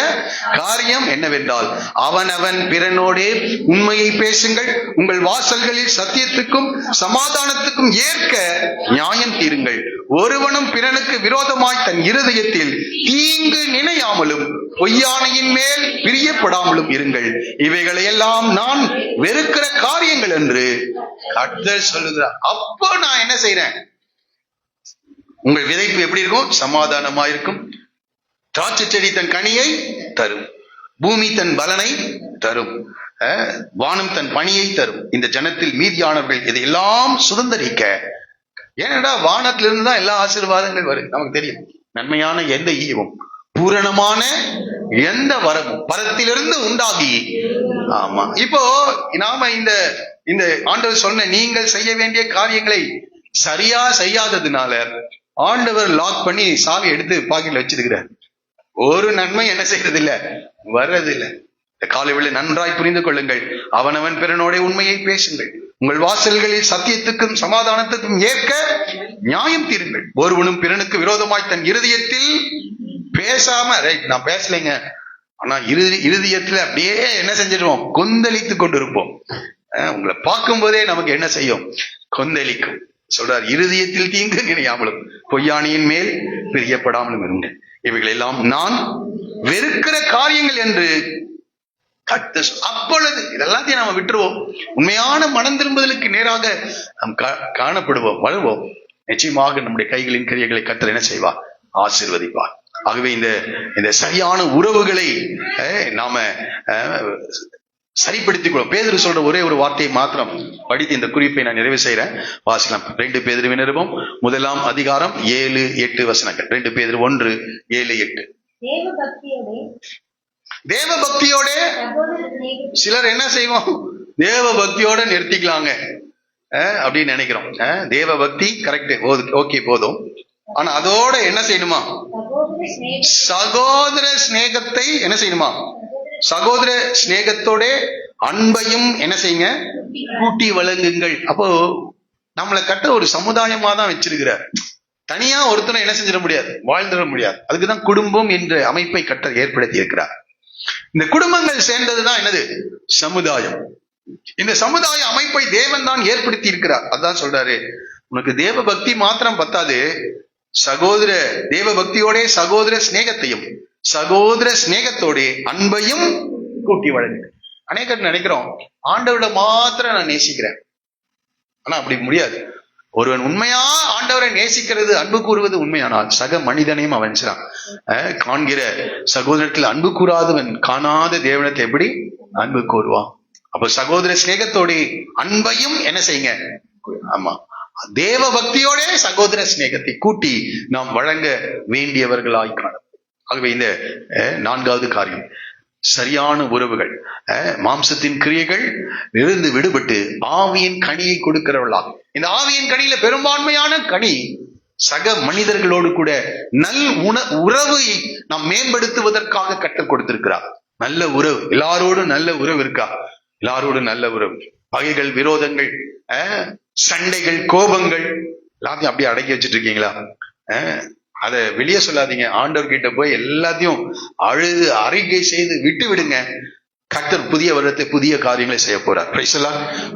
காரியம் என்னவென்றால், அவனவன் பிறனோடே உண்மையை பேசுங்கள், உங்கள் வாசல்களில் சத்தியத்துக்கும் சமாதானத்துக்கும் ஏற்க நியாயம் தீருங்கள், ஒருவனும் பிறனுக்கு விரோதமாய் தன் இருதயத்தில் தீங்கு நினையாமலும் பொய்யானையின் மேல் பிரியப்படாமலும் இருங்கள். இவைகளையெல்லாம் நான் வெறுக்கிற காரியங்கள் என்று கர்த்தர் சொல்லுகிறார். அப்போ நான் என்ன செய்றேன்? உங்கள் விதைப்பு எப்படி இருக்கும்? சமாதானமா இருக்கும். திராட்சை செடி தன் கனியை தரும், பூமி தன் பலனை தரும், வானம் தன் பணியை தரும். இந்த ஜனத்தில் மீதியானவர்கள் இதையெல்லாம் சுதந்தரிக்க. ஏனடா, வானத்திலிருந்து தான் எல்லா ஆசீர்வாதங்கள் வரும். நமக்கு தெரியும், நன்மையான எந்த ஈவும் பூரணமான எந்த வரமும் பரத்திலிருந்து உண்டாகி. ஆமா, இப்போ நாம இந்த இந்த ஆண்டவர் சொன்ன நீங்கள் செய்ய வேண்டிய காரியங்களை சரியா செய்யாததுனால ஆண்டவர் லாக் பண்ணி சாவி எடுத்து பாக்கெட்ல வச்சிருக்கிறார். ஒரு நன்மை என்ன செய்யறது இல்ல, வர்றது இல்ல. காலை வேளை நன்றாய் புரிந்து கொள்ளுங்கள். அவனவன் பிறனோட உண்மையை பேசுங்கள், உங்கள் வாசல்களில் சத்தியத்துக்கும் சமாதானத்துக்கும் ஏற்க நியாயம் தீருங்கள், ஒருவனும் பிறனுக்கு விரோதமாய் தன் இருதயத்தில் பேசாம. நான் பேசலைங்க, ஆனா இருதயத்துல அப்படியே என்ன செஞ்சிருவோம்? கொந்தளித்து கொண்டிருப்போம். உங்களை பார்க்கும் போதே நமக்கு என்ன செய்யும்? கொந்தளிக்கும். சொல்றார், இருதயத்தில் தீங்கு நினையாமலும் பொய்யானியின் மேல் பிரியப்படாமலும் இருங்க. இவைகள் எல்லாம் நான் வெறுக்கிற காரியங்கள் என்று அப்பொழுது இதெல்லாத்தையும் நாம விட்டுருவோம். உண்மையான மனம் திரும்புதலுக்கு நேராக நாம் காணப்படுவோம், வளர்வோம். நிச்சயமாக நம்முடைய கைகளின் கிரியைகளை கர்த்தர் என்ன செய்வார்? ஆசீர்வதிப்பார். ஆகவே இந்த சரியான உறவுகளை நாம சரிப்படுத்திக் கொள்ளும். பேதுரு சொல்ற ஒரே ஒரு வார்த்தையை மாத்திரம் படித்து இந்த குறிப்பை நான் நிறைவு செய்யறேன். வாசிக்கலாம். 2 பேதுரு நிருபம் 1ஆம் அதிகாரம் 7-8 வசனங்கள். 2 பேதுரு 1:7-8. தேவ பக்தியோட சிலர் என்ன செய்வோம்? தேவ பக்தியோட நிறுத்திக்கலாங்க அப்படின்னு நினைக்கிறோம். தேவ பக்தி கரெக்ட், ஓகே, போதும். ஆனா அதோட என்ன செய்யணுமா? சகோதர சிநேகத்தை என்ன செய்யணுமா? சகோதர சிநேகத்தோட அன்பையும் என்ன செய்யுங்க? கூட்டி வழங்குங்கள். அப்போ நம்மளை கட்ட ஒரு சமுதாயமா தான் வச்சிருக்கிறார். தனியா ஒருத்தனை என்ன செஞ்சிட முடியாது, வாழ்ந்துட முடியாது. அதுக்குதான் குடும்பம் என்ற அமைப்பை கட்ட ஏற்படுத்தி இருக்கிறார். இந்த குடும்பங்கள் சேர்ந்ததுதான் என்னது? சமுதாயம். இந்த சமுதாய அமைப்பை தேவன் தான் ஏற்படுத்தி இருக்கிறார். அதான் சொல்றாரு, உனக்கு தேவ பக்தி மாத்திரம் பத்தாது, சகோதர தேவ பக்தியோட சகோதர சிநேகத்தையும் சகோதர சிநேகத்தோட அன்பையும் கூட்டி வழங்கு. அநேகர் நினைக்கிறோம், ஆண்டவரை மாத்திரம் நான் நேசிக்கிறேன். ஆனா அப்படி முடியாது. ஒருவன் உண்மையா ஆண்டவரை நேசிக்கிறது, அன்பு கூறுவது உண்மையானால் சக மனிதனையும் அவன் காண்கிற சகோதரத்தில் அன்பு கூறாதவன் காணாத தேவனத்தை எப்படி அன்பு கூறுவான்? அப்ப சகோதர சிநேகத்தோட அன்பையும் என்ன செய்யுங்க? ஆமா, தேவ பக்தியோட சகோதர சிநேகத்தை கூட்டி நாம் வழங்க வேண்டியவர்களாய் காணும். ஆகவே இந்த 4வது காரியம், சரியான உறவுகள், மாம்சத்தின் கிரியைகள் இருந்து விடுபட்டு ஆவியின் கனியை கொடுக்கிறவர்களாகும். இந்த ஆவியின் கனியில பெரும்பான்மையான கனி சக மனிதர்களோடு கூட உறவை நாம் மேம்படுத்துவதற்காக கற்றுக் கொடுத்திருக்கிறார். நல்ல உறவு, எல்லாரோடும் நல்ல உறவு இருக்கா? எல்லாரோடும் நல்ல உறவு. பகைகள், விரோதங்கள், சண்டைகள், கோபங்கள் எல்லாத்தையும் அப்படியே அடக்கி வச்சுட்டு இருக்கீங்களா? அதை வெளியே சொல்லாதீங்க. ஆண்டவர்கிட்ட போய் எல்லாத்தையும் அழுது அறிக்கை செய்து விட்டு விடுங்க. கர்த்தர் புதிய வருடத்தை புதிய காரியங்களை செய்ய போறார்.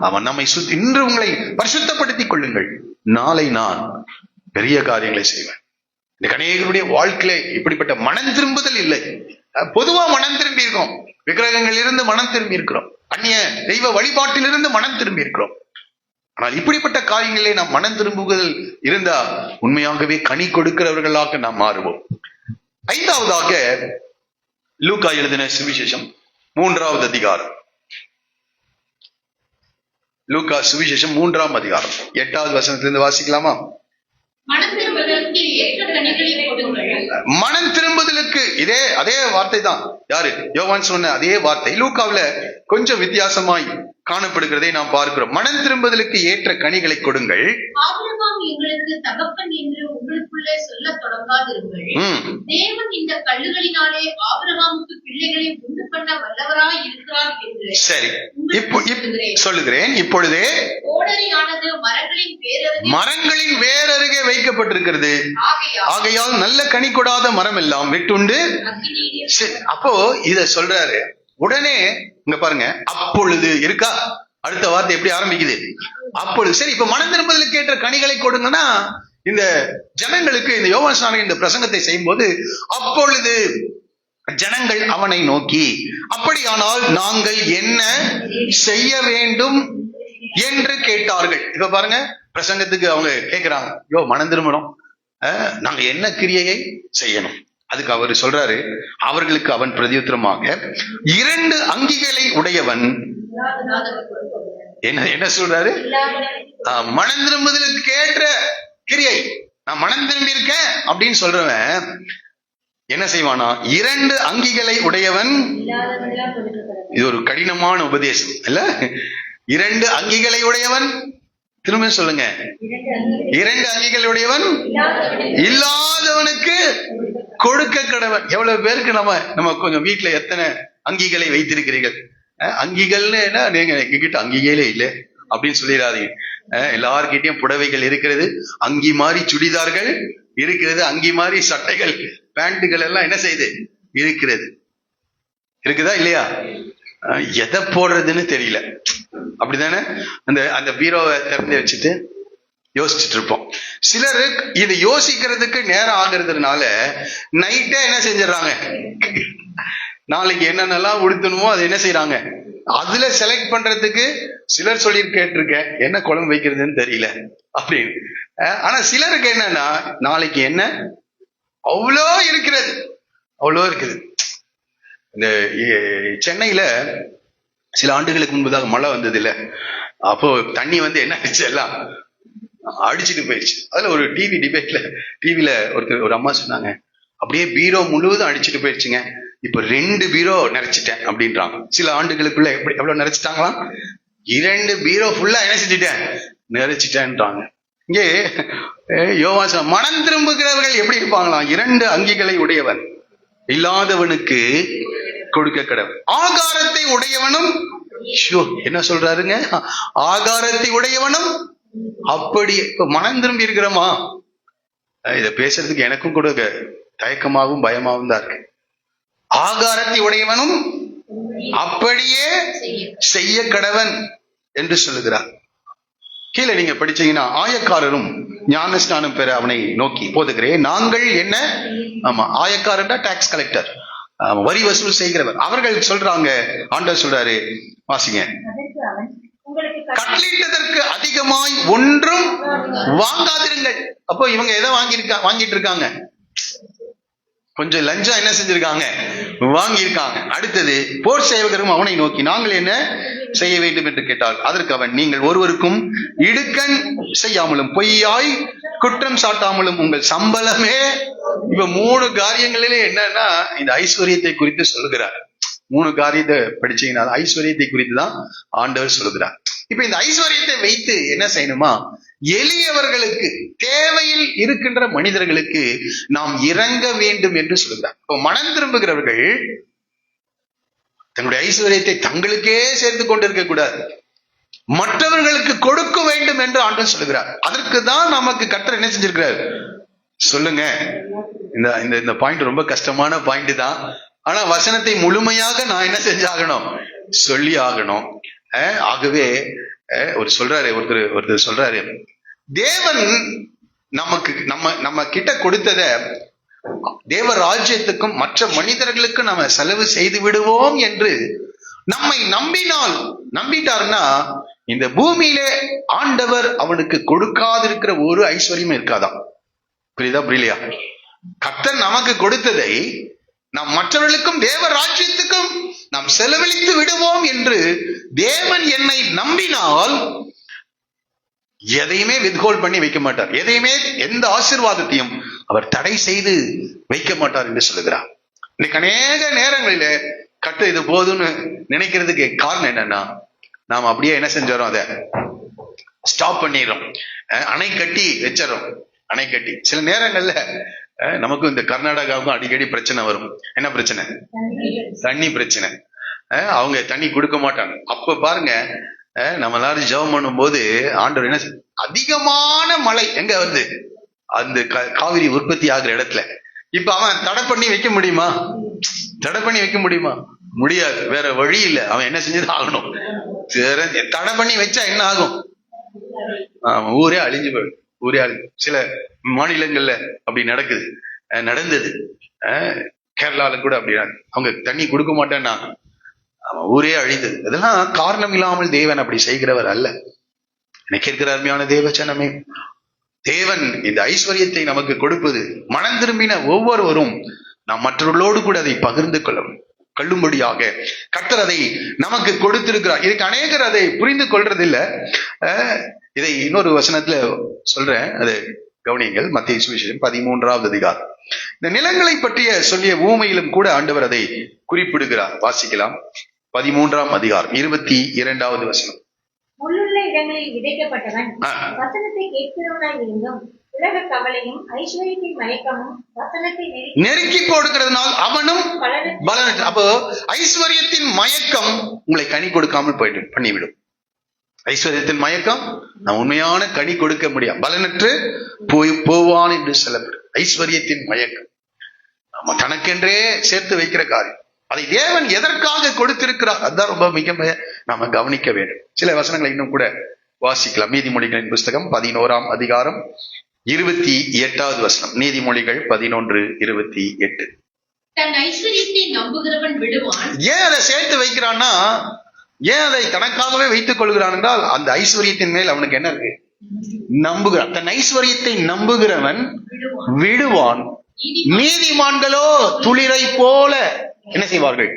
அவன் நம்மை இன்று உங்களை பரிசுத்தப்படுத்திக் கொள்ளுங்கள், நாளை நான் பெரிய காரியங்களை செய்வேன். இந்த அநேகருடைய வாழ்க்கையில இப்படிப்பட்ட மனம் திரும்புதல் இல்லை. பொதுவா மனம் திரும்பி இருக்கோம், விக்கிரகங்கள் இருந்து மனம் திரும்பி இருக்கிறோம், அந்நிய தெய்வ வழிபாட்டிலிருந்து மனம் திரும்பி இருக்கிறோம். ஆனால் இப்படிப்பட்ட காரியங்களே நாம் மனம் திரும்புதல் இருந்தா உண்மையாகவே கனி கொடுக்கிறவர்களாக நாம் மாறுவோம். ஐந்தாவதாக லூக்கா எழுதின சுவிசேஷம் 3வது அதிகாரம். லூக்கா சுவிசேஷம் 3ஆம் அதிகாரம் 8வது வசனத்திலிருந்து வாசிக்கலாமா? மனம் திரும்புதலுக்கு ஏற்ற கனிகளை கொடுங்கள். மனம் திரும்புதலுக்கு அதே வார்த்தை தான் யாரு யோவான் சொன்ன அதே வார்த்தை லூக்காவுல கொஞ்சம் வித்தியாசமாய் காணப்படுகிறதை நாம் பார்க்கிறோம். மனம் திரும்புதலுக்கு ஏற்ற கனிகளை கொடுங்கள். ஆபிரகாம் எங்களுக்கு தகப்பன் என்று உங்களுக்குள்ளே சொல்ல தொடங்காதிருங்கள். தேவன் இந்த கல்லுகளினாலே ஆபிரகாமுக்கு பிள்ளைகளை உண்டு பண்ண வல்லவராய் இருக்கிறார் என்று சரி சொல்லுகிறேன். இப்பொழுதே கோடரியானது மரங்களின் வேரருகே வைக்கப்பட்டிருக்கிறது. ஆகையால் நல்ல கனி கொடாத மரம் எல்லாம் வெட்டுண்டு. அப்போ இத சொல்றாரு. உடனே இங்க பாருங்க, அப்பொழுது இருக்கா, அடுத்த வார்த்தை எப்படி ஆரம்பிக்குது? அப்பொழுது. சரி, இப்ப மனம் திரும்புதலுக்கு ஏற்ற கனிகளை கொடுங்கன்னா இந்த ஜனங்களுக்கு இந்த யோவான் ஸ்நானகன் இந்த பிரசங்கத்தை செய்யும் போது அப்பொழுது ஜனங்கள் அவனை நோக்கி, அப்படியானால் நாங்கள் என்ன செய்ய வேண்டும் என்று கேட்டார்கள். இப்ப பாருங்க, பிரசங்கத்துக்கு அவங்க கேட்கிறாங்க, மனம் திரும்பணும், நாங்க என்ன கிரியையை செய்யணும்? அதுக்கு அவர் சொல்றாரு, அவர்களுக்கு அவன் பிரதியுத்தரமாக, 2 அங்கிகளை உடையவன் என்ன சொல்றாரு? மனம் திரும்புதலுக்கு ஏற்ற கிரியை, நான் மனம் திரும்பி இருக்கேன் அப்படின்னு சொல்றவன் என்ன செய்வானா? 2 அங்கிகளை உடையவன். இது ஒரு கடினமான உபதேசம் இல்ல? 2 அங்கிகளை உடையவன், திரும்ப சொல்லுங்க, 2 அங்கிகளை உடையவன் இல்லாதவனுக்கு கொடுக்க கடவன். எவ்வளவு பேருக்கு நம்ம கொஞ்சம் வீட்டுல எத்தனை அங்கிகளை வைத்திருக்கிறீர்கள்? அங்கிகள்னு என்ன, நீங்க எங்ககிட்ட அங்கிகளே இல்லை அப்படின்னு சொல்லிடாதீங்க. எல்லார்கிட்டையும் புடவைகள் இருக்கிறது, அங்கி மாதிரி சுடிதார்கள் இருக்கிறது, அங்கி மாதிரி சட்டைகள் பேண்ட்டுகள் எல்லாம் என்ன செய்யுது இருக்கிறது. இருக்குதா இல்லையா? எதை போடுறதுன்னு தெரியல, அப்படித்தானே? அந்த பீரோவை திறந்து வச்சுட்டு யோசிச்சுட்டு இருப்போம். சிலர் இது யோசிக்கிறதுக்கு நேரம் ஆகுறதுனால நைட்டே என்ன செஞ்சிடறாங்க, நாளைக்கு என்னென்னலாம் உடுத்தணுமோ அதை என்ன செய்யறாங்க, அதுல செலக்ட் பண்றதுக்கு சிலர் சொல்லி கேட்டிருக்கேன், என்ன குழம்பு வைக்கிறதுன்னு தெரியல அப்படின்னு. ஆனா சிலருக்கு என்னன்னா, நாளைக்கு என்ன அவ்வளோ இருக்கிறது, அவ்வளோ இருக்குது. இந்த சென்னையில சில ஆண்டுகளுக்கு முன்பதாக மழை வந்தது இல்ல, அப்போ தண்ணி என்ன ஆச்சு, எல்லாம் அடிச்சுட்டு போயிடுச்சு. அதுல ஒரு டிவில ஒரு அம்மா சொன்னாங்க, அப்படியே பீரோ முழுவதும் அடிச்சுட்டு போயிடுச்சுங்க, இப்ப 2 பீரோ நிறைச்சிட்டேன் அப்படின்றாங்க. சில ஆண்டுகளுக்குள்ள எவ்வளவு நிறைச்சிட்டாங்களாம்? 2 பீரோ ஃபுல்லா என்ன செஞ்சுட்டேன், நிறைச்சிட்டேன்றாங்க. இங்கே யோவான் மனம் திரும்புகிறவர்கள் எப்படி இருப்பாங்களாம்? 2 அங்கிகளை உடையவன் இல்லாதவனுக்கு கொடுக்க கடவன். ஆகாரத்தை உடையவனும், என்ன சொல்றாருங்க, ஆகாரத்தை உடையவனும் அப்படி. இப்ப மனம் திரும்பி இருக்கிறோமா? இத பேசுறதுக்கு எனக்கும் கூட தயக்கமாகவும் பயமாகவும் தான் இருக்கு. ஆகாரத்தை உடையவனும் அப்படியே செய்ய கடவன் என்று சொல்லுகிறார். கீழே நீங்க படிச்சீங்கன்னா, ஆயக்காரரும் ஞானஸ்நானம் பெற அவனை நோக்கி போதுகிறேன், நாங்கள் என்ன, ஆமா, ஆயக்காரன் டாக்ஸ் கலெக்டர், வரி வசூல் செய்கிறவர். அவர்கள் சொல்றாங்க, ஆண்டவர் சொல்றாரு, வாசிங்க, கட்டளிட்டதற்கு அதிகமாய் ஒன்றும் வாங்காதிருங்கள். அப்போ இவங்க எதை வாங்கிட்டு இருக்காங்க? கொஞ்சம் லஞ்சம் என்ன செஞ்சிருக்காங்க, வாங்கியிருக்காங்க. அடுத்தது, போர் சேவகரும் அவனை நோக்கி, நாங்கள் என்ன செய்ய வேண்டும் என்று கேட்டால், அதற்கு அவன், நீங்கள் ஒருவருக்கும் இடுக்கண் செய்யாமலும் பொய்யாய் குற்றம் சாட்டாமலும் உங்கள் சம்பளமே. இப்ப 3 காரியங்களிலே என்னன்னா இந்த ஐஸ்வர்யத்தை குறித்து சொல்லுகிறார். 3 காரியத்தை படிச்சீங்கன்னா ஐஸ்வர்யத்தை குறித்து தான் ஆண்டவர் சொல்லுகிறார். இப்ப இந்த ஐஸ்வர்யத்தை வைத்து என்ன செய்யணுமா, எளியவர்களுக்கு, தேவையில் இருக்கின்ற மனிதர்களுக்கு நாம் இறங்க வேண்டும் என்று சொல்லுகிறார். இப்போ மனம் திரும்புகிறவர்கள் தங்களுடைய ஐஸ்வர்யத்தை தங்களுக்கே சேர்த்து கொண்டிருக்க கூடாது, மற்றவர்களுக்கு கொடுக்க வேண்டும் என்று ஆண்டவர் சொல்லுகிறார். அதற்கு தான் நமக்கு கர்த்தர் என்ன செஞ்சிருக்கிறார் சொல்லுங்க. இந்த பாயிண்ட் ரொம்ப கஷ்டமான பாயிண்ட் தான். ஆனா வசனத்தை முழுமையாக நான் என்ன செஞ்சாகணும், சொல்லி ஆகணும். ஆகவே ஒருத்தர் சொல்றாரு, தேவன் நமக்கு நம்ம கிட்ட கொடுத்தத தேவ ராஜ்யத்துக்கும் மற்ற மனிதர்களுக்கும் நாம செலவு செய்து விடுவோம் என்று நம்மை நம்பிட்டாருன்னா இந்த பூமியிலே ஆண்டவர் அவனுக்கு கொடுக்காதிருக்கிற ஒரு ஐஸ்வர்யமும் இருக்காதான். புரியலையா? கர்த்தர் நமக்கு கொடுத்ததை நாம் மற்றவர்களுக்கும் தேவ ராஜ்யத்துக்கும் நாம் செலவழித்து விடுவோம் என்று தேவன் என்னை நம்பினால் எதையுமே வித்ஹோல்ட் பண்ணி வைக்க மாட்டார். எதையுமே, எந்த ஆசீர்வாதத்தையும் அவர் தடை செய்து வைக்க மாட்டார் என்று சொல்லுகிறார். இன்னைக்கு அநேக நேரங்களில கட்டு இது போதும்னு நினைக்கிறதுக்கு காரணம் என்னன்னா, நாம் அப்படியே என்ன செஞ்சோம், அதை ஸ்டாப் பண்ணிடுறோம், அணை கட்டி வச்சிடறோம். அணை கட்டி சில நேரங்கள்ல நமக்கும் இந்த கர்நாடகாவுக்கும் அடிக்கடி பிரச்சனை வரும். என்ன பிரச்சனை? தண்ணி பிரச்சனை. அவங்க தண்ணி கொடுக்க மாட்டாங்க. அப்ப பாருங்க, நம்ம எல்லாரும் ஜெபம் பண்ணும் போது ஆண்டவர் என்ன, அதிகமான மழை எங்க வருது, அந்த காவிரி உற்பத்தி ஆகிற இடத்துல. இப்ப அவன் தடை பண்ணி வைக்க முடியுமா? தடை பண்ணி வைக்க முடியுமா? முடியாது. வேற வழி இல்லை. அவன் என்ன செஞ்சுதான் ஆகணும். தடை பண்ணி வச்சா என்ன ஆகும்? ஊரே அழிஞ்சு போயிடும். ஊரே சில மாநிலங்கள்ல அப்படி நடந்தது. கேரளால கூட அப்படி அவங்க தண்ணி கொடுக்க மாட்டேன்னா அவன் ஊரே அழிந்தது. அதெல்லாம் காரணம் இல்லாமல் தேவன் அப்படி செய்கிறவர் அல்ல. எனக்கு இருக்கிற அருமையான தேவச்சனமே, தேவன் இந்த ஐஸ்வர்யத்தை நமக்கு கொடுப்பது மனம் திரும்பின ஒவ்வொருவரும் நாம் மற்றவர்களோடு கூட அதை பகிர்ந்து கொள்ளும்படியாக கர்த்தர் அதை நமக்கு கொடுத்திருக்கிறார். இதுக்கு அநேகர் அதை புரிந்து கொள்றதில்லை. இதை இன்னொரு வசனத்துல சொல்றேன், அது கவனியங்கள். மத்தேயு சுவிசேஷம் 13வது அதிகாரம். இந்த நிலங்களை பற்றிய சொல்லிய ஊமையிலும் கூட ஆண்டவர் அதை குறிப்பிடுகிறார். வாசிக்கலாம். 13ஆம் அதிகாரம் 22வது வசனம். முள்ளுள்ள இடங்களில் விதைக்கப்பட்டவன் வசனத்தை கேட்கிறவனாய் இருந்தும் உலக கவலையும் ஐஸ்வர்யத்தின் மயக்கமும் வசனத்தை நெருக்கி போடுகிறதுனால் அவனும் பலனற்ற. அப்போ ஐஸ்வர்யத்தின் மயக்கம் உங்களை கனி கொடுக்காமல் பண்ணிவிடும். ஐஸ்வர்யத்தின் மயக்கம் நான் உண்மையான கனி கொடுக்க முடியாது, பலனற்று போவான் என்று சொல்லப்படும். ஐஸ்வர்யத்தின் மயக்கம் நம்ம தனக்கென்றே சேர்த்து வைக்கிற காரியம். அதை தேவன் எதற்காக கொடுத்திருக்கிறார், அதுதான் ரொம்ப மிக நாம கவனிக்க வேண்டும். சில வசனங்களை இன்னும் கூட வாசிக்கலாம். நீதிமொழிகளின் புஸ்தகம் 11ஆம் அதிகாரம் 28வது வசனம். நீதிமொழிகள் 11:28. தன் ஐஸ்வர்யத்தை நம்புகிறவன் விடுவான். ஏன் அதை சேர்த்து வைக்கிறான்னா, ஏன் அதை தனக்காகவே வைத்துக் கொள்கிறான் என்றால், அந்த ஐஸ்வர்யத்தின் மேல் அவனுக்கு என்ன இருக்கு? நம்புகிறான். தன் ஐஸ்வர்யத்தை நம்புகிறவன் விடுவான். நீதிமான்களோ துளிரை போல என்ன செய்வார்கள்?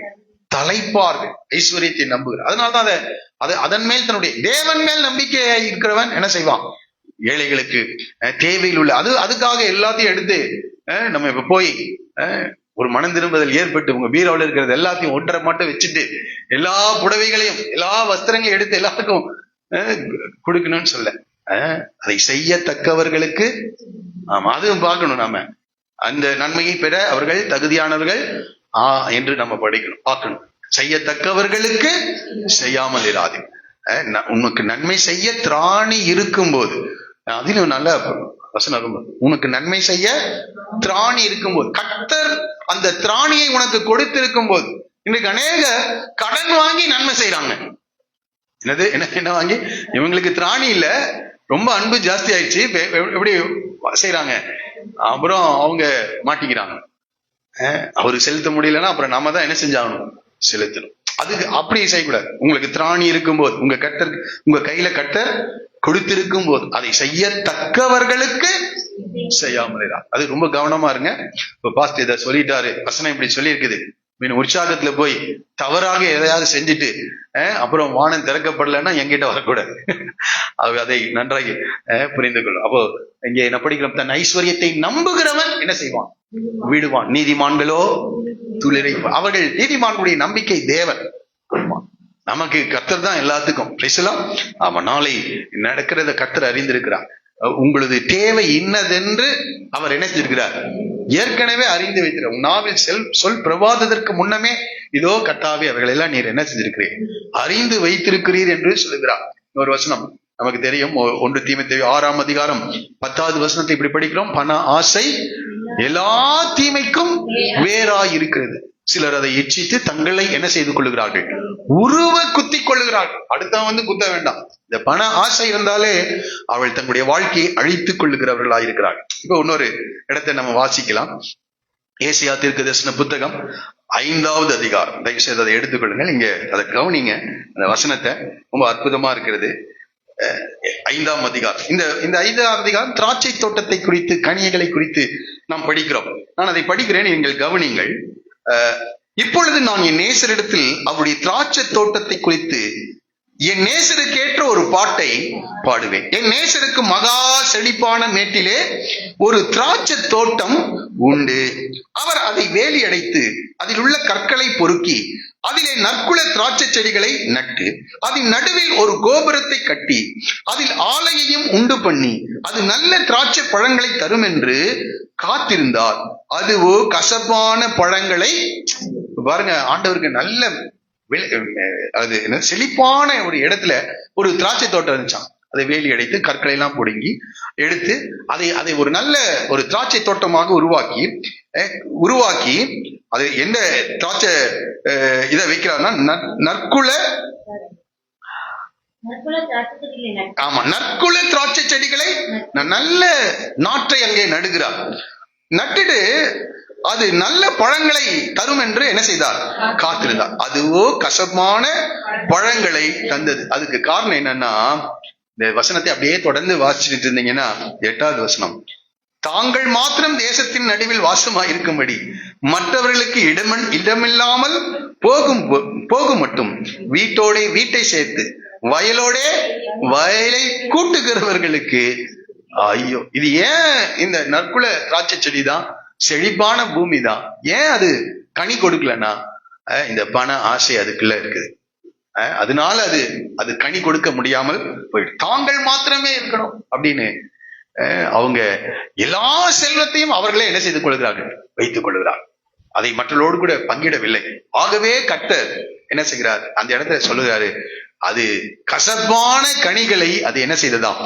தலைப்பார்கள். ஐஸ்வர்யத்தை நம்புகிறார். அதனால்தான் அதை அதன் மேல் தன்னுடைய தேவன் மேல் நம்பிக்கை இருக்கிறவன் என்ன செய்வான்? ஏழைகளுக்கு தேவையில் உள்ள அதுக்காக எல்லாத்தையும் எடுத்து நம்ம இப்ப போய் ஒரு மனம் திரும்புதல் ஏற்பட்டு உங்க பீரோவில் இருக்கிறது எல்லாத்தையும் ஒன்றரை மட்டும் வச்சுட்டு எல்லா புடவைகளையும் எல்லா வஸ்திரங்களையும் எடுத்து எல்லாத்துக்கும் கொடுக்கணும்னு சொல்ல, அதை செய்யத்தக்கவர்களுக்கு அதுவும் பார்க்கணும். நாம அந்த நன்மையை பெற அவர்கள் தகுதியானவர்கள் என்று நம்ம பார்க்கணும். செய்யத்தக்கவர்களுக்கு செய்யாமல் இராது. உனக்கு நன்மை செய்ய திராணி இருக்கும் போது, அதிலும் நல்ல வசனம், உனக்கு நன்மை செய்ய திராணி இருக்கும் போது, கர்த்தர் அந்த திராணியை உனக்கு கொடுத்திருக்கும் போது. இன்னைக்கு அநேக கடன் வாங்கி நன்மை செய்யறாங்க. என்ன வாங்கி? இவங்களுக்கு திராணி இல்ல, ரொம்ப அன்பு ஜாஸ்தி ஆயிடுச்சு, எப்படி செய்யறாங்க? அப்புறம் அவங்க மாட்டிக்கிறாங்க. அவருக்கு செலுத்த முடியலன்னா அப்புறம் நாம தான் என்ன செஞ்சாகணும்? செலுத்தணும். அதுக்கு அப்படி செய்யக்கூடாது. உங்களுக்கு திராணி இருக்கும் போது, உங்க கையில கர்த்தர் கொடுத்திருக்கும் போது அதை செய்யத்தக்கவர்களுக்கு செய்யாமல். அது ரொம்ப கவனமா இருங்க. இப்ப பாஸ்டர் இதை சொல்லிட்டாரு, வசனம் இப்படி சொல்லி இருக்குது, உற்சாகத்துல போய் தவறாக எதையாவது செஞ்சுட்டு அப்புறம் வானம் திறக்கப்படலைன்னா என்கிட்ட வரக்கூடாது. அதை நன்றாக புரிந்து கொள்ளும். அப்போ இங்க என்ன படிக்கிறோம்? தன் ஐஸ்வர்யத்தை நம்புகிறவன் என்ன செய்வான்? விடுவான். நீதிமான்களோ துளிரை. அவர்கள் நீதிமான்களுடைய நம்பிக்கை தேவன். நமக்கு கர்த்தர் தான் எல்லாத்துக்கும் பேசலாம். ஆமா, நாளை நடக்கிறத கர்த்தர் அறிந்திருக்கிறார். உங்களது தேவை இன்னதென்று அவர் என்ன செஞ்சிருக்கிறார்? ஏற்கனவே அறிந்து வைக்கிறார். நாவில் சொல் பிரவாதத்திற்கு முன்னமே இதோ கர்த்தாவே அவர்கள் எல்லாம் நீர் என்ன செஞ்சிருக்கிறீர்? அறிந்து வைத்திருக்கிறீர் என்று சொல்லுகிறார். ஒரு வசனம் நமக்கு தெரியும். 1 தீமோத்தேயு 6ஆம் அதிகாரம் 10வது வசனத்தை இப்படி படிக்கிறோம். பண ஆசை எல்லா தீமைக்கும் வேறாய் இருக்கிறது. சிலர் அதை இச்சித்து தங்களை என்ன செய்து கொள்ளுகிறார்கள்? உருவ குத்தி கொள்ளுகிறார்கள். அடுத்தவன் குத்த வேண்டாம். இந்த பண ஆசை இருந்தாலே அவள் தன்னுடைய வாழ்க்கையை அழித்துக் கொள்ளுகிறவர்களாக இருக்கிறார்கள். இப்ப இன்னொரு இடத்தை நம்ம வாசிக்கலாம். ஏசாயா தீர்க்கதரிசன புத்தகம் 5வது அதிகாரம். தயவு செய்து அதை எடுத்துக்கொள்ளுங்கள். இங்க அதை கவனிங்க, அந்த வசனத்தை ரொம்ப அற்புதமா இருக்கிறது. 5ஆம் அதிகாரம். இந்த 5ஆம் அதிகாரம் திராட்சை தோட்டத்தை குறித்து, கனிகளை குறித்து நாம் படிக்கிறோம். நான் அதை படிக்கிறேன், நீங்கள் கவனிங்கள். இப்பொழுது நான் என் நேசரிடத்தில் அவருடைய திராட்சை தோட்டத்தை குறித்து என் நேசருக்கேற்ற ஒரு பாட்டை பாடுவேன். என் நேசருக்கு மகா செழிப்பான மேட்டிலே ஒரு திராட்சை தோட்டம் உண்டு. அவர் அதை வேலி அடைத்து அதில் உள்ள கற்களை பொறுக்கி அதிலே நற்குல திராட்சை செடிகளை நட்டு அதன் நடுவில் ஒரு கோபுரத்தை கட்டி அதில் ஆலையையும் உண்டு பண்ணி அது நல்ல திராட்சை பழங்களை தரும் என்று காத்திருந்தார். அதுவோ கசப்பான பழங்களை, பாருங்க, ஆண்டவருக்கு நல்ல அது என்ன செழிப்பான ஒரு இடத்துல ஒரு திராட்சை தோட்டம் இருந்துச்சான். அதை வேலி அடைத்து கற்களை எல்லாம் பிடுங்கி எடுத்து அதை ஒரு நல்ல ஒரு திராட்சை தோட்டமாக உருவாக்கி அது எந்த திராட்சை இதை வைக்கிறார்னா நற்குல திராட்சை செடிகளை நல்ல நாற்றை அங்கே நடுகிறார். நட்டுட்டு அது நல்ல பழங்களை தரும் என்று என்ன செய்தார்? காத்திருந்தார். அதுவோ கசப்பான பழங்களை தந்தது. அதுக்கு காரணம் என்னன்னா, இந்த வசனத்தை அப்படியே தொடர்ந்து வாசிச்சுட்டு இருந்தீங்கன்னா 8வது வசனம், தாங்கள் மாத்திரம் தேசத்தின் நடுவில் வாசமா இருக்கும்படி மற்றவர்களுக்கு இடமில்லாமல் போகும் மட்டும் வீட்டை சேர்த்து வயலை கூட்டுகிறவர்களுக்கு ஐயோ. இது ஏன் இந்த நற்குல திராட்சை செடி தான், செழிப்பான பூமி தான், ஏன் அது கனி கொடுக்கலன்னா இந்த பண ஆசை அதுக்குள்ள இருக்குது. அதனால அது கனி கொடுக்க முடியாமல் போயிட்டு, தாங்கள் மாத்திரமே இருக்கணும் அப்படின்னு அவங்க எல்லா செல்வத்தையும் அவர்களே என்ன செய்து கொள்கிறார்கள்? வைத்துக் கொள்கிறார்கள். அதை மற்றவர்களோடு கூட பங்கிடவில்லை. ஆகவே கர்த்தர் என்ன செய்கிறார்? அந்த இடத்துல சொல்லுகிறாரு, அது கசப்பான கனிகளை அது என்ன செய்ததாம்?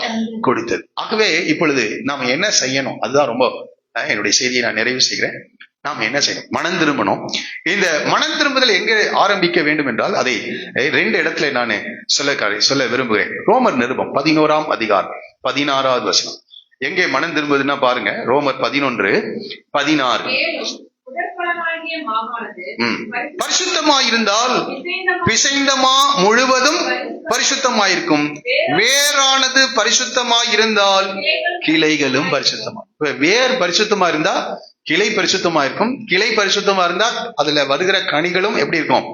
கொடுத்தது. ஆகவே இப்பொழுது நாம் என்ன செய்யணும்? அதுதான் ரொம்ப என்னுடைய செய்தியை நான் நிறைவு செய்கிறேன். நாம் என்ன செய்யணும்? மனம் திரும்பணும். இந்த மனம் திரும்புதல் எங்கே ஆரம்பிக்க வேண்டும் என்றால் அதை 2 இடத்துல நான் சொல்ல விரும்புகிறேன். ரோமர் நிருபம் 11ஆம் அதிகாரம் 16வது வசனம். எங்கே மனம் திரும்புதுன்னா பாருங்க, ரோமர் 11:16. பரிசுத்தமாயிருந்தால் பிசைந்தமா முழுவதும் பரிசுத்தமாயிருக்கும், வேறானது பரிசுத்தமாயிருந்தால் கிளைகளும் பரிசுத்தமா. வேர் பரிசுத்தமா இருந்தா கிளை பரிசுத்தமா இருக்கும். கிளை பரிசுத்தமா இருந்தா அதுல வருகிற கனிகளும் எப்படி இருக்கும்?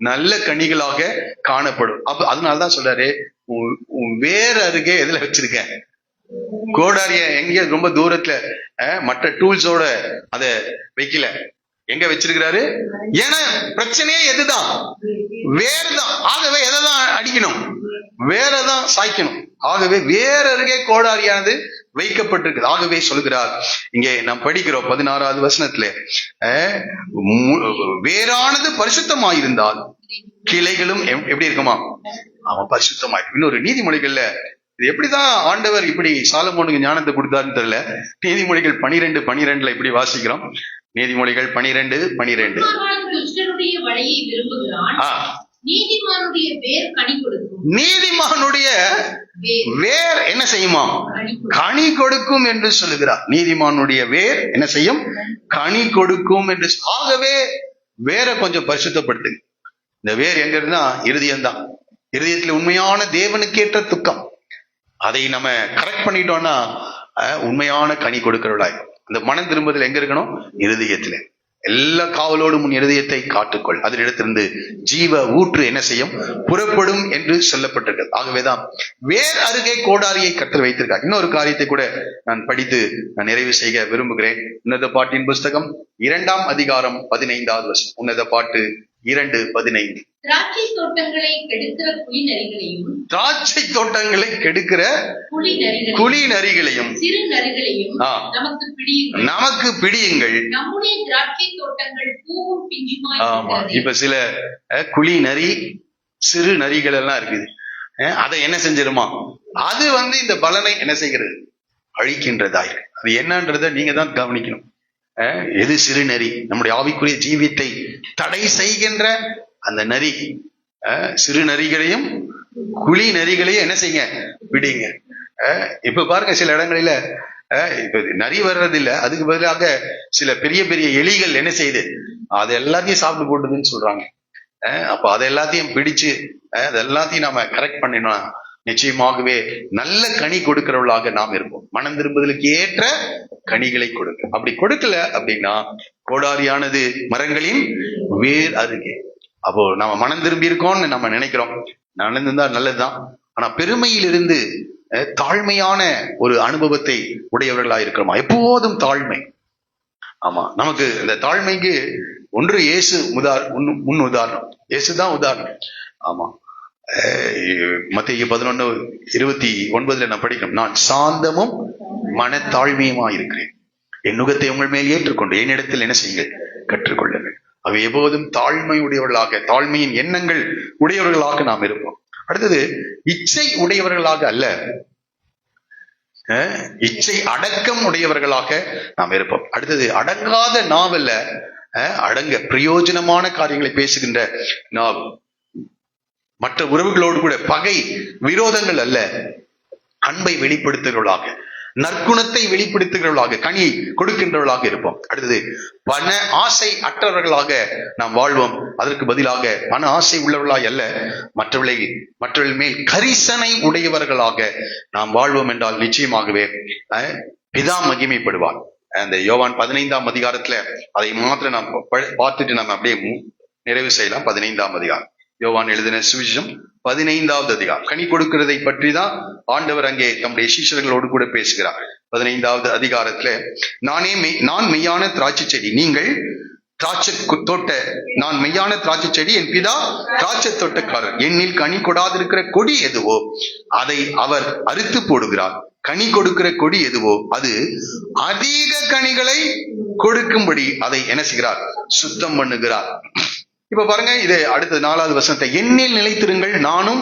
நல்ல கனிகளாக காணப்படும். அதனாலதான் சொல்றாரு, வேர் அருகே எதுல வச்சிருக்க? கோடாரிய எங்க ரொம்ப தூரத்துல மற்ற டூல்ஸோட அத வைக்கல, எங்க வச்சிருக்கிறாரு? ஏன்னா பிரச்சனையே எதுதான்? வேர்தான். ஆகவே எதைதான் அடிக்கணும்? வேறதான் சாய்க்கணும். ஆகவே வேற அருகே கோடாரியானது வைக்கப்பட்டிருக்கு. ஆகவே சொல்கிறார், இங்கே நாம் படிக்கிறோம் 16வது வசனத்துல, வேறானது பரிசுத்தமாயிருந்தால் கிளைகளும் எப்படி இருக்குமா? அவன் பரிசுத்தமாயிருக்கும். இன்னொரு நீதிமொழிகள்ல இது எப்படிதான் ஆண்டவர் இப்படி சாலமோனுக்கு ஞானத்தை கொடுத்தாருன்னு தெரியல. நீதிமொழிகள் 12:12 இப்படி வாசிக்கிறோம். நீதிமொழிகள் 12:12. நீதிமானுடைய வேர் என்ன செய்யுமா? கனி கொடுக்கும் என்று சொல்லுகிறார். நீதிமானுடைய வேர் என்ன செய்யும்? கனி கொடுக்கும் என்று. ஆகவே வேரை கொஞ்சம் பரிசுத்தப்படுத்து. இந்த வேர் எங்க இருந்தா? இருதயம்தான். இருதயத்துல உண்மையான தேவனுக்கேற்ற துக்கம், அதை நம்ம கரெக்ட் பண்ணிட்டோம்னா உண்மையான கனி கொடுக்கிறவளாய். அந்த மனம் திரும்புதல் எங்க இருக்கணும்? இருதயத்துல. எல்லா காவலோடும் உன் இருதயத்தை காட்டுக்கொள், அதிலிடத்திலிருந்து ஜீவ ஊற்று என்ன செய்யும்? புறப்படும் என்று சொல்லப்பட்டிருக்கிறது. ஆகவேதான் வேர் அருகே கோடாரியை கர்த்தர் வைத்திருக்கார். இன்னொரு காரியத்தை கூட நான் படித்து நான் நிறைவு செய்ய விரும்புகிறேன். உன்னத பாட்டின் புஸ்தகம் 2ஆம் அதிகாரம் 15வது வசனம். உன்னத பாட்டு 2:15. திராட்சை தோட்டங்களை கெடுக்கிற குழி நரிகளையும், திராட்சை தோட்டங்களை கெடுக்கிற குழி நரிகளையும் சிறு நரிகளையும் நமக்கு பிடியுங்கள். நம்முடைய திராட்சை தோட்டங்கள் பூவும் பிஞ்சுமாய். ஆமா, இப்ப சில குழி நரி சிறு நரிகள் எல்லாம் இருக்குது. அதை என்ன செஞ்சிருமா? அது இந்த பலனை என்ன செய்கிறது? அழிக்கின்றதாய். அது என்னன்றத நீங்க தான் கவனிக்கணும். எது சிறு நரி? நம்முடைய ஆவிக்குரிய ஜீவித்தை தடை செய்கின்ற அந்த நரி. சிறு நரிகளையும் குழி நரிகளையும் என்ன செய்யுங்க? விடுங்க. இப்ப பாருங்க, சில இடங்களில இப்ப நரி வர்றது இல்ல, அதுக்கு பதிலாக சில பெரிய பெரிய எலிகள் என்ன செய்யுது, அது எல்லாத்தையும் சாப்பிட்டு போட்டுதுன்னு சொல்றாங்க. அப்ப அதை எல்லாத்தையும் பிடிச்சு அது எல்லாத்தையும் நாம கரெக்ட் பண்ணினோம், நிச்சயமாகவே நல்ல கனி கொடுக்கிறவர்களாக நாம் இருப்போம். மனம் திரும்புதலுக்கு ஏற்ற கனிகளை கொடுக்க. அப்படி கொடுக்கல அப்படின்னா கோடாரியானது மரங்களின் வேர் அருகே. அப்போ நம்ம மனம் திரும்பி இருக்கோம்னு நம்ம நினைக்கிறோம், நடந்திருந்தா நல்லதுதான். ஆனா பெருமையிலிருந்து தாழ்மையான ஒரு அனுபவத்தை உடையவர்களா இருக்கிறோமா? எப்போதும் தாழ்மை. ஆமா, நமக்கு இந்த தாழ்மைக்கு ஒன்று இயேசு முன் உதாரணம். இயேசுதான் உதாரணம். ஆமா, மத்தேயு 11:29 நான் படிக்கணும். நான் சாந்தமும் மனத்தாழ்மையுமா இருக்கிறேன், என் நுகத்தை உங்கள் மேல் ஏற்றுக்கொண்டு என்னிடத்தில் என்ன செய்யுங்கள், கற்றுக்கொள்ளுங்கள். அவை எப்போதும் தாழ்மை உடையவர்களாக, தாழ்மையின் எண்ணங்கள் உடையவர்களாக நாம் இருப்போம். அடுத்தது இச்சை உடையவர்களாக அல்ல, இச்சை அடக்கம் உடையவர்களாக நாம் இருப்போம். அடுத்தது அடங்காத நாவல்ல, அடங்க பிரயோஜனமான காரியங்களை பேசுகின்ற நாவ். மற்ற உறவுகளோடு கூட பகை விரோதங்கள் அல்ல, அன்பை வெளிப்படுத்துகிறவர்களாக, நற்குணத்தை வெளிப்படுத்துகிறவர்களாக, கனி கொடுக்கின்றவர்களாக இருப்போம். அடுத்தது பண ஆசை அற்றவர்களாக நாம் வாழ்வோம். அதற்கு பதிலாக பண ஆசை உள்ளவர்களாய் அல்ல, மற்றவர்கள் மேல் கரிசனை உடையவர்களாக நாம் வாழ்வோம் என்றால் நிச்சயமாகவே பிதா மகிமைப்படுவார். அந்த யோவான் 15ஆம் அதிகாரத்துல அதை மாத்திரம் நாம் பார்த்துட்டு நம்ம அப்படியே நிறைவு செய்யலாம். 15ஆம் அதிகாரம், யோவான் எழுதின சுவிசேஷம் 15வது அதிகாரம். கனி கொடுக்கிறதை பற்றி தான் ஆண்டவர் அங்கே நம்முடைய சீஷர்களோடு கூட பேசுகிறார். 15வது அதிகாரத்துல நான் மெய்யான திராட்சை செடி, நீங்கள் திராட்சை தோட்ட, நான் மெய்யான திராட்சை செடி, என் பிதா திராட்சை தோட்டக்காரர். என்னில் கனி கொடாதிருக்கிற கொடி எதுவோ அதை அவர் அறுத்து போடுகிறார். கனி கொடுக்கிற கொடி எதுவோ அது அதிக கனிகளை கொடுக்கும்படி அதை என்ன செய்கிறார், சுத்தம் பண்ணுகிறார். இப்ப பாருங்க, இது அடுத்த 4வது வசனத்தை, என்னில் நிலைத்திருங்கள் நானும்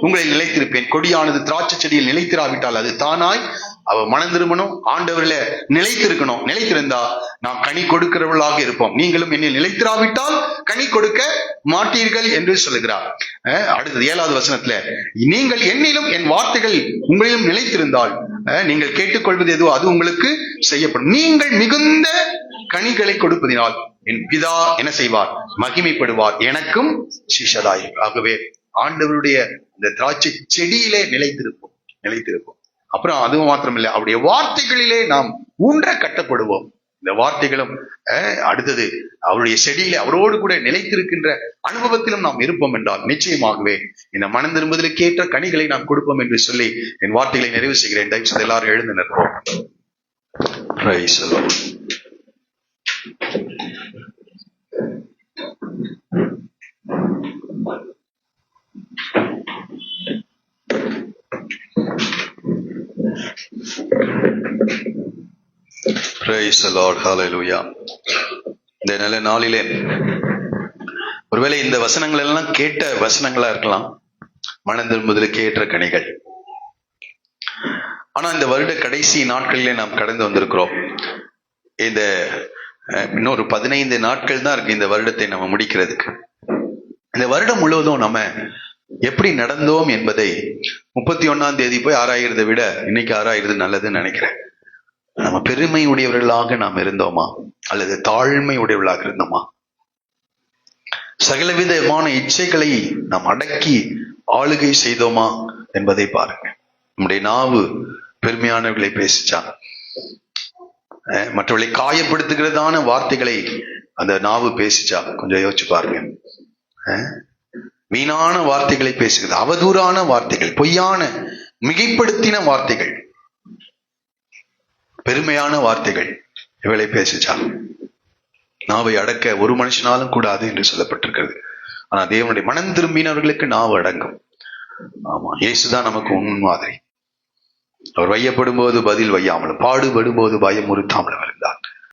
உங்களில் நிலைத்திருப்பேன். கொடியானது திராட்சை செடியில் நிலைத்திராவிட்டால் அது தானாய் அவ மனம் திரும்பணும், ஆண்டவர்ல நிலைத்திருக்கணும். நிலைத்திருந்தா நாம் கனி கொடுக்கிறவர்களாக இருப்போம். நீங்களும் என்னில் நிலைத்திராவிட்டால் கனி கொடுக்க மாட்டீர்கள் என்று சொல்லுகிறார். அடுத்தது 7வது வசனத்துல, நீங்கள் என்னிலும் என் வார்த்தைகள் உங்களிலும் நிலைத்திருந்தால் நீங்கள் கேட்டுக்கொள்வது எதுவோ அது உங்களுக்கு செய்யப்படும். நீங்கள் மிகுந்த கனிகளை கொடுப்பதினால் என் பிதா என்ன செய்வார், மகிமைப்படுவார், எனக்கும் சிஷ்யராய். ஆகவே ஆண்டவருடைய இந்த திராட்சை செடியிலே நிலைத்திருப்போம். அப்புறம் அதுவும் மாத்திரமில்லை, அவருடைய வார்த்தைகளிலே நாம் ஊன்ற கட்டப்படுவோம். இந்த வார்த்தைகளும் அடுத்தது அவருடைய செடியிலே அவரோடு கூட நிலைத்திருக்கின்ற அனுபவத்திலும் நாம் இருப்போம் என்றால் நிச்சயமாகவே இந்த மனம் திரும்புதலுக்கு ஏற்ற கனிகளை நாம் கொடுப்போம் என்று சொல்லி என் வார்த்தைகளை நிறைவு செய்கிறேன். தயவுசெய்து எல்லாரும் எழுந்து நிற்போம். Praise the Lord. Praise the Lord. Hallelujah. இந்த நல்ல நாளிலே ஒருவேளை இந்த வசனங்கள் எல்லாம் கேட்ட வசனங்களா இருக்கலாம், மனம் திரும்புதலுக்கு ஏற்ற கனிகள். ஆனா இந்த வருட கடைசி நாட்களிலே நாம் கடந்து வந்திருக்கிறோம். இந்த இன்னொரு 15 நாட்கள் தான் இருக்கு இந்த வருடத்தை நம்ம முடிக்கிறதுக்கு. இந்த வருடம் முழுவதும் நம்ம எப்படி நடந்தோம் என்பதை 31ஆம் தேதி போய் ஆராயிறதை விட இன்னைக்கு ஆராயிறது நல்லதுன்னு நினைக்கிறேன். நம்ம பெருமை உடையவர்களாக நாம் இருந்தோமா அல்லது தாழ்மை உடையவர்களாக இருந்தோமா? சகலவிதமான இச்சைகளை நாம் அடக்கி ஆளுகை செய்தோமா என்பதை பாருங்க. நம்முடைய நாவு பெருமையானவர்களை பேசிச்சா, மற்றவர்களை காயப்படுத்துகிறதான வார்த்தைகளை அந்த நாவு பேசிச்சா? கொஞ்சம் யோசிச்சு பாருங்க. வீணான வார்த்தைகளை பேசுகிறது, அவதூறான வார்த்தைகள், பொய்யான மிகைப்படுத்தின வார்த்தைகள், பெருமையான வார்த்தைகள் இவளை பேசிச்சா? நாவை அடக்க ஒரு மனுஷனாலும் கூடாது என்று சொல்லப்பட்டிருக்கிறது. ஆனா தேவனுடைய மனம் திரும்பினவர்களுக்கு நாவு அடங்கும். ஆமா, இயேசுதான் நமக்கு முன்மாதிரி. அவர் வையப்படும் போது பதில் வையாமலும், பாடுபடும் போது பயமுறுத்தாமலும் இருந்தார்.